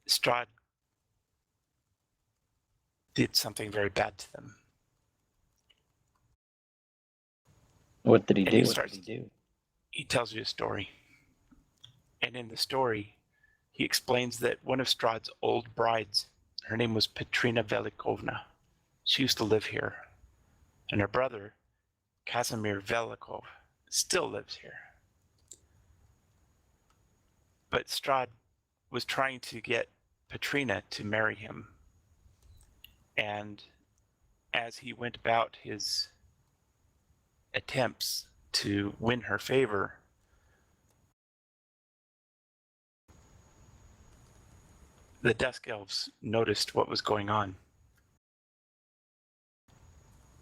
Strahd did something very bad to them. What did he And do? He tells you a story. And in the story, he explains that one of Strahd's old brides, her name was Petrina Velikovna. She used to live here. And her brother, Casimir Velikov, still lives here. But Strahd was trying to get Petrina to marry him. And as he went about his attempts to win her favor, the Dusk Elves noticed what was going on.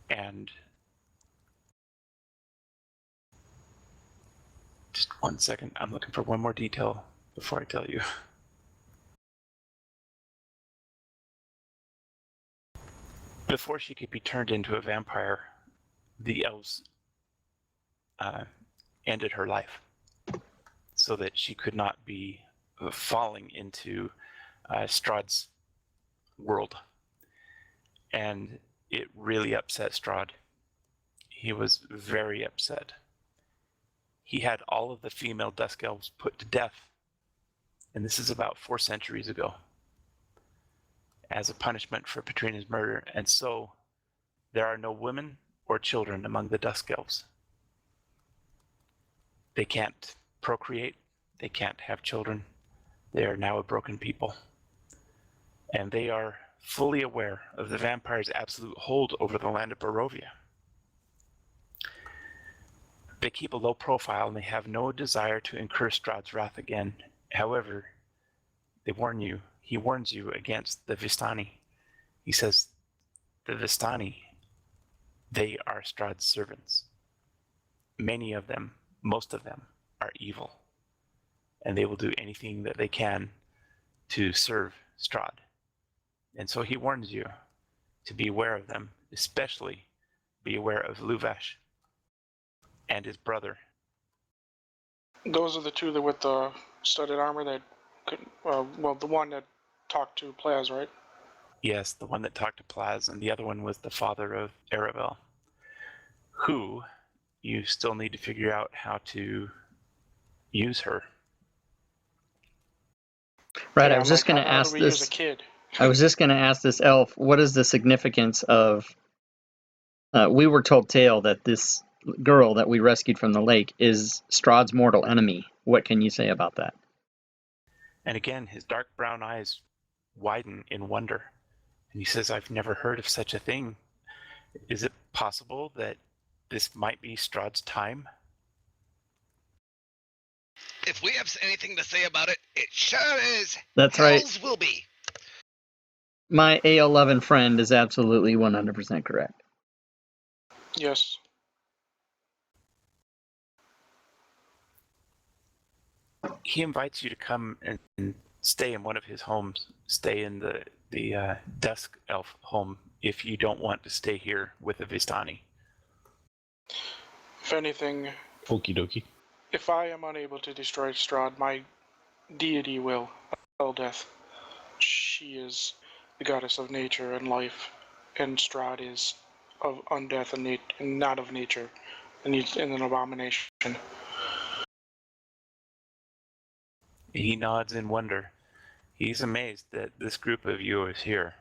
And just 1 second, I'm looking for one more detail before I tell you. Before she could be turned into a vampire, the elves ended her life so that she could not be falling into Strahd's world. And it really upset Strahd. He was very upset. He had all of the female Dusk Elves put to death, and this is about 4 centuries ago, as a punishment for Petrina's murder. And so there are no women or children among the Dusk Elves. They can't procreate, they can't have children. They are now a broken people. And they are fully aware of the vampire's absolute hold over the land of Barovia. They keep a low profile and they have no desire to incur Strahd's wrath again. However, he warns you against the Vistani. He says, the Vistani, they are Strahd's servants. Many of them, most of them, are evil. And they will do anything that they can to serve Strahd. And so he warns you to be aware of them, especially be aware of Luvash and his brother. Those are the two that with the studded armor that could, the one that talked to Plaz, right? Yes, the one that talked to Plaz, and the other one was the father of Aravel, who you still need to figure out how to use her. Right, Yeah, I was just going to how ask do we use this. a kid? I was just going to ask this elf, what is the significance of... we were told tale that this girl that we rescued from the lake is Strahd's mortal enemy. What can you say about that? And again, his dark brown eyes widen in wonder. And he says, I've never heard of such a thing. Is it possible that this might be Strahd's time? If we have anything to say about it, it sure is. That's right. Hells will be. My A11 friend is absolutely 100% correct. Yes. He invites you to come and stay in one of his homes. Stay in the Dusk Elf home if you don't want to stay here with the Vistani. If anything, Okie dokie. if I am unable to destroy Strahd, my deity will. Death. She is the goddess of nature and life, and Strahd is of undeath and not of nature, and he's an abomination. He nods in wonder. He's amazed that this group of you is here.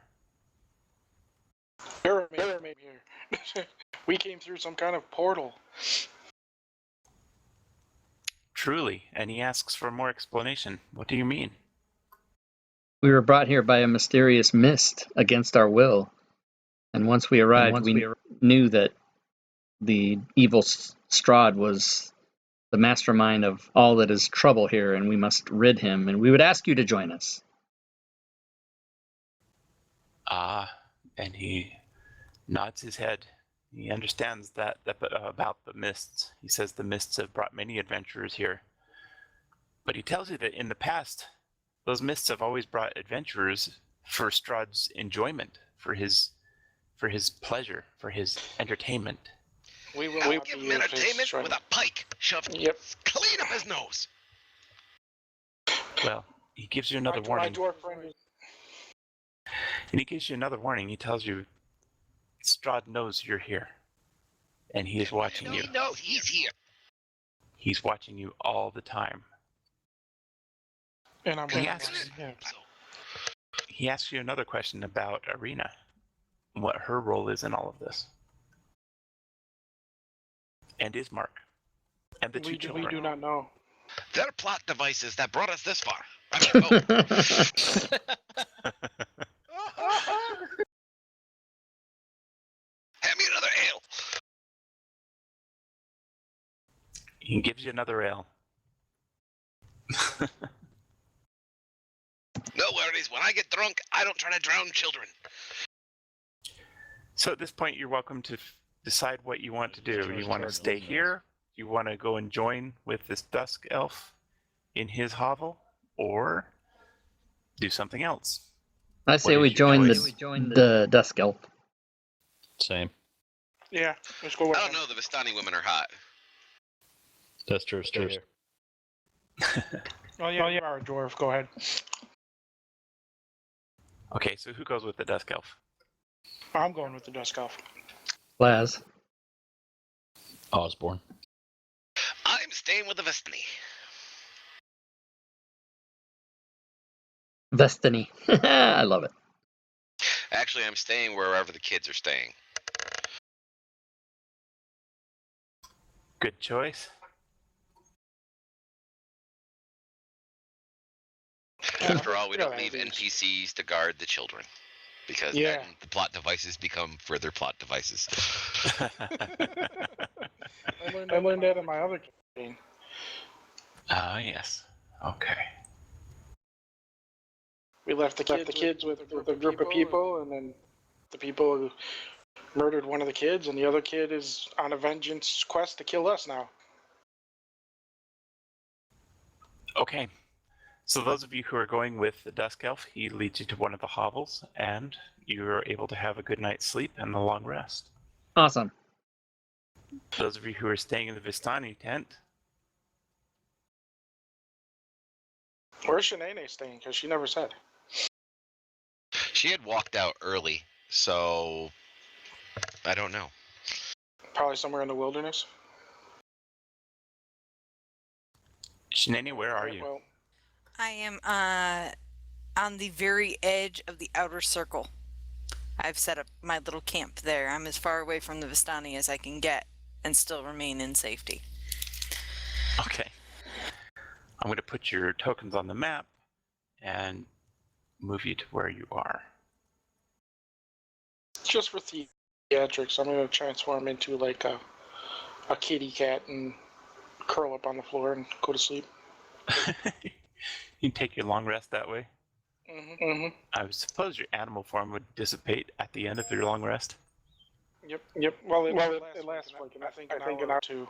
You're maybe here. We came through some kind of portal. Truly, and he asks for more explanation. What do you mean? We were brought here by a mysterious mist against our will. And once we arrived, we knew that the evil Strahd was the mastermind of all that is trouble here, and we must rid him. And we would ask you to join us. Ah, and he nods his head. He understands that about the mists. He says the mists have brought many adventurers here. But he tells you that in the past, those mists have always brought adventurers for Strahd's enjoyment, for his pleasure, for his entertainment. We will I not give be him entertainment with a pike shoved clean up his nose. Well, he gives you another My warning. dwarf friend is And he gives you another warning. He tells you Strahd knows you're here. And he is watching you. He knows he's here. He's watching you all the time. and I'm He asks, he asks you another question about Arena. What her role is in all of this. And Ismark. And the two children. We do not know. They're plot devices that brought us this far. I mean, hand me another ale. He gives you another ale. No worries. When I get drunk, I don't try to drown children. So at this point, you're welcome to decide what you want to do. You want to stay here? You want to go and join with this dusk elf in his hovel? Or do something else? I say What we is your join choice? the Dusk Elf. Same. Yeah, let's go with I don't him. know. The Vistani women are hot. That's true. Oh yeah, you are a dwarf. Go ahead. Okay, so who goes with the dusk elf? I'm going with the Dusk Elf. Laz. Osborne. I'm staying with the Vistani. Vistani. I love it. Actually, I'm staying wherever the kids are staying. Good choice. After all, we Yeah, don't leave these- NPCs to guard the children. Because Yeah. then the plot devices become further plot devices. I learned that in my other campaign. Ah, yes. Okay. We left the kids with a group of people, and then the people who murdered one of the kids, and the other kid is on a vengeance quest to kill us now. Okay. So those of you who are going with the Dusk Elf, he leads you to one of the hovels, and you're able to have a good night's sleep and a long rest. Awesome. Those of you who are staying in the Vistani tent, Where's Shanae staying? Because she never said. She had walked out early, so I don't know. Probably somewhere in the wilderness. Shinani, where are you? Well, I am on the very edge of the outer circle. I've set up my little camp there. I'm as far away from the Vistani as I can get and still remain in safety. Okay. I'm going to put your tokens on the map and move you to where you are. just for theatrics, I'm going to transform into like a kitty cat and curl up on the floor and go to sleep. You take your long rest that way. Mm-hmm. I would suppose your animal form would dissipate at the end of your long rest. Yep. Well, it lasts like I think an hour or two.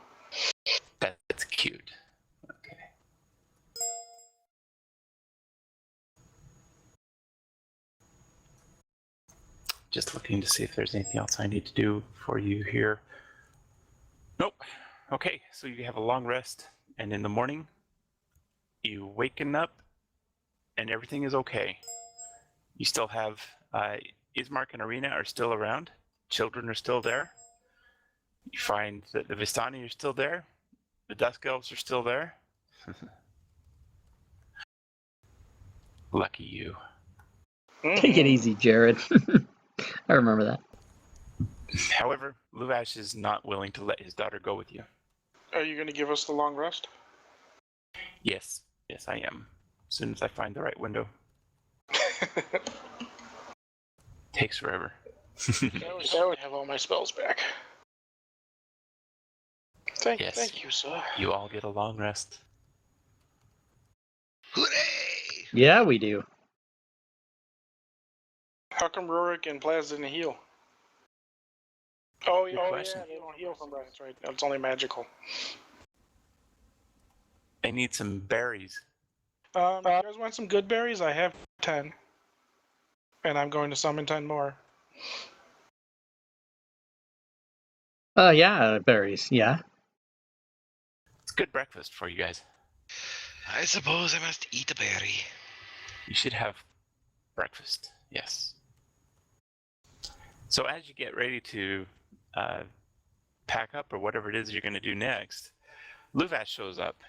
That's cute. Okay. Just looking to see if there's anything else I need to do for you here. Nope. Okay, so you have a long rest, and in the morning, you waken up and everything is okay. You still have Ismark and Arena are still around. Children are still there. You find that the Vistani are still there. The Dusk Elves are still there. Lucky you. Take it easy, Jared. I remember that. However, Luvash is not willing to let his daughter go with you. Are you going to give us the long rest? Yes, I am. As soon as I find the right window. Takes forever. I would have all my spells back. Thank you, sir. You all get a long rest. Hooray! Yeah, we do. How come Rorik and Plaz didn't heal? Oh, yeah, question. they don't heal from that. That's right. It's only magical. I need some berries. You guys want some good berries? I have 10. And I'm going to summon 10 more. Yeah, berries. Yeah. It's good breakfast for you guys. I suppose I must eat a berry. You should have breakfast. Yes. So as you get ready to pack up or whatever it is you're going to do next, Luvash shows up.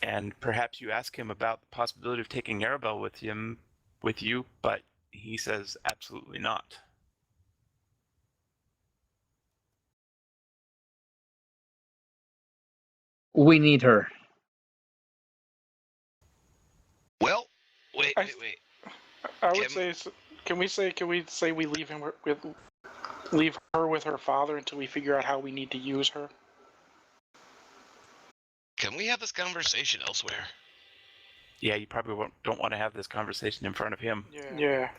And perhaps you ask him about the possibility of taking Arabelle with you, but he says absolutely not. We need her. Well, wait. I would say, can we say we leave her with her father until we figure out how we need to use her? Can we have this conversation elsewhere? Yeah, you probably don't want to have this conversation in front of him. Yeah.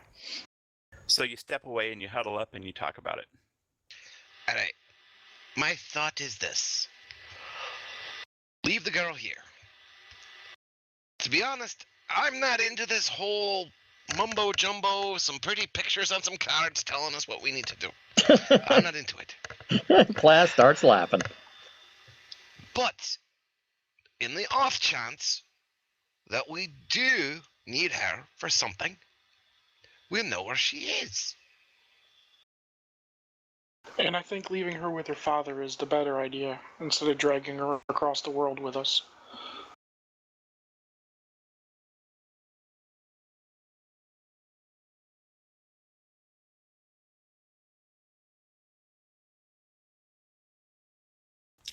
So you step away and you huddle up and you talk about it. All right. My thought is this. Leave the girl here. To be honest, I'm not into this whole mumbo jumbo, some pretty pictures on some cards telling us what we need to do. I'm not into it. Class starts laughing. But in the off chance that we do need her for something, we know where she is. And I think leaving her with her father is the better idea, instead of dragging her across the world with us.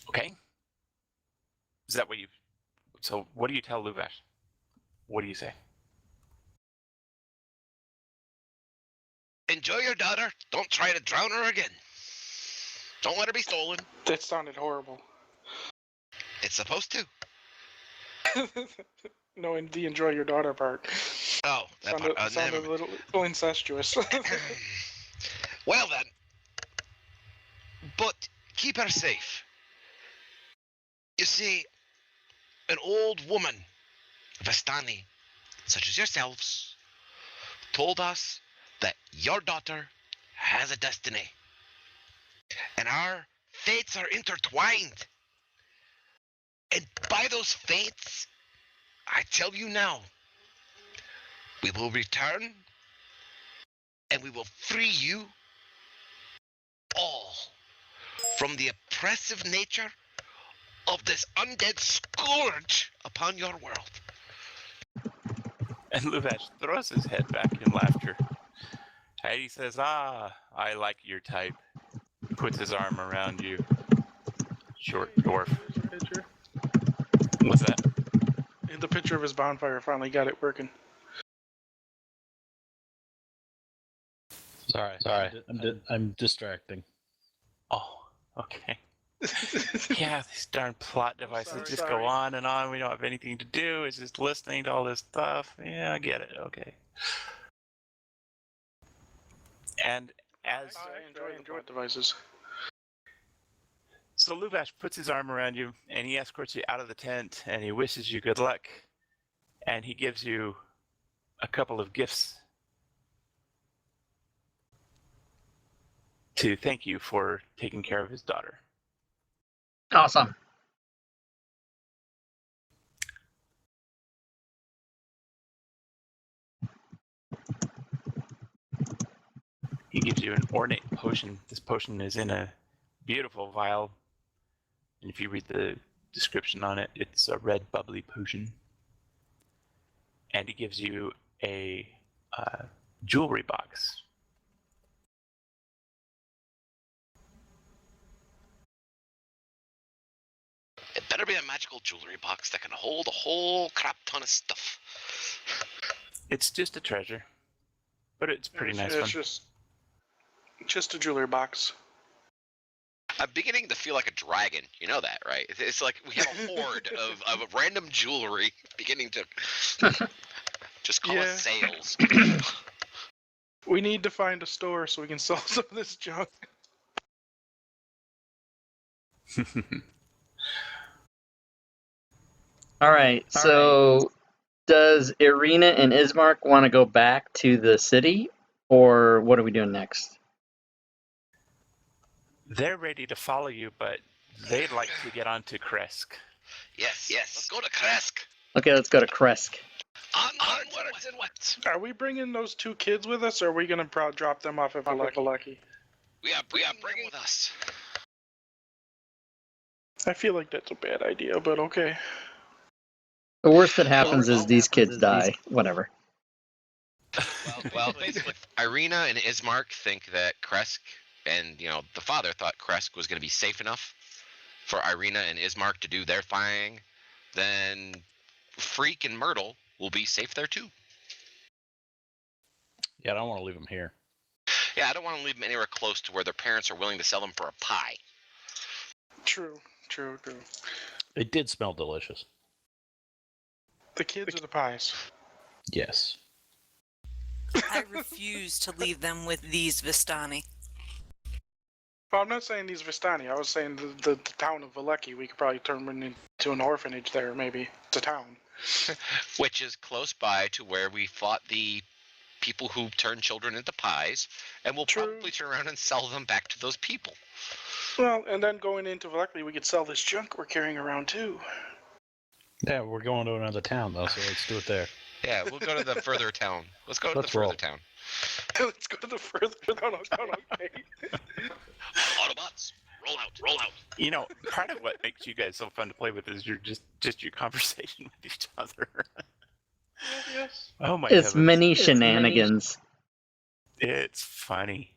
Okay? Is that what you... So what do you tell Luvash? What do you say? Enjoy your daughter. Don't try to drown her again. Don't let her be stolen. That sounded horrible. It's supposed to. No, in the enjoy your daughter part. Oh, that Sounded, part. sounded Never a little incestuous. Well then. But keep her safe. You see, an old woman, Vistani, such as yourselves, told us that your daughter has a destiny. And our fates are intertwined. And by those fates, I tell you now, we will return and we will free you all from the oppressive nature of this undead scourge upon your world. And Luvash throws his head back in laughter. And he says, I like your type. Puts his arm around you. Short dwarf. What's that? The picture of his bonfire finally got it working. Sorry. I'm distracting. Oh, okay. Yeah, these darn plot devices just sorry. go on and on. We don't have anything to do. It's just listening to all this stuff. Yeah, I get it. Okay. And as I enjoy the plot devices. so Luvash puts his arm around you and he escorts you out of the tent and he wishes you good luck. And he gives you a couple of gifts to thank you for taking care of his daughter. Awesome. He gives you an ornate potion. This potion is in a beautiful vial. And if you read the description on it, it's a red bubbly potion. And he gives you a jewelry box. It better be a magical jewelry box that can hold a whole crap ton of stuff. It's just a treasure, but it's a pretty nice one. Just a jewelry box. I'm beginning to feel like a dragon. You know that, right? It's like we have a horde of random jewelry beginning to just call us sales. We need to find a store so we can sell some of this junk. All right. So, does Irina and Ismark want to go back to the city, or what are we doing next? They're ready to follow you, but they'd like to get onto Krezk. Yes. Let's go to Krezk. Okay, let's go to Krezk. Onwards and what? Are we bringing those 2 kids with us, or are we going to drop them off at Vistani? We are bringing with us. I feel like that's a bad idea, but okay. The worst that happens is these kids die. Whatever. Well, basically, Irina and Ismark think that Krezk, and the father thought Krezk was going to be safe enough for Irina and Ismark to do their thing. Then Freak and Myrtle will be safe there too. Yeah, I don't want to leave them here. Yeah, I don't want to leave them anywhere close to where their parents are willing to sell them for a pie. True. It did smell delicious. The kids or the pies? Yes. I refuse to leave them with these Vistani. Well, I'm not saying these Vistani. I was saying the town of Valleki. We could probably turn them into an orphanage there, maybe. It's a town. Which is close by to where we fought the people who turn children into pies, and we'll probably turn around and sell them back to those people. Well, and then going into Valleki, we could sell this junk we're carrying around too. Yeah, we're going to another town though, so let's do it there. Yeah, we'll go to the further town. Let's go to the further town. Let's go to the further. No, okay. Autobots, roll out. Part of what makes you guys so fun to play with is your your conversation with each other. Yes. Oh my! It's heavens. many shenanigans. It's funny.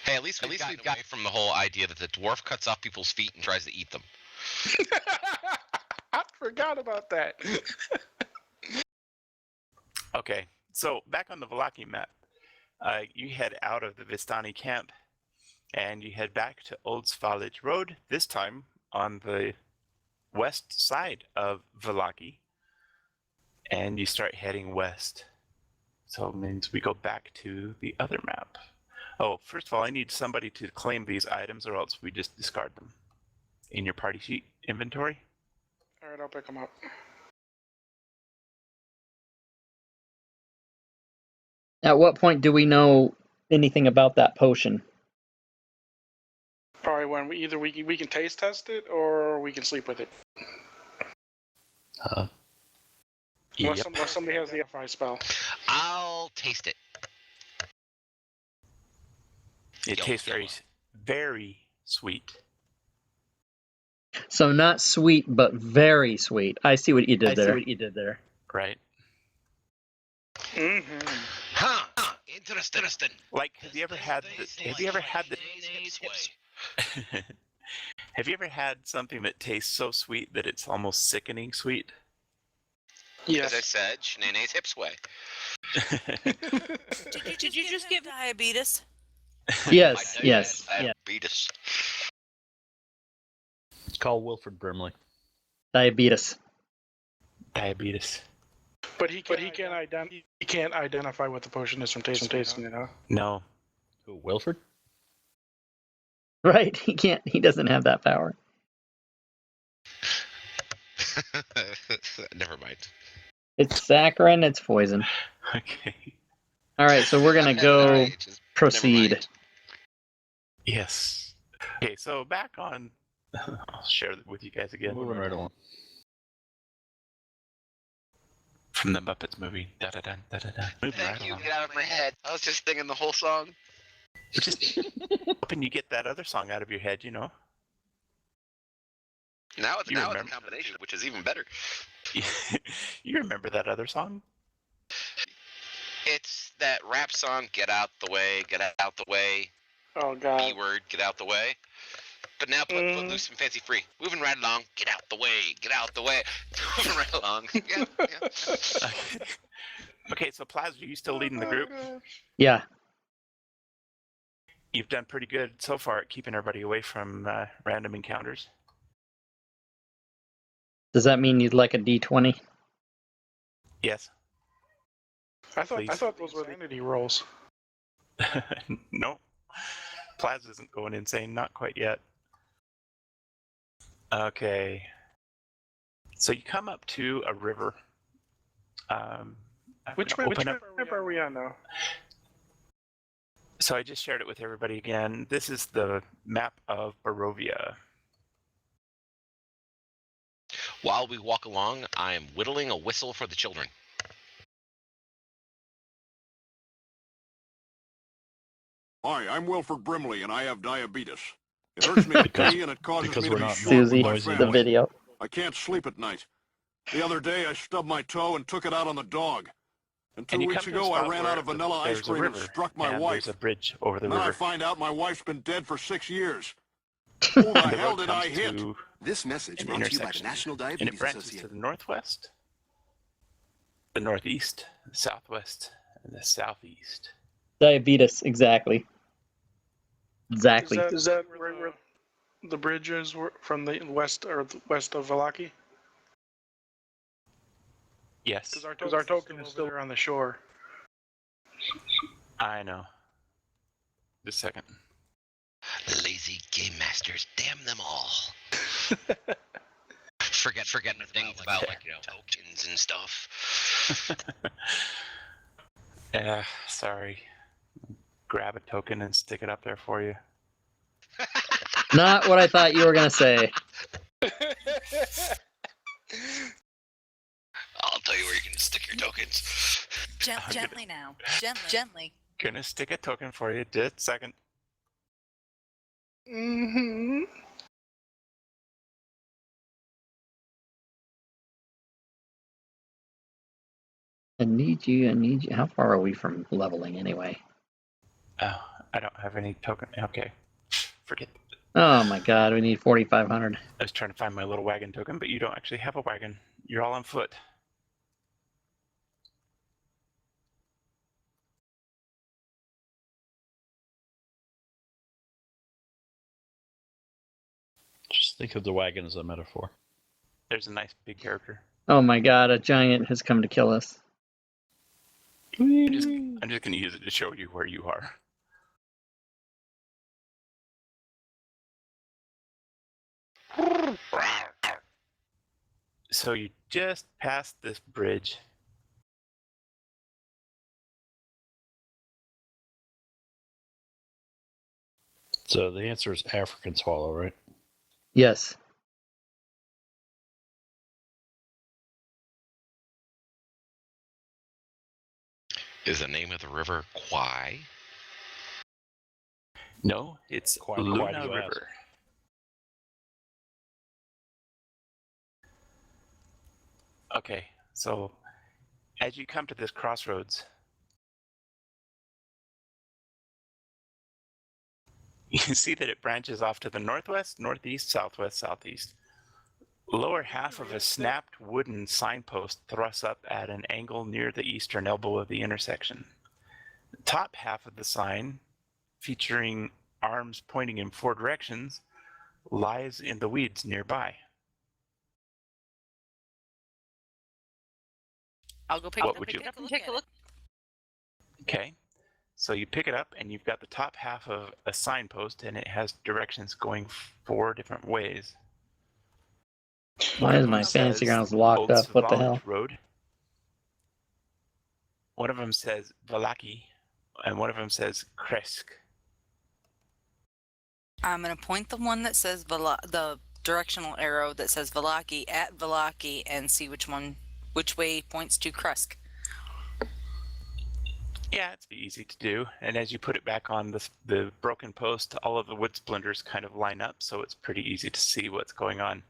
Hey, at least we've gotten away from the whole idea that the dwarf cuts off people's feet and tries to eat them. I forgot about that. Okay, so back on the Valleki map, you head out of the Vistani camp, and you head back to Old Svalage Road, this time on the west side of Valleki, and you start heading west. So it means we go back to the other map. Oh, first of all, I need somebody to claim these items, or else we just discard them in your party sheet inventory. All right, I'll pick them up. At what point do we know anything about that potion? Probably when we can taste test it, or we can sleep with it. Unless somebody has the FI spell. I'll taste it. It tastes very, very sweet. So not sweet, but very sweet. I see what you did there. Right. Mm-hmm. Huh. Interesting. Like, have you ever had something that tastes so sweet that it's almost sickening sweet? Yes. As I said, Shanae's hip sway. Did you just give diabetes? Yes. Diabetes. It's called Wilfred Brimley. Diabetes. But he can't identify what the potion is from tasting it, huh? No. Who, Wilfred? Right? He doesn't have that power. Never mind. It's saccharin, it's poison. Okay. All right, so we're going to go Alright, just proceed. never mind. Yes. Okay, so back on... I'll share it with you guys again. Moving right along. From the Muppets movie. Da-da-da, da-da-da. Moving right Thank you. along. Get out of my head. I was just singing the whole song. Just hoping you get that other song out of your head, you know. Now it's You a remember. combination, which is even better. You remember that other song? It's that rap song, get out the way, get out the way, Oh God. B-word, get out the way. But now put loose and fancy free. Moving right along, get out the way, get out the way. Moving right along. Yeah. Okay, so Plaz, are you still leading the group? Yeah. You've done pretty good so far at keeping everybody away from random encounters. Does that mean you'd like a D20? Yes. I thought Please. those were sanity rolls. No. Plaz isn't going insane, not quite yet. Okay. So you come up to a river. Which map are we on now? So I just shared it with everybody again. This is the map of Barovia. While we walk along, I am whittling a whistle for the children. Hi, I'm Wilford Brimley, and I have diabetes. It hurts me to pee, and it causes because me to we're be not short with Susie, my noisy the family. video. I can't sleep at night. The other day, I stubbed my toe and took it out on the dog. And 2 And you weeks come to a ago, I spot ran where out of vanilla ice there's a cream and river, struck my and wife. There's a bridge over the And then I river. find out my wife's been dead for 6 years. Who the And the hell road did comes I hit? to This message an brought to you by the intersection, National and it Diabetes branches to Association. the northwest, the northeast, the southwest, and the southeast. Diabetes, exactly. Exactly. Is that where the bridge is from the west or the west of Vallaki? Yes, Because our token is still on the shore. I know. Just a second. Lazy game masters, damn them all. Forgetting things about like tokens and stuff. Yeah, sorry. Grab a token and stick it up there for you. Not what I thought you were going to say. I'll tell you where you can stick your tokens. Gently now. Gently. Gonna stick a token for you. Just a second. Mm-hmm. I need you. How far are we from leveling anyway? Oh, I don't have any token. Okay. Forget. Oh my god, we need 4,500. I was trying to find my little wagon token, but you don't actually have a wagon. You're all on foot. Just think of the wagon as a metaphor. There's a nice big character. Oh my god, a giant has come to kill us. I'm just going to use it to show you where you are. So you just passed this bridge. So the answer is African swallow, right? Yes. Is the name of the river Kwai? No, it's Quite Luna you ask. River. Okay, so as you come to this crossroads, you can see that it branches off to the northwest, northeast, southwest, southeast. Lower half of a snapped wooden signpost thrusts up at an angle near the eastern elbow of the intersection. The top half of the sign, featuring arms pointing in 4 directions, lies in the weeds nearby. I'll go pick What it would you- up and take a look. Okay, so you pick it up and you've got the top half of a signpost and it has directions going 4 different ways. Why is my One fantasy says grounds locked Oaks up? What the Valley hell? Road. One of them says Vallaki, and one of them says Krezk. I'm going to point the one that says the directional arrow that says Vallaki at Vallaki and see which way points to Krezk. Yeah, it's easy to do. And as you put it back on the broken post, all of the wood splinters kind of line up, so it's pretty easy to see what's going on.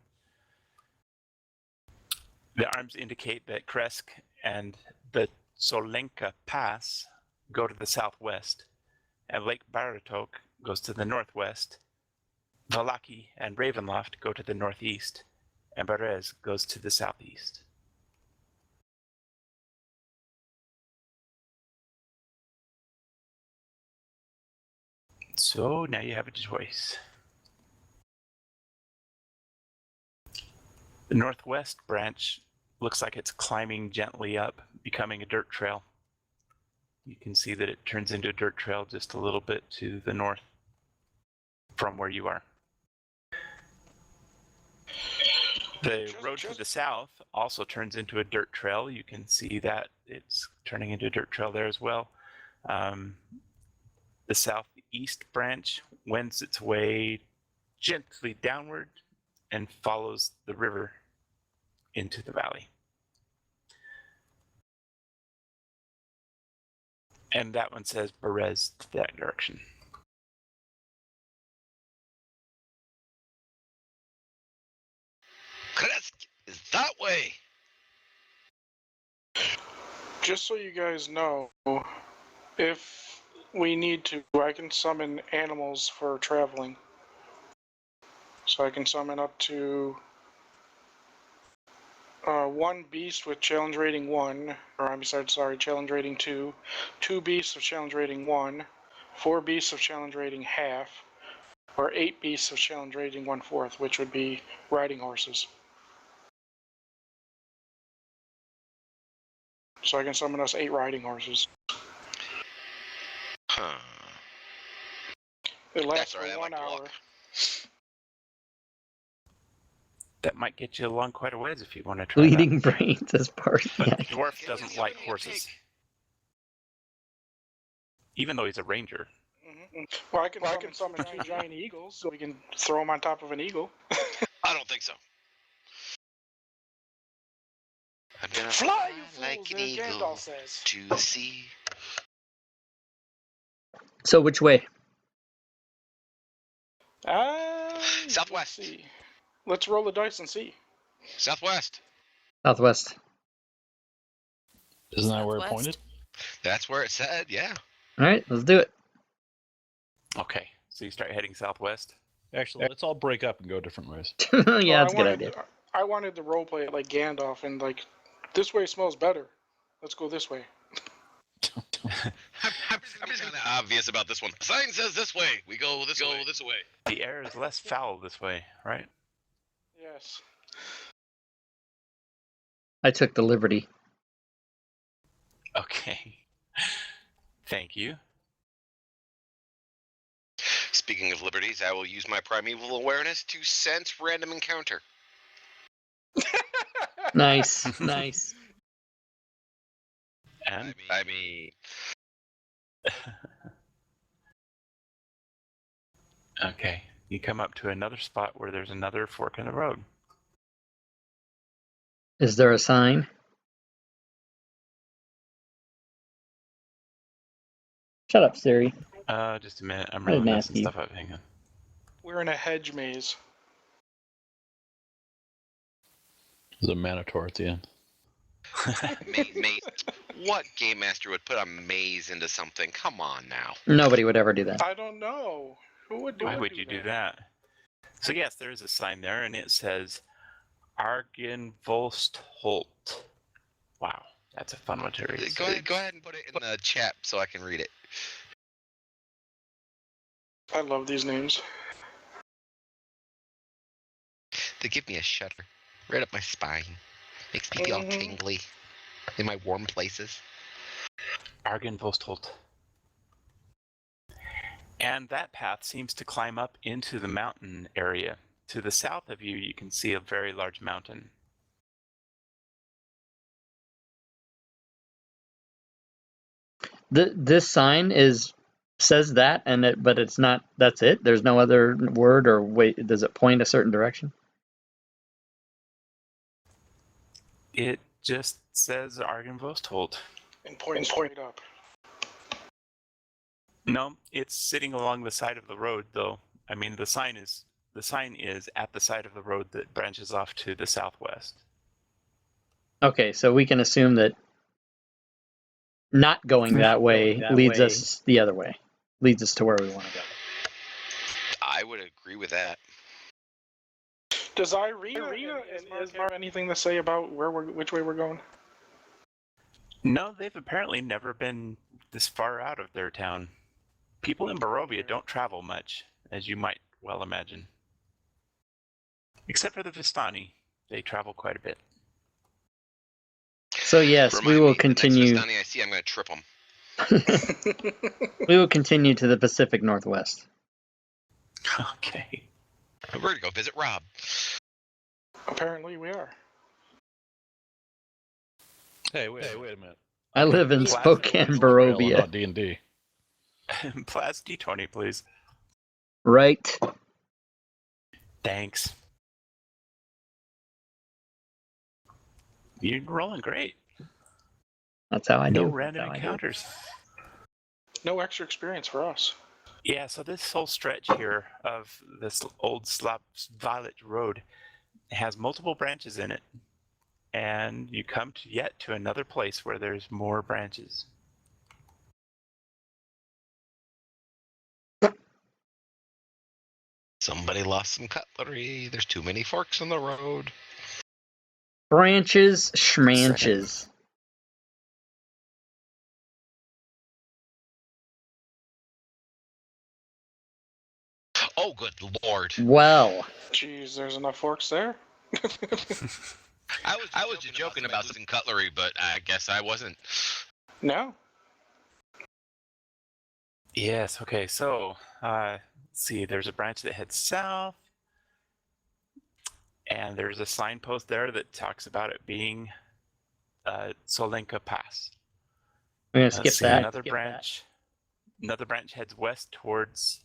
The arms indicate that Krezk and the Solenka Pass go to the southwest, and Lake Baratok goes to the northwest. Valaki and Ravenloft go to the northeast, and Berez goes to the southeast. So now you have a choice. The northwest branch looks like it's climbing gently up, becoming a dirt trail. You can see that it turns into a dirt trail just a little bit to the north from where you are. The road to the south also turns into a dirt trail. You can see that it's turning into a dirt trail there as well. The southeast branch wends its way gently downward and follows the river into the valley. And that one says Berez to that direction. Krezk is that way. Just so you guys know, if we need to, I can summon animals for traveling. So I can summon up to one beast with challenge rating 1, or I'm sorry, challenge rating 2, 2 beasts of challenge rating 1, 4 beasts of challenge rating half, or 8 beasts of challenge rating 1/4, which would be riding horses. So I can summon us 8 riding horses. Huh. It lasts That's all right, for I 1 like to hour. walk. That might get you along quite a ways if you want to try Bleeding that. brains as part. But Yeah. the dwarf doesn't like horses, even though he's a ranger. Well, I can summon 2 giant eagles, so we can throw them on top of an eagle. I don't think so. I'm gonna Fly, you like fools, an as eagle Gandalf says. to the sea. So which way? Southwest. Let's see. Let's roll the dice and see. Southwest. Southwest. Isn't that where it Southwest. pointed? That's where it said, yeah. All right, let's do it. Okay, so you start heading southwest. Actually, let's all break up and go different ways. Yeah, that's a good idea. I wanted to roleplay it like Gandalf and like, this way smells better. Let's go this way. I'm just kind of obvious about this one. Sign says this way. We go this way. The air is less foul this way, right? Yes. I took the liberty. Okay. Thank you. Speaking of liberties, I will use my primeval awareness to sense random encounter. Nice, nice. And I mean, okay, you come up to another spot where there's another fork in the road. Is there a sign? Shut up, Siri. Just a minute. I'm I really didn't ask messing you. stuff up. Hang on. We're in a hedge maze. There's a Minotaur at the end. maze. What game master would put a maze into something? Come on now. Nobody would ever do that. I don't know. Who would do Why would you do that? So yes, there is a sign there, and it says Argenvolstholt. Wow, that's a fun one to read. Go ahead and put it in the chat so I can read it. I love these names. They give me a shudder right up my spine. Makes me feel tingly in my warm places. Argenvolstholt. And that path seems to climb up into the mountain area. To the south of you, you can see a very large mountain. This sign says that, but it's not. That's it. There's no other word or wait. Does it point a certain direction? It just says Argenvolstholt. And point straight up. No, it's sitting along the side of the road, though. I mean, the sign is at the side of the road that branches off to the southwest. Okay, so we can assume that not going that way leads us the other way. Leads us to where we want to go. I would agree with that. Does Irina and Ismar have anything to say about which way we're going? No, they've apparently never been this far out of their town. People in Barovia don't travel much, as you might well imagine. Except for the Vistani. They travel quite a bit. So yes, Remind we will me, continue. The next Vistani I see, I'm going to trip them. We will continue to the Pacific Northwest. Okay. We're going to go visit Rob. Apparently we are. Hey, wait a minute. I live in Plasma Spokane, Trail, Barovia. Not D&D. Plus D20, please. Right. Thanks. You're rolling great. That's how I do. No random encounters. No extra experience for us. Yeah, so this whole stretch here of this old Violet Road has multiple branches in it. And you come to another place where there's more branches. Somebody lost some cutlery. There's too many forks in the road. Branches, schmanches. Oh, good lord. Well. Jeez, there's enough forks there? I was just joking about some cutlery, but I guess I wasn't. No. Yes, okay, so let's see, there's a branch that heads south, and there's a signpost there that talks about it being Solenka Pass. We're going to skip that. Another branch heads west towards,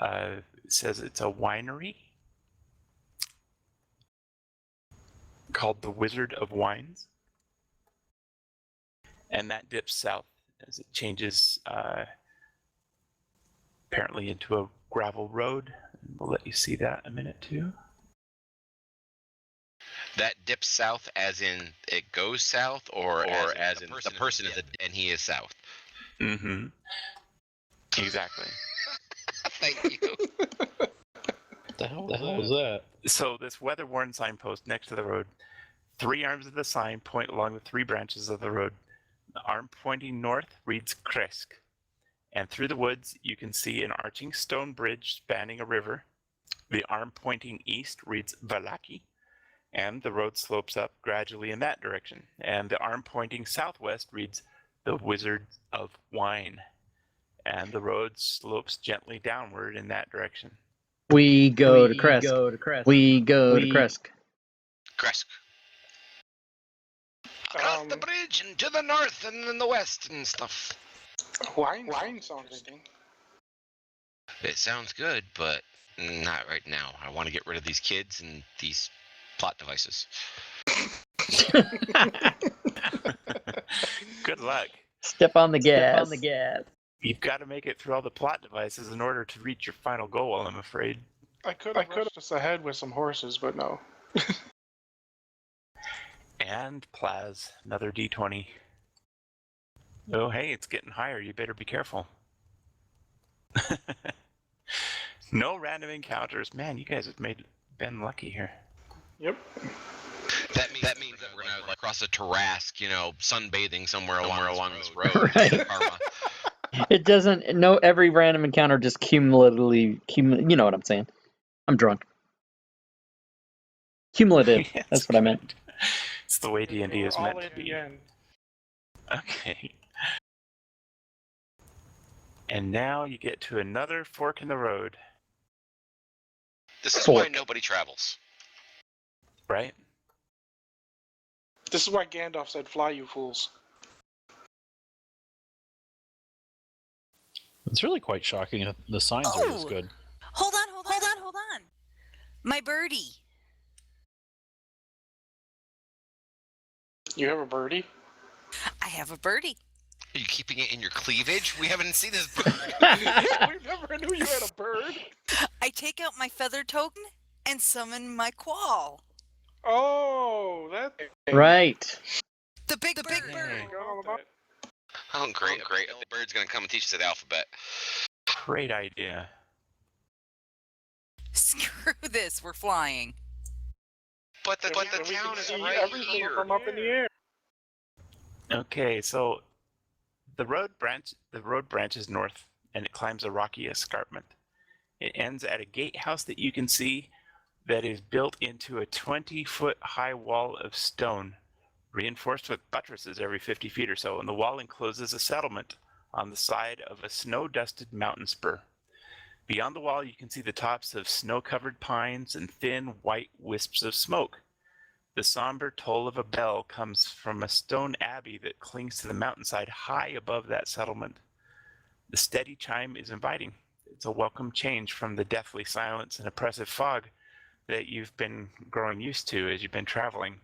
it says it's a winery called the Wizard of Wines. And that dips south as it changes apparently into a gravel road. We'll let you see that in a minute too. That dips south as in it goes south, or as in the person is and he is south? Mm-hmm. Exactly. Thank you. The hell was that? So this weather-worn signpost next to the road, 3 arms of the sign point along the 3 branches of the road. The arm pointing north reads Krezk, and through the woods you can see an arching stone bridge spanning a river. The arm pointing east reads Valaki, and the road slopes up gradually in that direction. And the arm pointing southwest reads the Wizard of Wine, and the road slopes gently downward in that direction. We go to Krezk. We go to Krezk. Krezk. Across the bridge and to the north and in the west and stuff. Wine sounds interesting. It sounds good, but not right now. I want to get rid of these kids and these plot devices. Good luck. Step on the gas. You've got to make it through all the plot devices in order to reach your final goal, I'm afraid. I could have rushed us ahead with some horses, but no. And Plaz, another D20. Oh, hey, it's getting higher. You better be careful. No random encounters. Man, you guys have been lucky here. Yep. That means that we're gonna cross a Tarask, sunbathing somewhere along this road. Right. It doesn't. No, every random encounter just cumulatively. You know what I'm saying? I'm drunk. Cumulative. Yes, That's what I meant. good. It's the way D&D is meant to be. End. Okay. And now you get to another fork in the road. This is why nobody travels. Right? This is why Gandalf said, "Fly, you fools." It's really quite shocking that the signs are this good. Hold on. My birdie. You have a birdie? I have a birdie. Are you keeping it in your cleavage? We haven't seen this bird. We never knew you had a bird. I take out my feather token and summon my qual. Oh, that thing. Right. The big bird. Forgot all about Oh, great. The bird's going to come and teach us the alphabet. Great idea. Screw this, we're flying. But the it. town We can is see right everything here. from up in the air. Okay, so the road branches north, and it climbs a rocky escarpment. It ends at a gatehouse that you can see that is built into a 20-foot high wall of stone, reinforced with buttresses every 50 feet or so, and the wall encloses a settlement on the side of a snow-dusted mountain spur. Beyond the wall, you can see the tops of snow-covered pines and thin, white wisps of smoke. The somber toll of a bell comes from a stone abbey that clings to the mountainside high above that settlement. The steady chime is inviting. It's a welcome change from the deathly silence and oppressive fog that you've been growing used to as you've been traveling.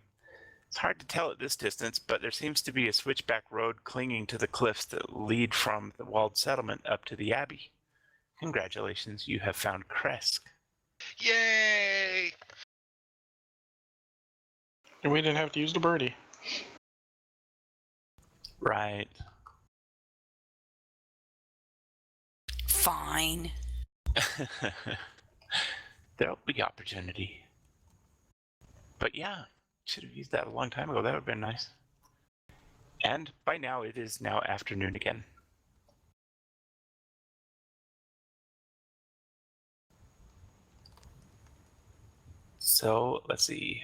It's hard to tell at this distance, but there seems to be a switchback road clinging to the cliffs that lead from the walled settlement up to the abbey. Congratulations, you have found Krezk. Yay! And we didn't have to use the birdie. Right. Fine. There'll be opportunity. But yeah, should have used that a long time ago. That would have been nice. And by now, it is now afternoon again. So let's see.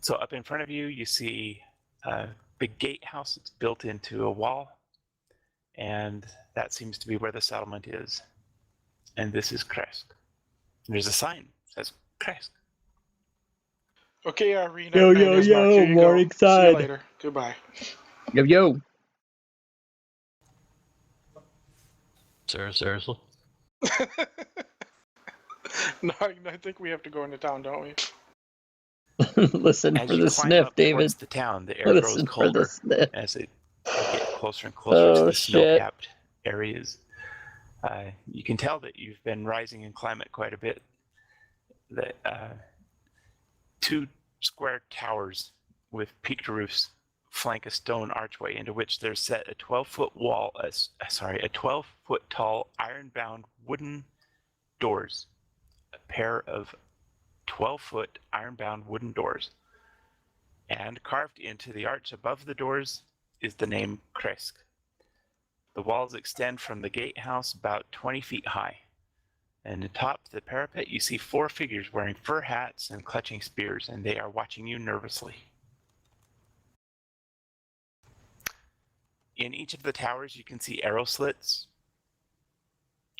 So up in front of you, you see a big gatehouse. It's built into a wall. And that seems to be where the settlement is. And this is Krezk. There's a sign that says Krezk. Okay, Irene. Yo, I've been yo, as Mark. yo, Here you go. morning See you side. later. Goodbye. Yo, yo. Seriously? No, I think we have to go into town, don't we? Listen As for you the climb sniff, up David. towards the town, the air grows Listen for colder the sniff. as you get closer and closer to Oh, the shit. snow-capped areas. You can tell that you've been rising in climate quite a bit. The 2 square towers with peaked roofs flank a stone archway into which there's set a 12-foot wall. A 12-foot tall iron-bound wooden doors. A pair of 12-foot iron-bound wooden doors. And carved into the arch above the doors is the name Krezk. The walls extend from the gatehouse about 20 feet high. And atop the parapet, you see 4 figures wearing fur hats and clutching spears, and they are watching you nervously. In each of the towers, you can see arrow slits.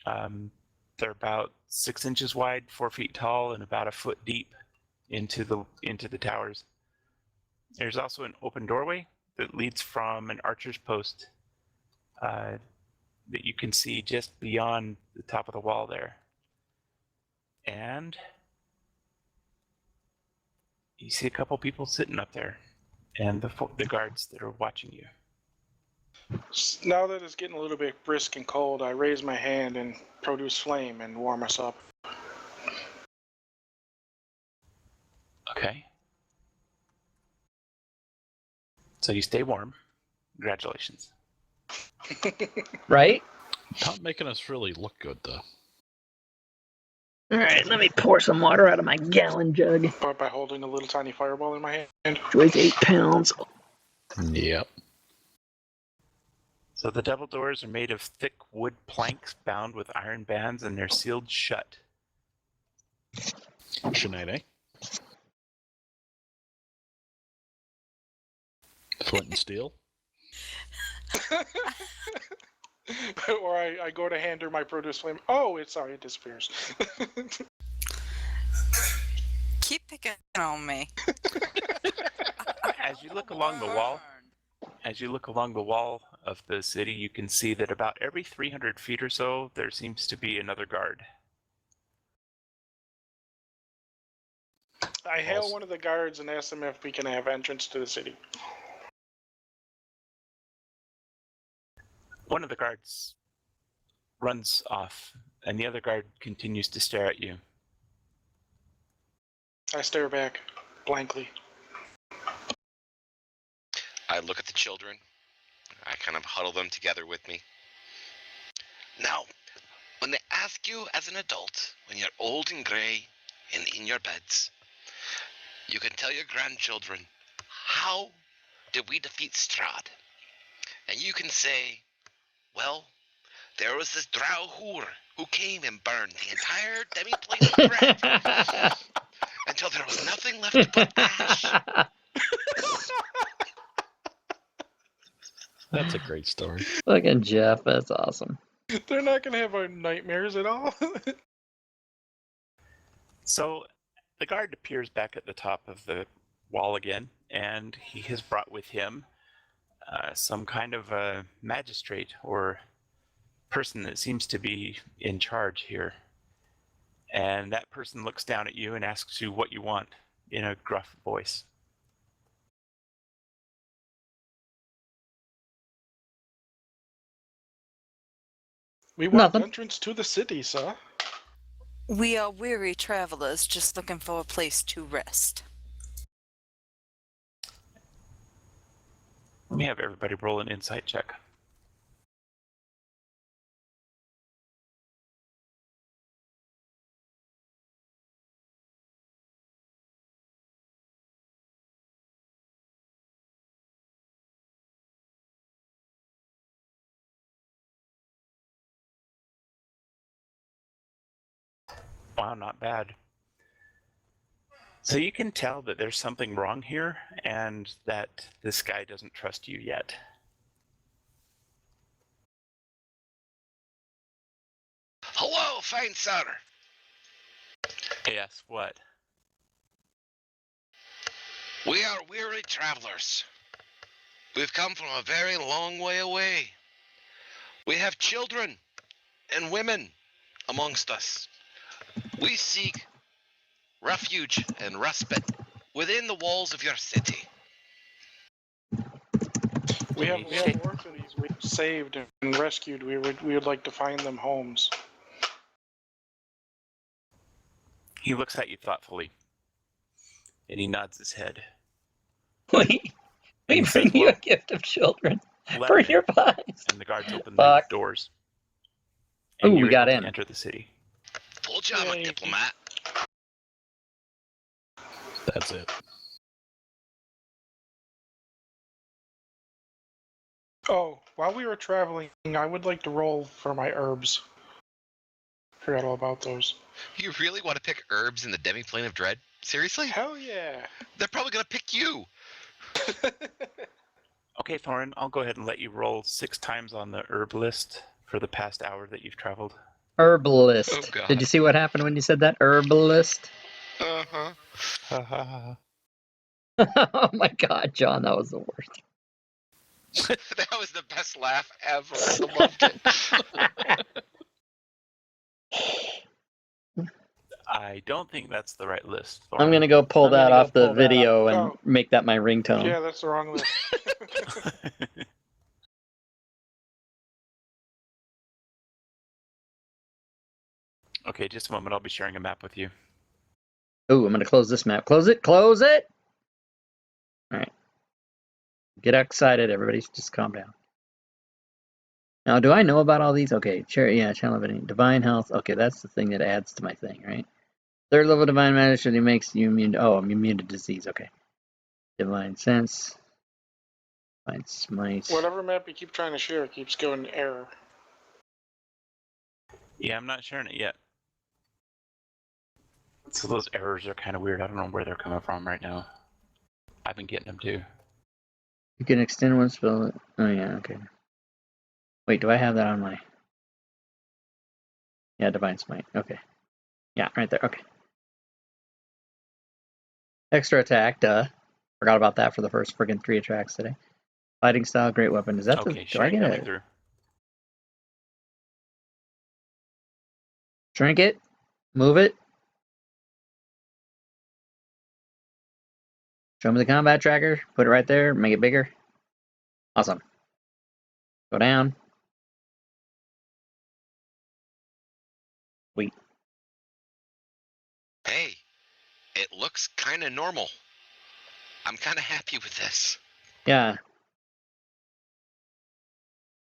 They're about 6 inches wide, 4 feet tall, and about a foot deep into the towers. There's also an open doorway that leads from an archer's post that you can see just beyond the top of the wall there. And you see a couple people sitting up there, and the guards that are watching you. Now that it's getting a little bit brisk and cold, I raise my hand and produce flame and warm us up. Okay. So you stay warm. Congratulations. Right? Not making us really look good, though. All right, let me pour some water out of my gallon jug. But by holding a little tiny fireball in my hand. Which weighs 8 pounds. Yep. So the double doors are made of thick wood planks bound with iron bands, and they're sealed shut. Sinead. Flint and steel. Or I go to hand her my produce flame. Oh, it disappears. Keep picking on me. As you look along the wall, of the city, you can see that about every 300 feet or so, there seems to be another guard. I hail one of the guards and ask them if we can have entrance to the city. One of the guards runs off, and the other guard continues to stare at you. I stare back blankly. I look at the children. I kind of huddle them together with me. Now, when they ask you as an adult, when you're old and gray and in your beds, you can tell your grandchildren, how did we defeat Strahd? And you can say, well, there was this drow whore who came and burned the entire demi-plane of bread until there was nothing left but ash. That's a great story. Fucking Jeff, that's awesome. They're not gonna have nightmares at all. So the guard appears back at the top of the wall again, and he has brought with him some kind of a magistrate or person that seems to be in charge here. And that person looks down at you and asks you what you want in a gruff voice. We want Nothing. entrance to the city, sir. We are weary travelers just looking for a place to rest. Let me have everybody roll an insight check. Wow, not bad. So you can tell that there's something wrong here and that this guy doesn't trust you yet. Hello, fine sir. Yes, what? We are weary travelers. We've come from a very long way away. We have children and women amongst us. We seek refuge and respite within the walls of your city. We have orphans we saved and rescued. We would like to find them homes. He looks at you thoughtfully, and he nods his head. We And he bring says, you "Well, a gift of children let for him in." your pies. And the guards open the Fuck. doors. Ooh, And you're we got able in. to enter the city. Told you I'm a Yay. diplomat. That's it. Oh, while we were traveling, I would like to roll for my herbs. Forgot all about those. You really want to pick herbs in the demi-plane of dread? Seriously? Hell yeah. They're probably going to pick you. Okay, Thorin, I'll go ahead and let you roll 6 times on the herb list for the past hour that you've traveled. Herbalist. Oh, God. Did you see what happened when you said that? Herbalist. Uh-huh. Ha ha ha. Oh my god, John, that was the worst. That was the best laugh ever. I loved it. I don't think that's the right list, Thorin. I'm gonna go pull I'm that gonna go off the pull that video up. and Oh. make that my ringtone. Yeah, that's the wrong list. Okay, just a moment. I'll be sharing a map with you. Ooh, I'm gonna close this map. Close it! Close it! Alright. Get excited, everybody. Just calm down. Now, do I know about all these? Okay, sure, yeah, channel of any divine health. Okay, that's the thing that adds to my thing, right? 3rd level divine magic makes you immune to, I'm immune to disease, okay. Divine sense. Divine smite. Whatever map you keep trying to share keeps going error. Yeah, I'm not sharing it yet. So those errors are kind of weird. I don't know where they're coming from right now. I've been getting them too. You can extend one spell. Oh, yeah, okay. Wait, do I have that on my... Yeah, divine smite, okay. Yeah, right there, okay. Extra attack, duh. Forgot about that for the first friggin' 3 attacks today. Fighting style, great weapon. Is that Okay, the... Do I sharing get coming a through. trinket? Move it? Show me the combat tracker. Put it right there. Make it bigger. Awesome. Go down. Sweet. Hey, it looks kind of normal. I'm kind of happy with this. Yeah.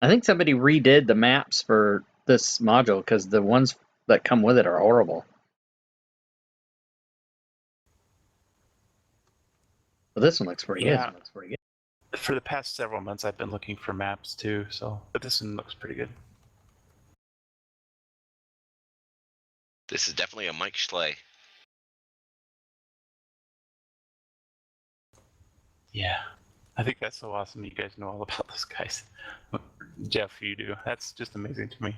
I think somebody redid the maps for this module because the ones that come with it are horrible. But this one looks pretty good. Yeah. For the past several months, I've been looking for maps too, but this one looks pretty good. This is definitely a Mike Schley. Yeah. I think that's so awesome. You guys know all about those guys. Jeff, you do. That's just amazing to me.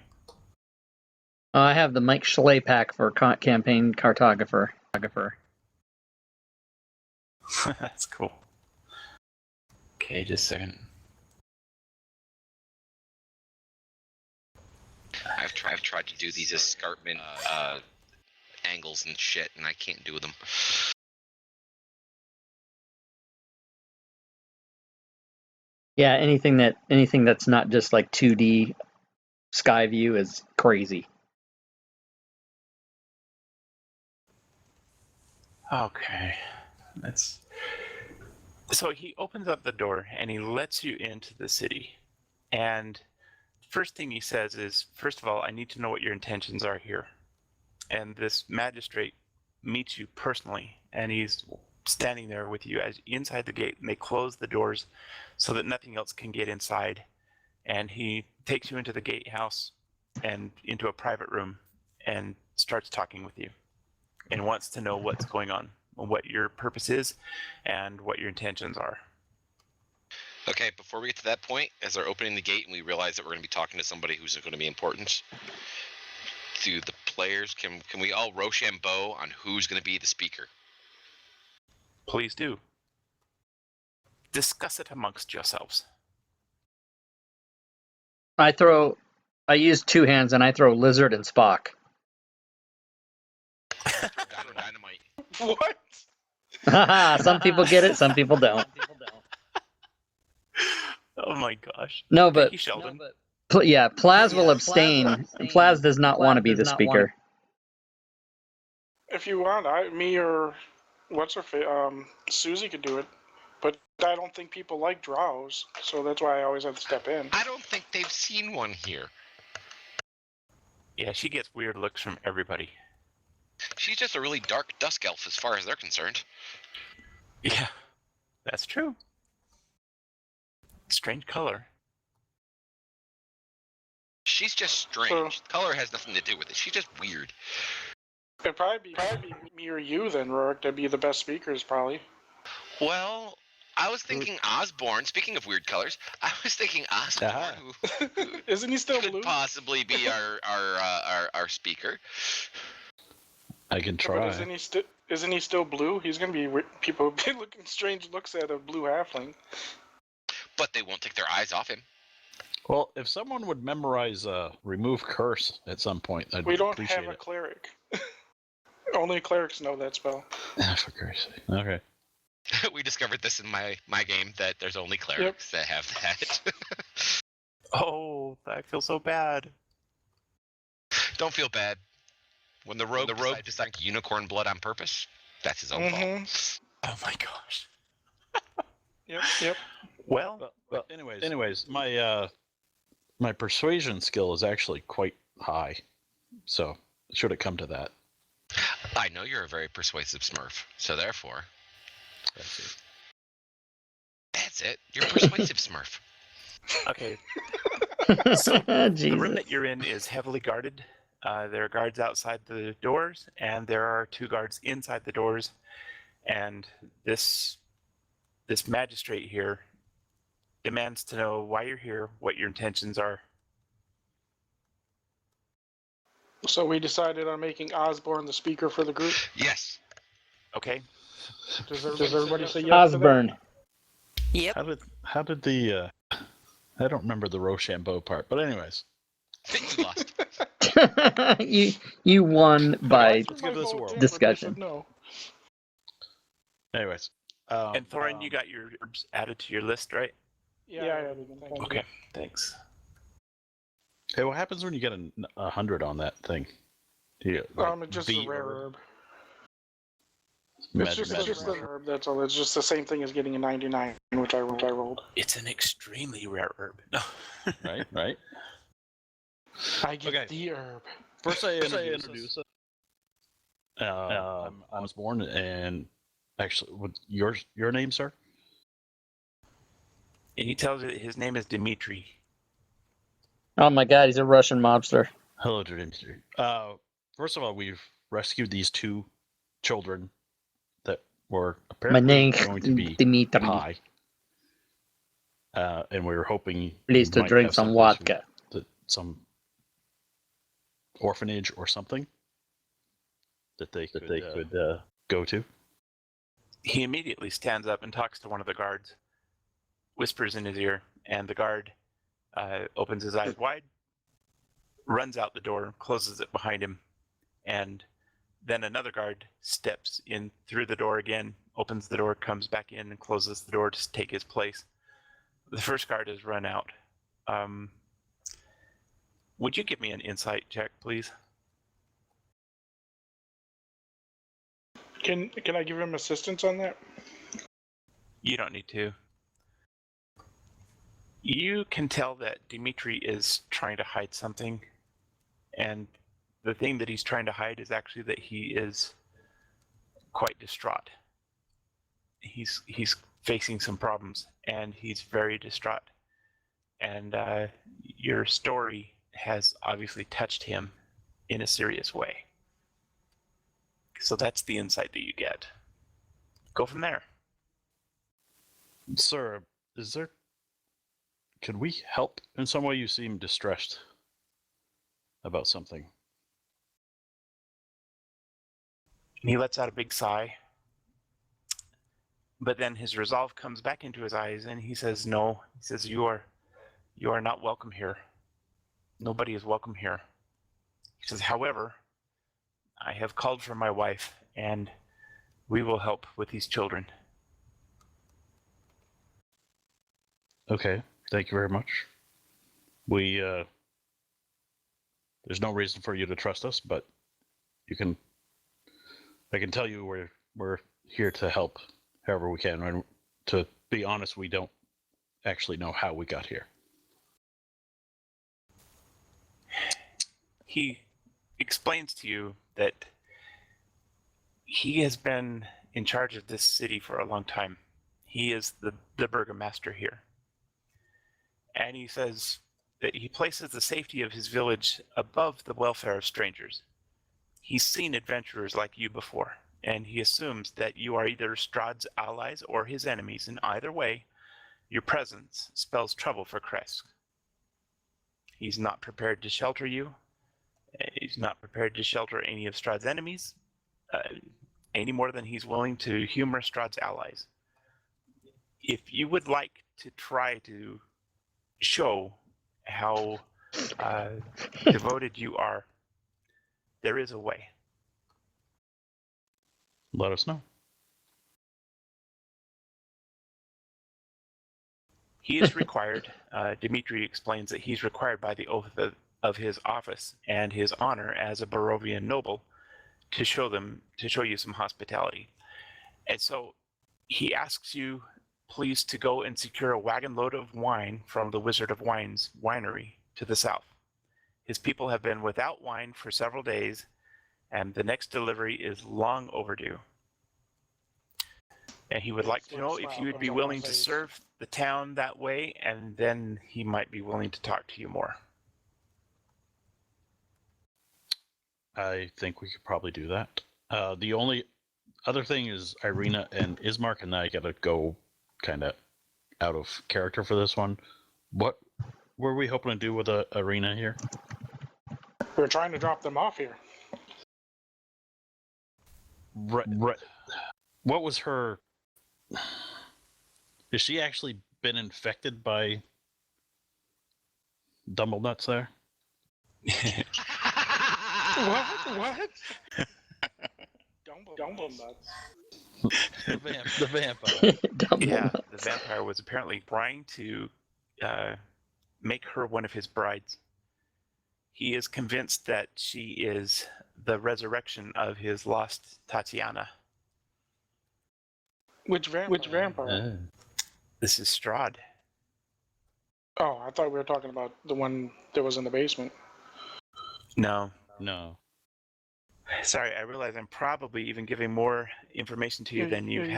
I have the Mike Schley pack for campaign cartographer. That's cool. Okay, just a second. I've tried to do these escarpment angles and shit, and I can't do them. Yeah, anything that's not just like 2D sky view is crazy. Okay. So he opens up the door and he lets you into the city. And first thing he says is, first of all, I need to know what your intentions are here. And this magistrate meets you personally, and he's standing there with you as inside the gate, and they close the doors so that nothing else can get inside. And he takes you into the gatehouse and into a private room and starts talking with you and wants to know what's going on, what your purpose is, and what your intentions are. Okay, before we get to that point, as they're opening the gate and we realize that we're going to be talking to somebody who's going to be important, to the players, can we all Rochambeau on who's going to be the speaker? Please do. Discuss it amongst yourselves. I use two hands and I throw Lizard and Spock. Dynamite. What? Some people get it, some people don't. Oh my gosh. No, but Thank you, Sheldon. Plaz will abstain. Plaz does not want to be the speaker. If you want, me or what's her face, Susie could do it. But I don't think people like drows, so that's why I always have to step in. I don't think they've seen one here. Yeah, she gets weird looks from everybody. She's just a really dark dusk elf as far as they're concerned. Yeah, that's true. Strange color. She's just strange. Color has nothing to do with it. She's just weird. It'd probably be me or you then, Rourke. That'd be the best speakers, probably. Well, I was thinking Osborne. Speaking of weird colors, I was thinking Osborne, who Isn't he still could blue? possibly be our speaker. I can But try. isn't he still blue? He's gonna be people be looking strange looks at a blue halfling. But they won't take their eyes off him. Well, if someone would memorize remove curse at some point, I'd We don't appreciate have a it. cleric. Only clerics know that spell. For Christ's sake. Okay. We discovered this in my game that there's only clerics that have that. Oh, I feel so bad. Don't feel bad. When the rogue decides to suck unicorn blood on purpose, that's his own fault. Oh my gosh. Yep. Well, anyways, my persuasion skill is actually quite high, so should it come to that. I know you're a very persuasive Smurf, so therefore, that's it. You're a persuasive Smurf. okay. So the room that you're in is heavily guarded. There are guards outside the doors, and there are 2 guards inside the doors. And this magistrate here demands to know why you're here, what your intentions are. So we decided on making Osborne the speaker for the group. Yes. Okay. Does everybody say yes to that? Osborne. Yep. How did the I don't remember the Rochambeau part, but anyways. You lost. you won by Let's give this a whirl. discussion. No. Anyways. And Thorin, you got your herbs added to your list, right? Yeah. Okay, thanks. Hey, what happens when you get 100 on that thing? Yeah, It's just the a rare herb. Magic It's just a herb, that's all. It's just the same thing as getting a 99, which I rolled. It's an extremely rare herb. No. right. I get Okay. the herb. First, I introduce it. I was born, and actually, what your name, sir? And he tells you that his name is Dmitri. Oh my god, he's a Russian mobster. Hello, Dmitri. First of all, we've rescued these 2 children that were My apparently name going to be Dmitri. high. And we were hoping Please you to might drink have some someplace vodka. some orphanage or something that they could go to. He immediately stands up and talks to one of the guards, whispers in his ear, and the guard opens his eyes wide, runs out the door, closes it behind him, and then another guard steps in through the door again, opens the door, comes back in, and closes the door to take his place. The first guard has run out. Would you give me an insight check, please? Can I give him assistance on that? You don't need to. You can tell that Dmitri is trying to hide something, and the thing that he's trying to hide is actually that he is quite distraught. He's facing some problems, and he's very distraught. And your story has obviously touched him in a serious way. So that's the insight that you get. Go from there. Sir, could we help in some way? You seem distressed about something. And he lets out a big sigh. But then his resolve comes back into his eyes, and he says, no. He says, you are not welcome here. Nobody is welcome here. He says, however, I have called for my wife, and we will help with these children. Okay, thank you very much. We there's no reason for you to trust us, but I can tell you we're here to help however we can. And to be honest, we don't actually know how we got here. He explains to you that he has been in charge of this city for a long time. He is the burgomaster here. And he says that he places the safety of his village above the welfare of strangers. He's seen adventurers like you before, and he assumes that you are either Strahd's allies or his enemies. In either way, your presence spells trouble for Krezk. He's not prepared to shelter you. He's not prepared to shelter any of Strahd's enemies, any more than he's willing to humor Strahd's allies. If you would like to try to show how devoted you are, there is a way. Let us know. He is required, Dmitri explains that he's required by the oath of his office and his honor as a Barovian noble to show you some hospitality. And so he asks you, please, to go and secure a wagon load of wine from the Wizard of Wine's winery to the south. His people have been without wine for several days, and the next delivery is long overdue. And he would like to know if you would be willing to serve the town that way, and then he might be willing to talk to you more. I think we could probably do that. The only other thing is Irina and Ismark and I gotta go kind of out of character for this one. What were we hoping to do with Irina here? We're trying to drop them off here. Right. What was her... Has she actually been infected by Dumblenuts there? What? Dumble nuts. The vampire. Yeah, the vampire was apparently trying to make her one of his brides. He is convinced that she is the resurrection of his lost Tatiana. Which vampire? This is Strahd. Oh, I thought we were talking about the one that was in the basement. No. Sorry, I realize I'm probably even giving more information to you than you've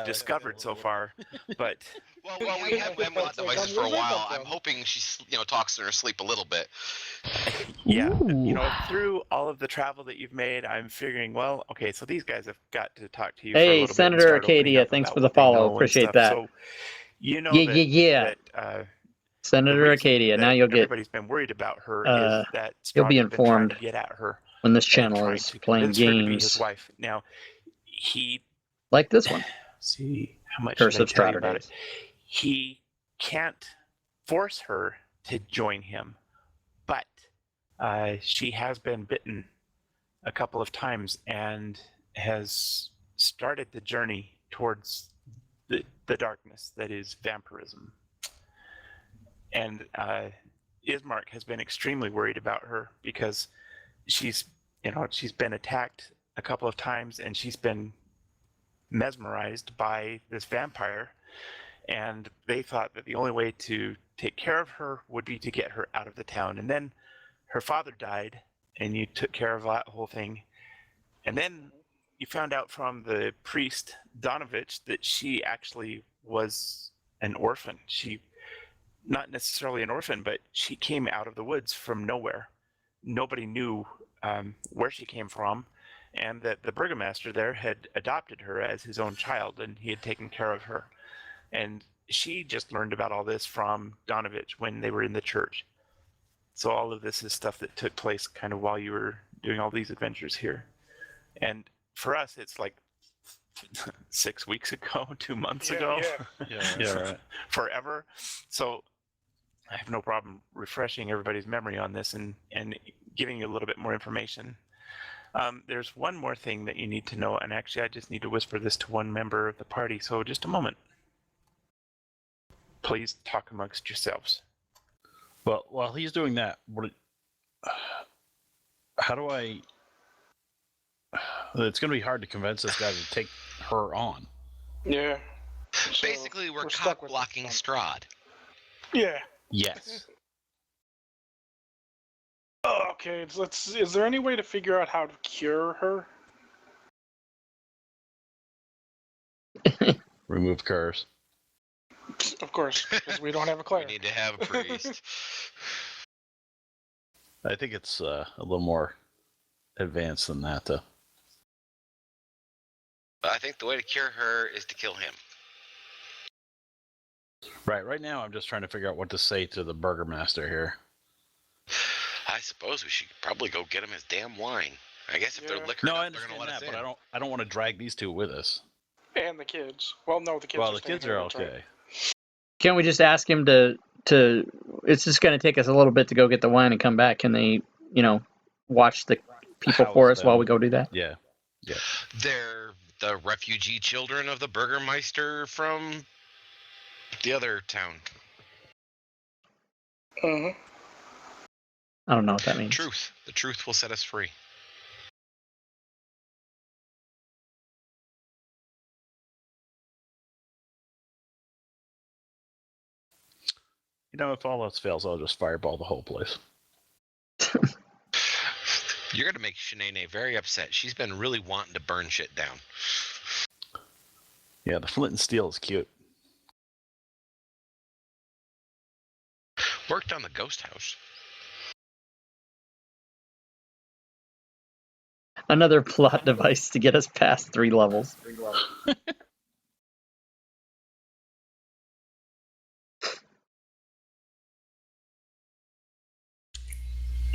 discovered so far. But Well, we have MLOT devices for a while. I'm hoping she, talks in her sleep a little bit. yeah, Ooh. through all of the travel that you've made, I'm figuring, well, okay, so these guys have got to talk to you for a Hey, little bit. Senator and start opening Arcadia, up thanks about for the what they follow. know and Appreciate stuff. that. So, Yeah. that the Senator reason Arcadia, that now you'll get everybody's been worried about her is that you'll be Strahd had been trying to informed get at her when this and channel trying is to playing convince her to be his games wife. Now, he like this one. see how much Curse should I of tell you Strahd about days. it? He can't force her to join him, but she has been bitten a couple of times and has started the journey towards the darkness that is vampirism. And Ismark has been extremely worried about her because she's been attacked a couple of times and she's been mesmerized by this vampire, and they thought that the only way to take care of her would be to get her out of the town. And then her father died and you took care of that whole thing, and then you found out from the priest Donovich that she actually was an orphan. She, not necessarily an orphan, but she came out of the woods from nowhere. Nobody knew where she came from, and that the burgomaster there had adopted her as his own child, and he had taken care of her. And she just learned about all this from Donovich when they were in the church. So all of this is stuff that took place kind of while you were doing all these adventures here. And for us, it's like 6 weeks ago, 2 months ago. Yeah, right. Forever. So I have no problem refreshing everybody's memory on this and giving you a little bit more information. There's one more thing that you need to know, and actually I just need to whisper this to one member of the party, so just a moment. Please talk amongst yourselves. Well, while he's doing that, how do I... It's going to be hard to convince this guy to take her on. Yeah. So Basically, we're stuck cock with blocking this Strahd. Yeah. Yes. Oh, okay. Is there any way to figure out how to cure her? Remove curse. Of course, because we don't have a We cleric. need to have a priest. I think it's a little more advanced than that, though. I think the way to cure her is to kill him. Right now, I'm just trying to figure out what to say to the burgomaster here. I suppose we should probably go get him his damn wine. I guess if they're Yeah. liquored No, I up, they're understand gonna let that, us in. but I don't want to drag these two with us. And the kids. Well, no, the kids Well, are the staying kids here, are that's right. okay. Can't we just ask him to it's just going to take us a little bit to go get the wine and come back. Can they, watch the people House for us them. while we go do that? Yeah. They're the refugee children of the burgermeister from the other town. Mm-hmm. I don't know what that means. Truth. The truth will set us free. If all else fails, I'll just fireball the whole place. You're gonna make Shanae very upset. She's been really wanting to burn shit down. Yeah, the flint and steel is cute. Worked on the ghost house. Another plot device to get us past 3 levels.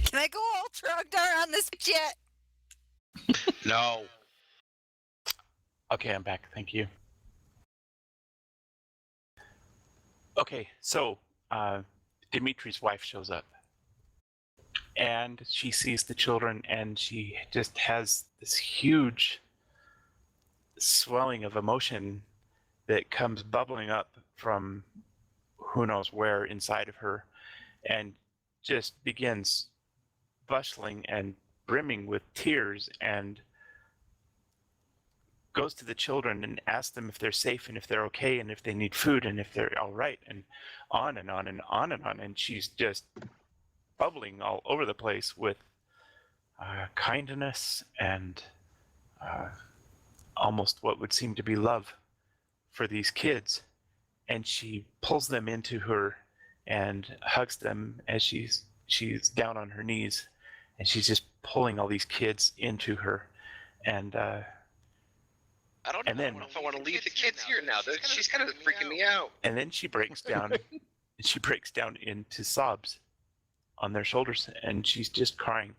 Can I go all Trogdar on this jet? No. Okay, I'm back. Thank you. Okay, so Dimitri's wife shows up. And she sees the children, and she just has this huge swelling of emotion that comes bubbling up from who knows where inside of her, and just begins bustling and brimming with tears and goes to the children and asks them if they're safe and if they're okay and if they need food and if they're all right, and on and on and on and on. And she's just bubbling all over the place with kindness and almost what would seem to be love for these kids. And she pulls them into her and hugs them as she's down on her knees, and she's just pulling all these kids into her. And I don't And know then- if I want to leave the kids here now. She's kind of freaking me out. and then she breaks down into sobs on their shoulders, and she's just crying.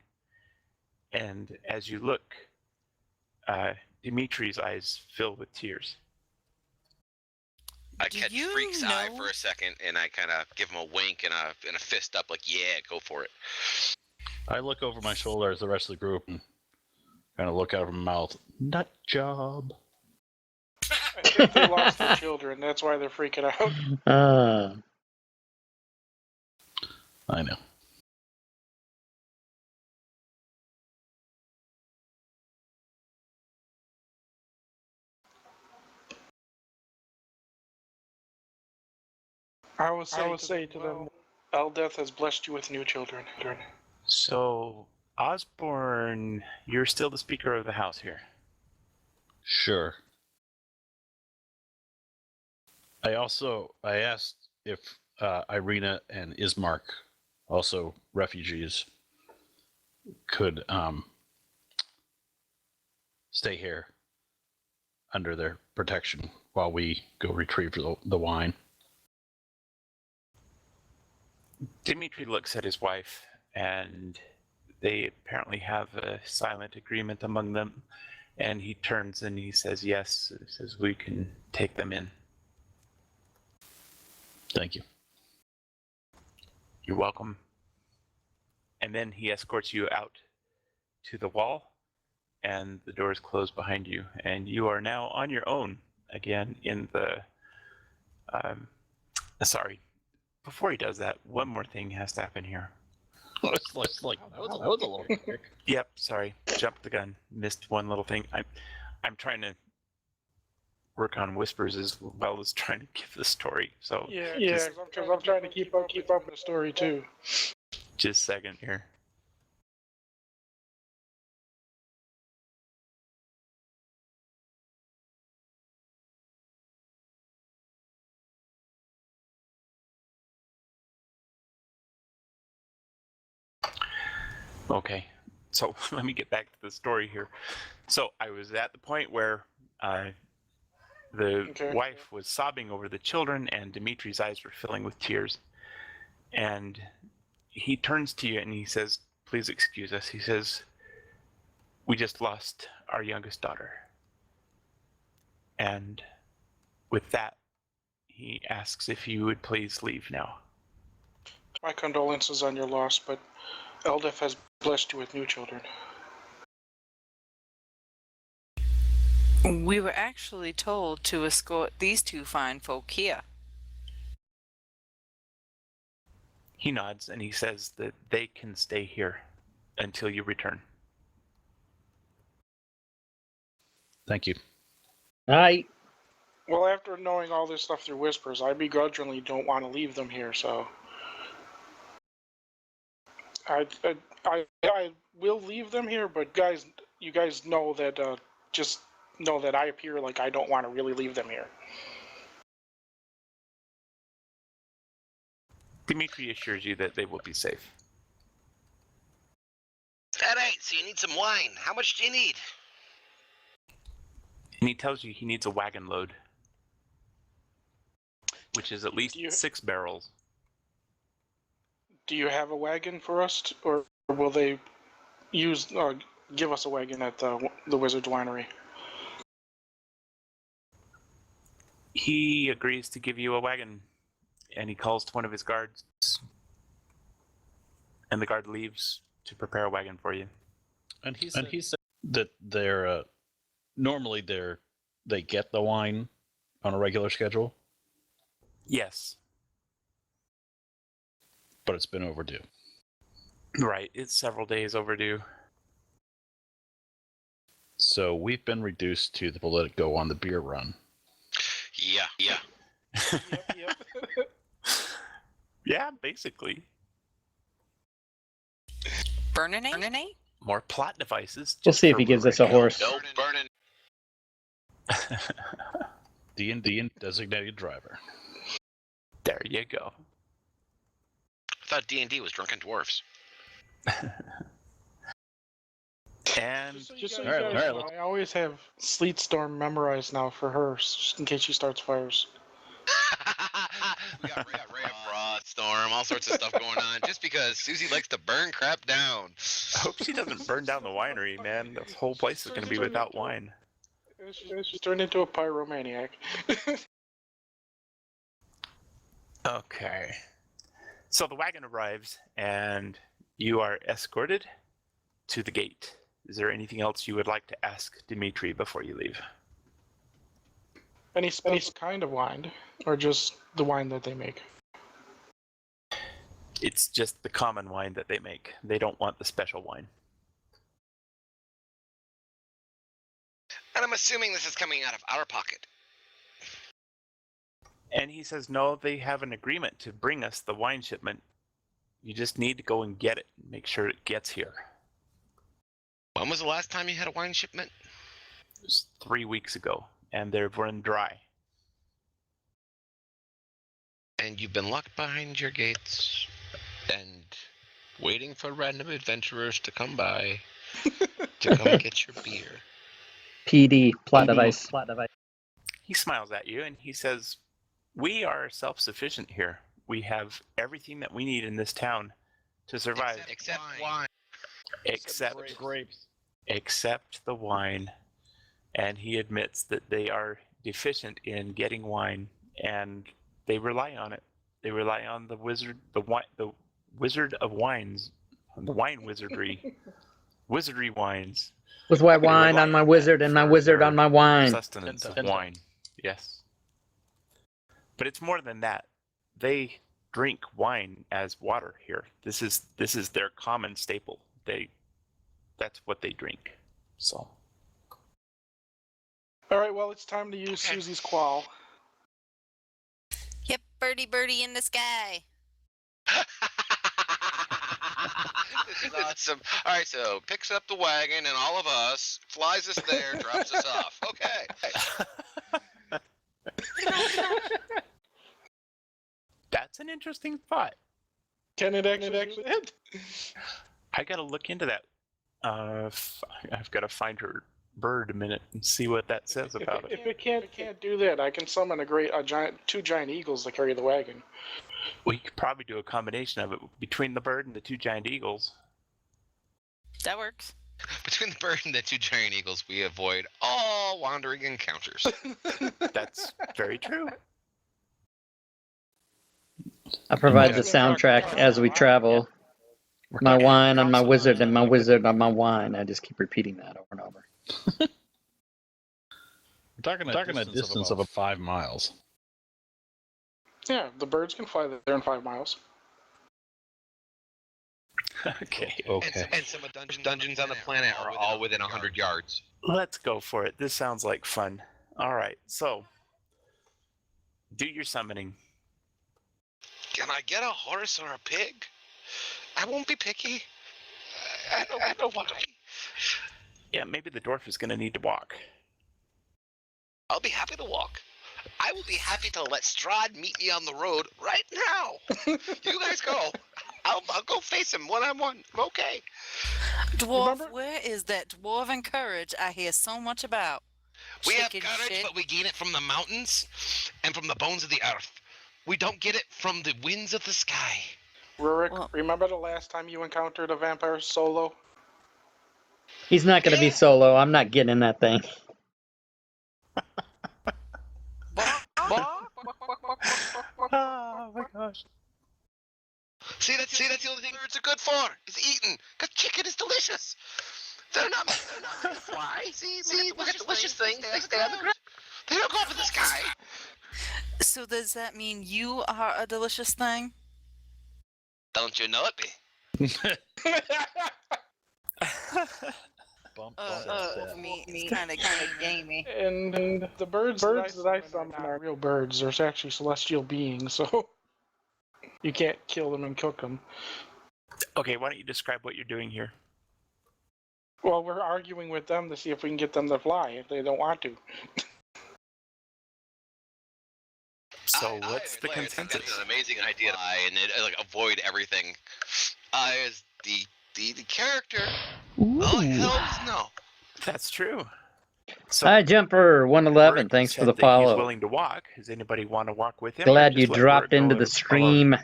And as you look, Dimitri's eyes fill with tears. I Do catch you Freak's eye know- for a second, and I kind of give him a wink and a fist up, like, yeah, go for it. I look over my shoulder as the rest of the group and kind of look out of my mouth. Nut job. I think they lost their children. That's why they're freaking out. I know. I will say to them, Eldeth has blessed you with new children. So, Osborne, you're still the speaker of the house here. Sure. I asked if Irina and Ismark, also refugees, could stay here under their protection while we go retrieve the wine. Dimitri looks at his wife, and they apparently have a silent agreement among them. And he turns and he says, yes, he says, we can take them in. Thank you. You're welcome. And then he escorts you out to the wall, and the doors close behind you, and you are now on your own again in the... sorry. Before he does that, one more thing has to happen here. That was a little quick. Yep, sorry. Jumped the gun. Missed one little thing. I'm trying to work on whispers as well as trying to give the story. So Yeah, because I'm trying to keep up with the story too. just a second here. Okay, so let me get back to the story here. So I was at the point where the Okay. wife was sobbing over the children, and Dimitri's eyes were filling with tears. And he turns to you and he says, please excuse us. He says, we just lost our youngest daughter. And with that, he asks if you would please leave now. My condolences on your loss, but Eldeth has blessed you with new children. We were actually told to escort these two fine folk here. He nods and he says that they can stay here until you return. Thank you. Well, after knowing all this stuff through whispers, I begrudgingly don't want to leave them here, so I will leave them here, but you guys know that just know that I appear like I don't want to really leave them here. Dimitri assures you that they will be safe. Alright, so you need some wine. How much do you need? And he tells you he needs a wagon load, which is at least Do you- 6 barrels. Do you have a wagon for us, or will they give us a wagon at the Wizard's Winery? He agrees to give you a wagon, and he calls to one of his guards, and the guard leaves to prepare a wagon for you. And he said that they're normally they get the wine on a regular schedule, Yes, but it's been overdue. right. It's several days overdue. So we've been reduced to the let it go on the beer run. Yeah. Yep. Yeah, basically. Burninate? More plot devices. We'll just see if for he gives us a Barovia. horse. No burning. D&D and designated driver. There you go. I thought D&D was drunken dwarfs. And Just so you Alright, guys alright, know, I always have Sleet Storm memorized now for her, just in case she starts fires. we got Broad Storm, all sorts of stuff going on, just because Susie likes to burn crap down. I hope she doesn't burn down the winery, man. The whole place is going to be without wine. She's turned into a pyromaniac. Okay. So the wagon arrives, and you are escorted to the gate. Is there anything else you would like to ask Dimitri before you leave? Any special kind of wine, or just the wine that they make? It's just the common wine that they make. They don't want the special wine. And I'm assuming this is coming out of our pocket. And he says, no, they have an agreement to bring us the wine shipment. You just need to go and get it. Make sure it gets here. When was the last time you had a wine shipment? It was 3 weeks ago, and they've run dry. And you've been locked behind your gates and waiting for random adventurers to come by to come get your beer. PD, plot device. He smiles at you and he says, we are self-sufficient here. We have everything that we need in this town to survive. Except wine. Except grapes. Except the wine. And he admits that they are deficient in getting wine, and they rely on it. They rely on the wizard of wines, the wine wizardry, wizardry wines. With my wine on my wizard and my wizard on my wine. Sustenance of wine. Yes. But it's more than that. They drink wine as water here. This is their common staple. That's what they drink. So. All right, well, it's time to use Susie's qual. Yep, birdie in the sky. This is awesome. All right, so picks up the wagon and all of us, flies us there, drops us off. Okay. That's an interesting thought. Can it actually do that? I gotta look into that. I've got to find her bird a minute and see what that says about it. If it can't do that, I can summon two giant eagles to carry the wagon. We could probably do a combination of it between the bird and the two giant eagles. That works. Between the bird and the two giant eagles, we avoid all wandering encounters. That's very true. I provide the soundtrack as we travel. My wine on my wizard and my wizard on my wine. I just keep repeating that over and over. We're talking a distance of about 5 miles. Yeah, the birds can fly there in 5 miles. Okay. And some of the dungeons on the planet are all within 100 yards. Let's go for it. This sounds like fun. All right, so do your summoning. Can I get a horse or a pig? I won't be picky. I don't why. Yeah, maybe the dwarf is going to need to walk. I'll be happy to walk. I will be happy to let Strahd meet me on the road right now. You guys go. I'll go face him one-on-one. Okay. Dwarf, Remember? where is that dwarven courage I hear so much about? We have Chicken courage, shit. but we gain it from the mountains and from the bones of the earth. We don't get it from the winds of the sky. Rurik, Well- remember the last time you encountered a vampire solo? He's not going to be solo. I'm not getting in that thing. Oh my gosh. See, that's the only thing birds are good for, is eating. Because chicken is delicious. They're not made to fly. See, look at delicious things. They stay on the ground. They don't go up in the sky. So does that mean you are a delicious thing? Don't you know it, be? for me, it's kind of gamey. And the birds that I summon are real birds. They're actually celestial beings, so you can't kill them and cook them. Okay, why don't you describe what you're doing here? Well, we're arguing with them to see if we can get them to fly if they don't want to. So what's the I think consensus? that's an amazing idea, and like avoid everything. As the character, oh hells no. That's true. So Hi, Jumper 111. Rick Thanks for said the that he's follow. willing to walk. Does anybody want to walk with him? or Glad you just let dropped Rick into go the stream.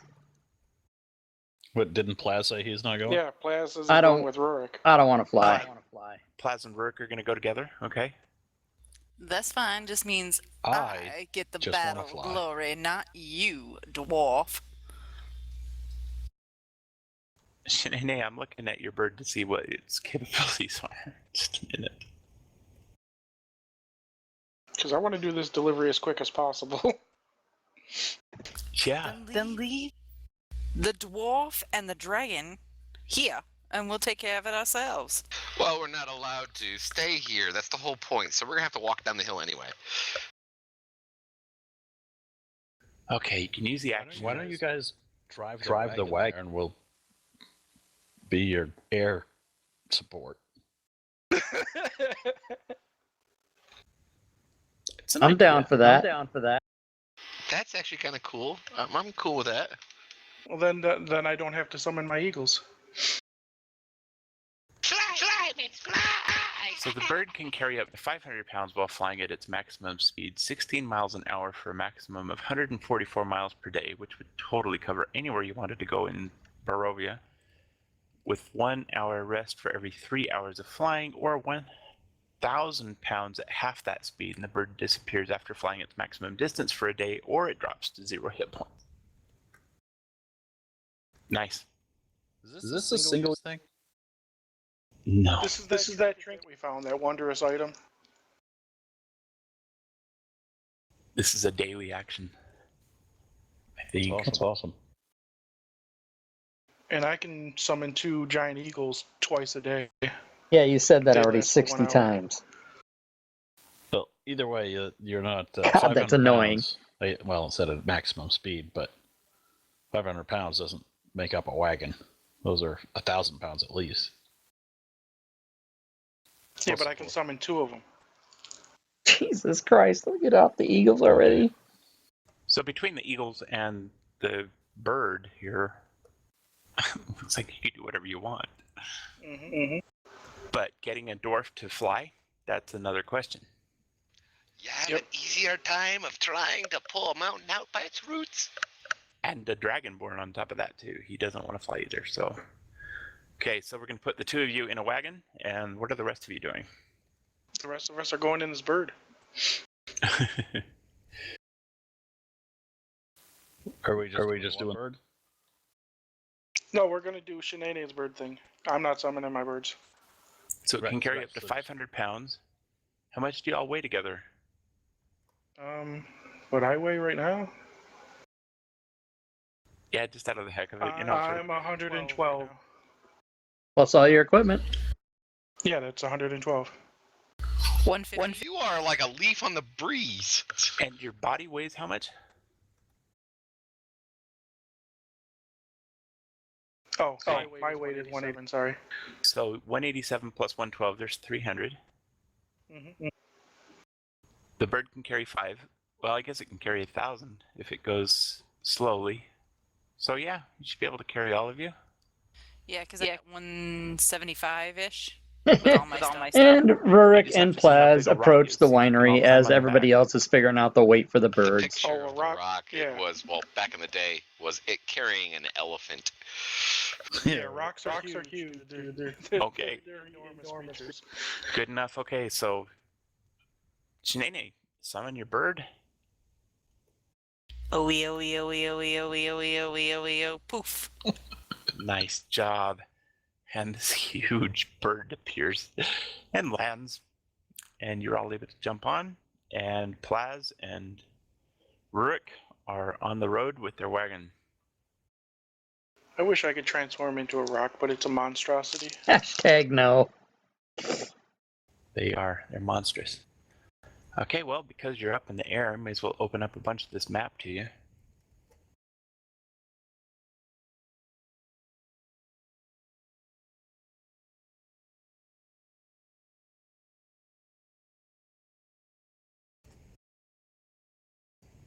What, didn't Plaz say he's not going? Yeah, Plaz is I don't- going with Rurik. I don't want to fly. Plaz and Rick are going to go together. Okay. That's fine. Just means I I get the just wanna battle fly. glory, not you, dwarf. Shanae, I'm looking at your bird to see what its capabilities are. Just a minute. Because I want to do this delivery as quick as possible. Yeah. Then leave the dwarf and the dragon here, and we'll take care of it ourselves. Well, we're not allowed to stay here. That's the whole point. So we're gonna have to walk down the hill anyway. Okay, you can use the action. Why don't you guys drive the wagon and we'll be your air support. It's an I'm idea. down for that. That's actually kind of cool. I'm cool with that. Well, then I don't have to summon my eagles. Fly, fly! So the bird can carry up to 500 pounds while flying at its maximum speed, 16 miles an hour for a maximum of 144 miles per day, which would totally cover anywhere you wanted to go in Barovia, with 1 hour rest for every 3 hours of flying, or 1,000 pounds at half that speed, and the bird disappears after flying its maximum distance for a day, or it drops to 0 hit points. Nice. Is this a single thing? No. This is that trinket we found, that wondrous item. This is a daily action. I think. That's awesome. And I can summon 2 giant eagles twice a day. Yeah, you said that They already last for 60 1 hour. times. Well, either way, you're not. God, 500 that's annoying. Pounds, well, instead of maximum speed, but 500 pounds doesn't make up a wagon. Those are 1,000 pounds at least. Yeah, but I can summon 2 of them. Jesus Christ, look it up. The Eagles already. So between the eagles and the bird here, looks like you can do whatever you want. Mm-hmm. But getting a dwarf to fly, that's another question. You have Yep. an easier time of trying to pull a mountain out by its roots. And a dragonborn on top of that too. He doesn't want to fly either, so. Okay, so we're going to put the 2 of you in a wagon, and what are the rest of you doing? The rest of us are going in this bird. Are we just doing bird? No, we're going to do Shanae's bird thing. I'm not summoning my birds. So it can carry Right, up to so 500 pounds. How much do y'all weigh together? What I weigh right now? Yeah, just out of the heck of it. I'm 112. Plus all your equipment. Yeah, that's 112. 150. You are like a leaf on the breeze. And your body weighs how much? Oh, my weight is 187, sorry. So 187 plus 112, there's 300. Mm-hmm. The bird can carry 5. Well, I guess it can carry 1,000 if it goes slowly. So yeah, you should be able to carry all of you. Yeah, because I got 175-ish with all my stuff. And You Rurik just have and to see how Plaz big a rock approach is, the so you can all winery climb as on the everybody back. else is figuring out the weight for the The birds. picture Oh, a of the rock? rock, Yeah. it was, well, back in the day, was it carrying an elephant. Yeah, rocks are huge. They're Okay. They're enormous creatures. Good enough. Okay, so Shanae, summon your bird. Oh, poof. Nice job. And this huge bird appears and lands, and you're all able to jump on. And Plaz and Rurik are on the road with their wagon. I wish I could transform into a rock, but it's a monstrosity. Hashtag no. They're monstrous. Okay, well, because you're up in the air, I may as well open up a bunch of this map to you.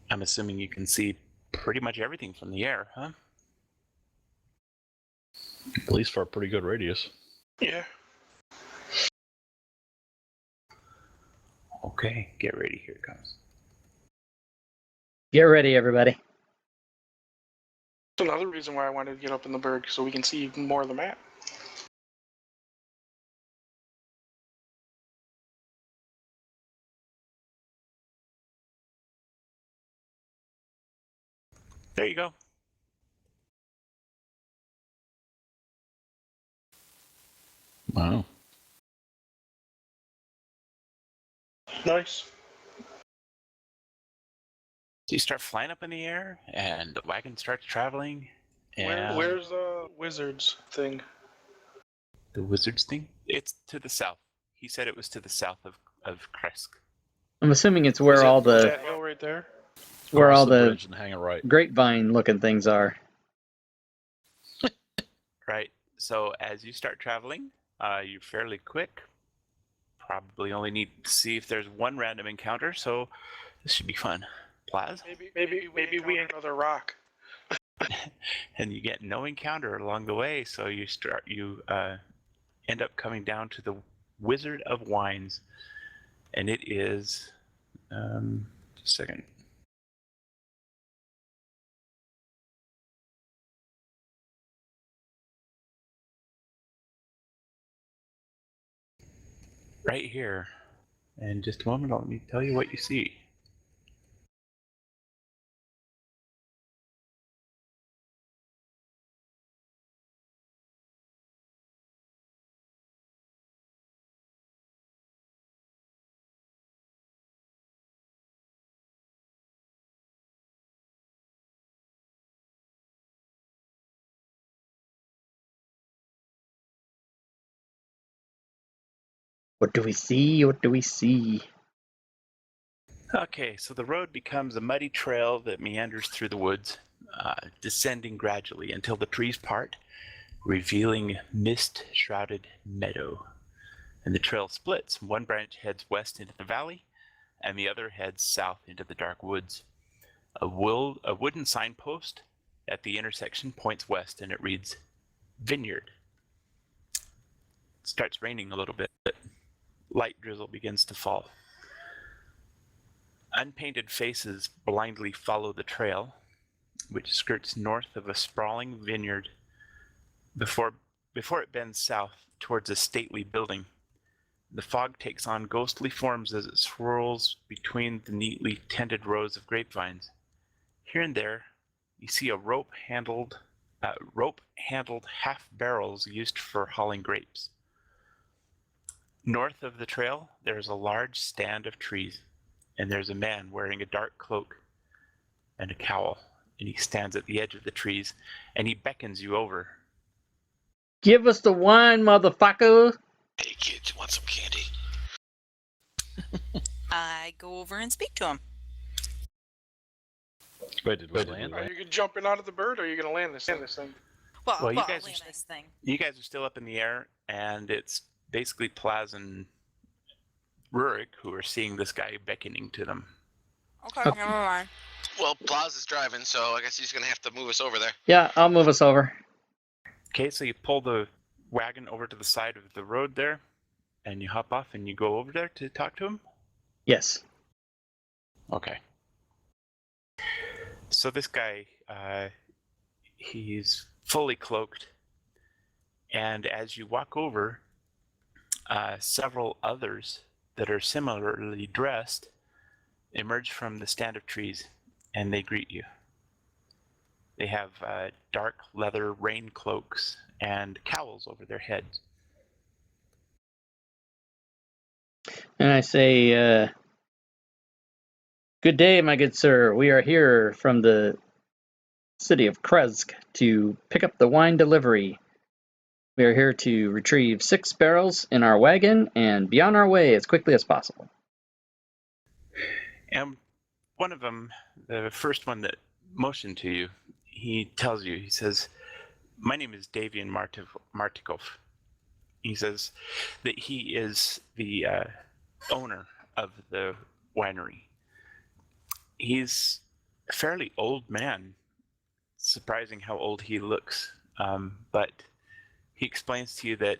I'm assuming you can see pretty much everything from the air, huh? At least for a pretty good radius. Yeah. Okay, get ready. Here it comes. Get ready, everybody. That's another reason why I wanted to get up in the bird, so we can see even more of the map. There you go. Wow. Nice. So you start flying up in the air, and the wagon starts traveling. And Where's the wizards thing? the wizard's thing? It's to the south. He said it was to the south of Krezk. I'm assuming it's where all that the hill right there? where Cross all the bridge and hang it right. grapevine-looking things are. Right. So as you start traveling, you're fairly quick. Probably only need to see if there's one random encounter, so this should be fun. Plaz? Maybe we ain't another rock. And you get no encounter along the way, so you end up coming down to the Wizard of Wines, and it is just a second. Right here. In just a moment, let me tell you what you see. What do we see? What do we see? Okay, so the road becomes a muddy trail that meanders through the woods, descending gradually until the trees part, revealing mist-shrouded meadow. And the trail splits. One branch heads west into the valley, and the other heads south into the dark woods. A wooden signpost at the intersection points west, and it reads, Vineyard. It starts raining a little bit. Light drizzle begins to fall. Unpainted faces blindly follow the trail, which skirts north of a sprawling vineyard before it bends south towards a stately building. The fog takes on ghostly forms as it swirls between the neatly tended rows of grapevines. Here and there, you see a rope-handled half barrels used for hauling grapes. North of the trail, there is a large stand of trees, and there's a man wearing a dark cloak and a cowl, and he stands at the edge of the trees, and he beckons you over. Give us the wine, motherfucker! Hey kids, want some candy? I go over and speak to him. Wait, did we land? Are you jumping out of the bird, or are you gonna land this thing? Well, you I'll guys land this thing. You guys are still up in the air, and it's basically Plaz and Rurik who are seeing this guy beckoning to them. Okay, never mind. Well, Plaza's driving, so I guess he's gonna have to move us over there. Yeah, I'll move us over. Okay, so you pull the wagon over to the side of the road there, and you hop off and you go over there to talk to him? Yes. Okay. So this guy, he's fully cloaked, and as you walk over, several others that are similarly dressed emerge from the stand of trees, and they greet you. They have dark leather rain cloaks and cowls over their heads. And I say, good day, my good sir. We are here from the city of Krezk to pick up the wine delivery. We are here to retrieve 6 barrels in our wagon and be on our way as quickly as possible. And one of them, the first one that motioned to you, he tells you, he says, "My name is Davian Martikov." He says that he is the owner of the winery. He's a fairly old man. Surprising how old he looks. But he explains to you that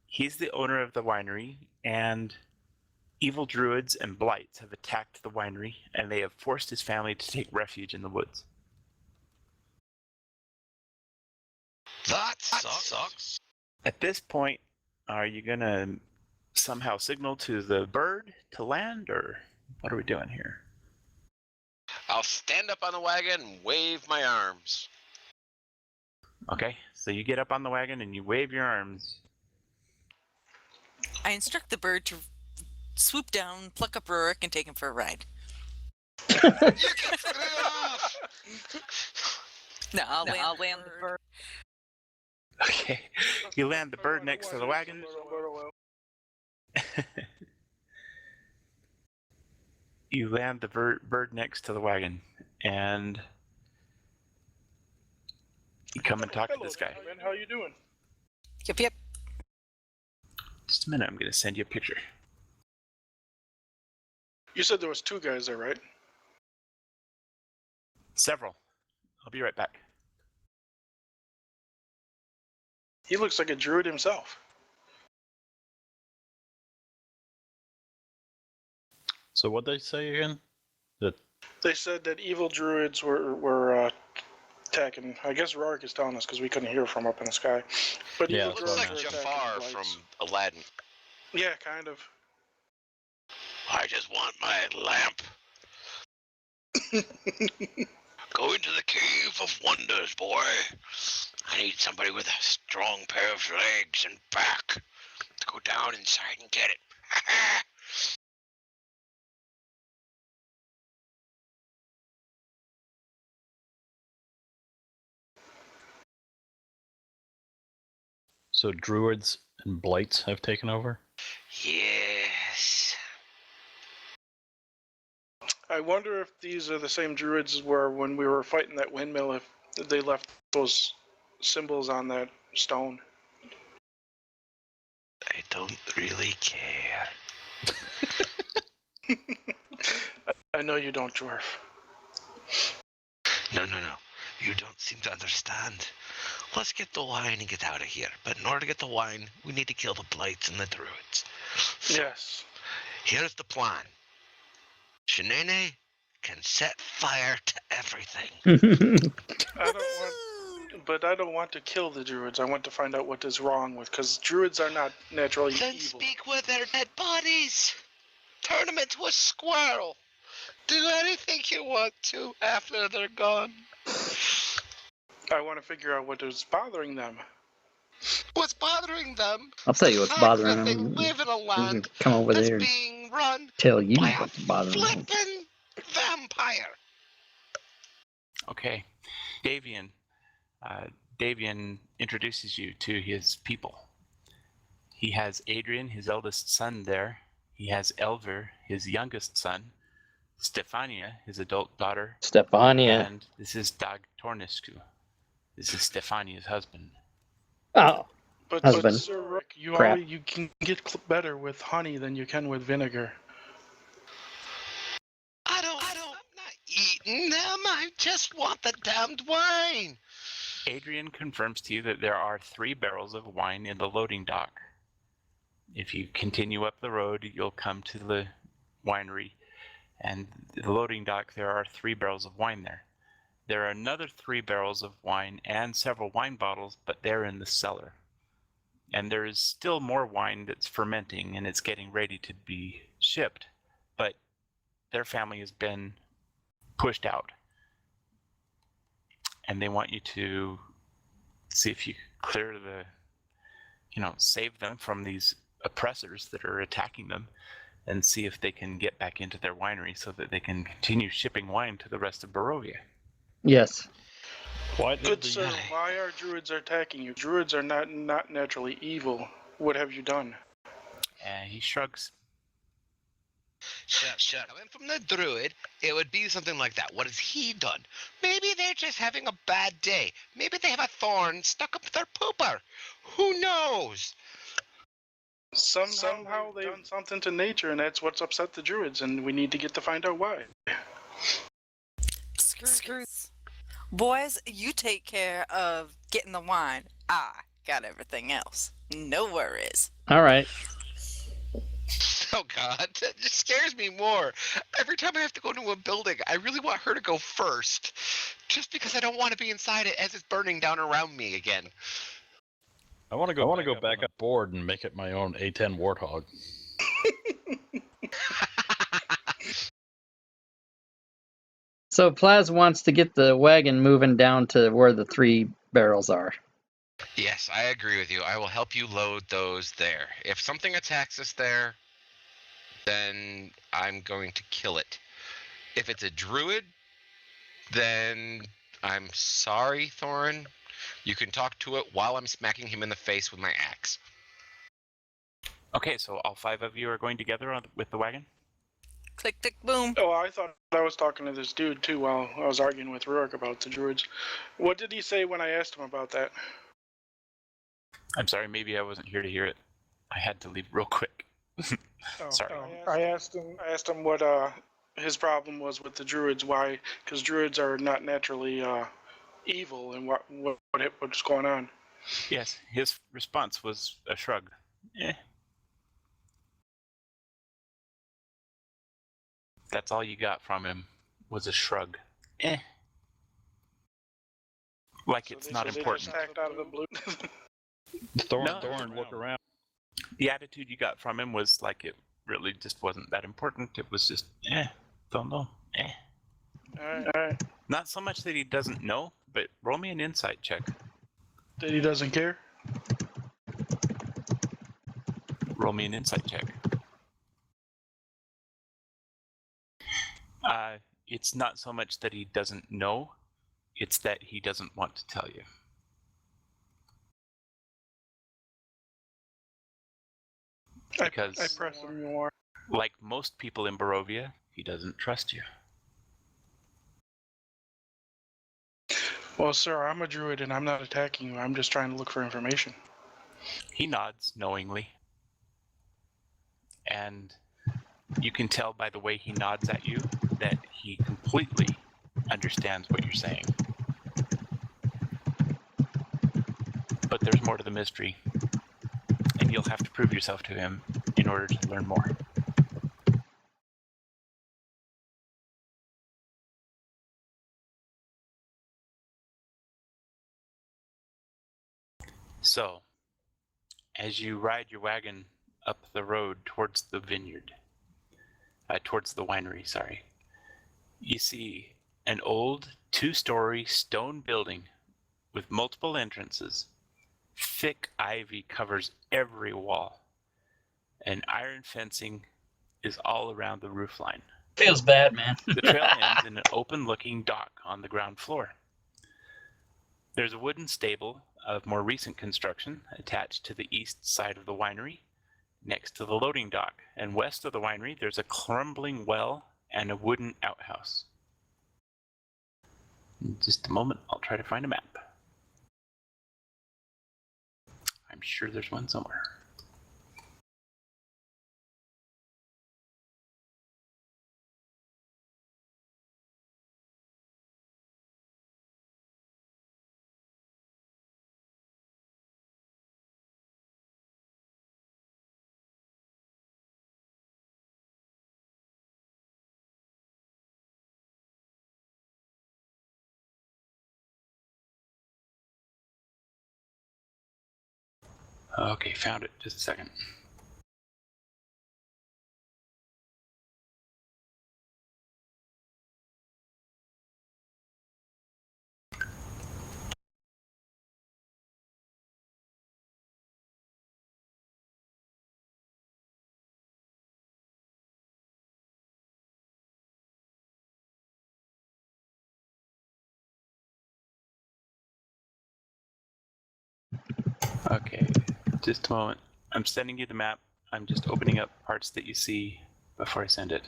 he's the owner of the winery, and evil druids and blights have attacked the winery, and they have forced his family to take refuge in the woods. That sucks. At this point, are you going to somehow signal to the bird to land, or what are we doing here? I'll stand up on the wagon and wave my arms. Okay, so you get up on the wagon and you wave your arms. I instruct the bird to swoop down, pluck up Rurik, and take him for a ride. You can put it off! No, I'll land the bird. Okay, you land the bird next to the wagon. You land the bird next to the wagon, and you come and talk to this guy. Man, how you doing? Yep. Just a minute, I'm going to send you a picture. You said there was 2 guys there, right? Several. I'll be right back. He looks like a druid himself. So what'd they say again? That They said that evil druids were attacking. I guess Rourke is telling us because we couldn't hear from up in the sky. But Yeah, evil Looks druids like are Jafar attacking from blights. Aladdin. Yeah, kind of. I just want my lamp. Go into the Cave of Wonders, boy. I need somebody with a strong pair of legs and back to go down inside and get it. so druids and blights have taken over? Yes. I wonder if these are the same druids as were when we were fighting that windmill, if they left those symbols on that stone. I don't really care. I know you don't, Dwarf. No. You don't seem to understand. Let's get the wine and get out of here. But in order to get the wine, we need to kill the blights and the druids. So, Yes. here's the plan. Shanae can set fire to everything. I don't want to kill the druids. I want to find out what is wrong with, because druids are not naturally Then evil. speak with their dead bodies. Turn them into a squirrel. Do anything you want to after they're gone. I want to figure out what is bothering them. What's bothering them? I'll tell you what's The fact bothering that they them. live in a You can land come over that's there and being run tell you by a what's bothering them. flippin' vampire. Okay, Davian. Davian introduces you to his people. He has Adrian, his eldest son, there. He has Elver, his youngest son. Stefania, his adult daughter. Stefania. And this is Dag Torniscu. This is Stefania's husband. Oh, But Husband. Sir Rick, you Crap. you can get better with honey than you can with vinegar. I'm not eating them. I just want the damned wine. Adrian confirms to you that there are 3 barrels of wine in the loading dock. If you continue up the road, you'll come to the winery, and the loading dock, there are 3 barrels of wine there. There are another 3 barrels of wine and several wine bottles, but they're in the cellar. And there is still more wine that's fermenting, and it's getting ready to be shipped, but their family has been pushed out. And they want you to see if you clear the, save them from these oppressors that are attacking them, and see if they can get back into their winery so that they can continue shipping wine to the rest of Barovia. yes. Why did Good the sir, why are druids attacking you? Druids are not naturally evil. What have you done? And he shrugs. Shut. Coming from the druid, it would be something like that. What has he done? Maybe they're just having a bad day. Maybe they have a thorn stuck up their pooper. Who knows? Somehow they've done something to nature, and that's what's upset the druids, and we need to find out why. Screw this. Boys, you take care of getting the wine. I got everything else. No worries. All right. Oh God, that just scares me more. Every time I have to go into a building, I really want her to go first, just because I don't want to be inside it as it's burning down around me again. I want to go back up board and make it my own A10 Warthog. So Plaz wants to get the wagon moving down to where the 3 barrels are. Yes, I agree with you. I will help you load those there. If something attacks us there, then I'm going to kill it. If it's a druid, then I'm sorry, Thorin. You can talk to it while I'm smacking him in the face with my axe. Okay, so all 5 of you are going together with the wagon? Click, tick, boom. Oh, I thought I was talking to this dude too while I was arguing with Rurik about the druids. What did he say when I asked him about that? I'm sorry, maybe I wasn't here to hear it. I had to leave real quick. Sorry. I asked him what his problem was with the druids. Why? Because druids are not naturally evil, and what's going on? Yes, his response was a shrug. That's all you got from him was a shrug. Like it's not important. Attacked out of the blue. Thorin, look around. The attitude you got from him was like it really just wasn't that important. It was just, don't know. All right. Not so much that he doesn't know, but roll me an insight check. That he doesn't care. Roll me an insight check. It's not so much that he doesn't know, it's that he doesn't want to tell you. Because I press him more. like most people in Barovia, he doesn't trust you. Well, sir, I'm a druid and I'm not attacking you. I'm just trying to look for information. He nods knowingly. And you can tell by the way he nods at you that he completely understands what you're saying. But there's more to the mystery, and you'll have to prove yourself to him in order to learn more. So, as you ride your wagon up the road towards the vineyard, towards the winery, sorry, you see an old 2-story stone building with multiple entrances. Thick ivy covers every wall, and iron fencing is all around the roofline. Feels bad, man. The trail ends in an open-looking dock on the ground floor. There's a wooden stable of more recent construction attached to the east side of the winery, next to the loading dock, and west of the winery there's a crumbling well and a wooden outhouse. In just a moment, I'll try to find a map. I'm sure there's one somewhere. Okay, found it. Just a second. Okay, just a moment. I'm sending you the map. I'm just opening up parts that you see before I send it.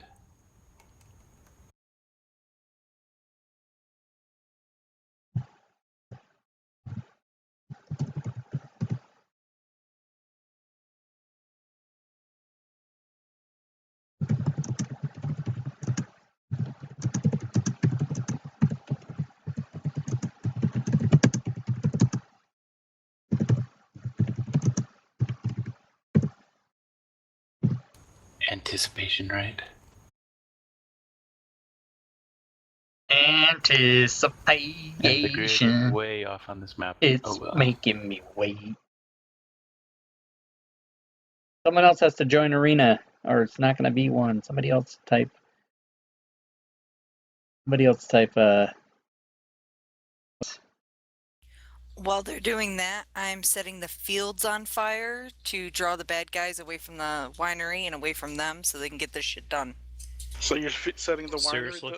Anticipation, right? And the grid is Anticipation. way off on this map. It's Oh well. making me wait. Someone else has to join arena, or it's not going to be one. Somebody else type. While they're doing that, I'm setting the fields on fire to draw the bad guys away from the winery and away from them so they can get this shit done. So you're setting the winery. Seriously?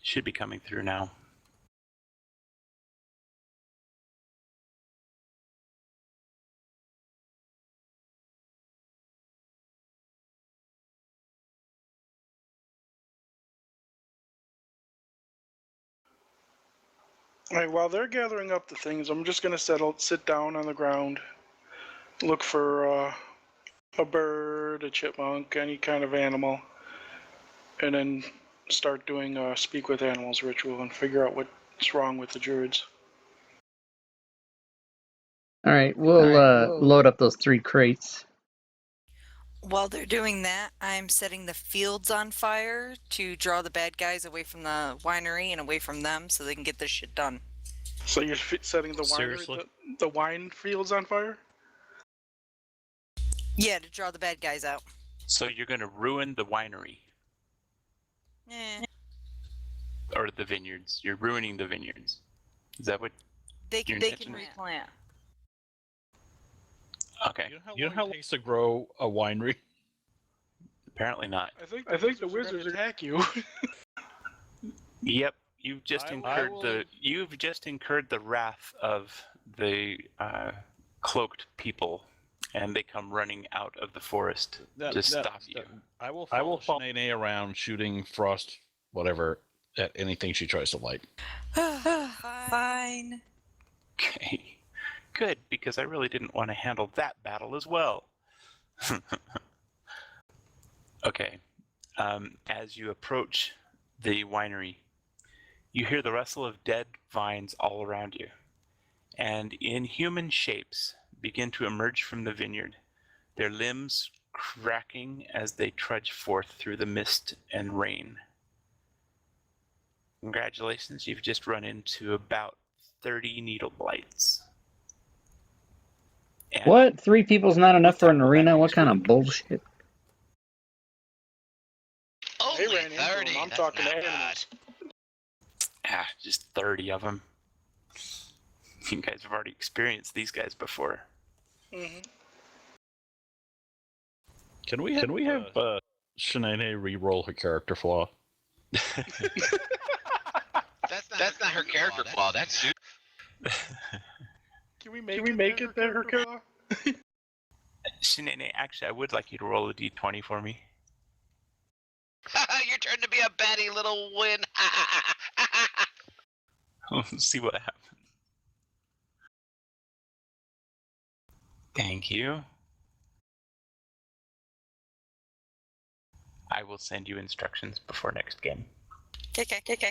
Should be coming through now. All right, while they're gathering up the things, I'm just gonna sit down on the ground, look for a bird, a chipmunk, any kind of animal, and then start doing a speak with animals ritual and figure out what's wrong with the druids. All right, we'll load up those 3 crates. While they're doing that, I'm setting the fields on fire to draw the bad guys away from the winery and away from them so they can get this shit done. So you're setting the winery, Seriously? the wine fields on fire? Yeah, to draw the bad guys out. So you're going to ruin the winery or the vineyards. You're ruining the vineyards. Is that what? They can intention? replant. Okay. You know how long it takes to grow a winery? Apparently not. I think the wizards attack you. Yep. You've just I just incurred the wrath of the cloaked people, and they come running out of the forest to stop you. I will follow Shanae around shooting frost, whatever, at anything she tries to light. Fine. Okay. Good, because I really didn't want to handle that battle as well. Okay. As you approach the winery, you hear the rustle of dead vines all around you, and inhuman shapes begin to emerge from the vineyard, their limbs cracking as they trudge forth through the mist and rain. Congratulations, you've just run into about 30 needle blights. And What? 3 people's not enough for an We'll arena? back What next kind of week. bullshit? Only They ran into 30. them. I'm That's talking not to bad. animals. Just 30 of them. You guys have already experienced these guys before. Mm-hmm. Can we have Shanae re-roll her character flaw? That's not her character flaw. That's Sue. Can we make it there, her character? Shanae, actually, I would like you to roll a d20 for me. Your turn to be a batty little win. We'll see what happens. Thank you. I will send you instructions before next game. Okay.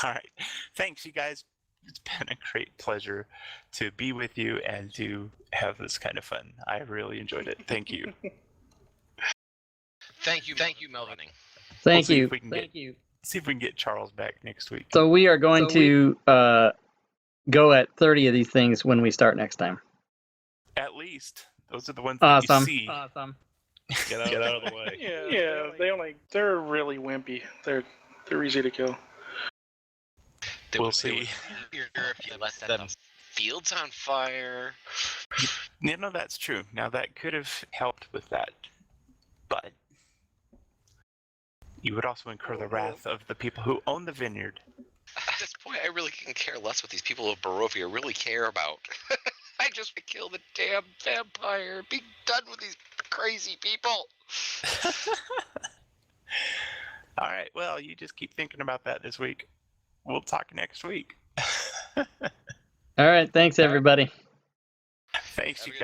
All right. Thanks, you guys. It's been a great pleasure to be with you and to have this kind of fun. I really enjoyed it. Thank you. Thank you, Melvin. Thank see you. if we can see if we can get Charles back next week. So we are going to go at 30 of these things when we start next time. At least those are the ones that you see. Awesome. Get out of the way. Yeah, they're really wimpy. They're easy to kill. We'll see. If you let them fields on fire. No, that's true. Now that could have helped with that, but you would also incur the wrath of the people who own the vineyard. At this point, I really can care less what these people of Barovia really care about. I just want to kill the damn vampire. Be done with these crazy people. All right. Well, you just keep thinking about that this week. We'll talk next week. All right, thanks everybody. Thanks, Have a you good guys.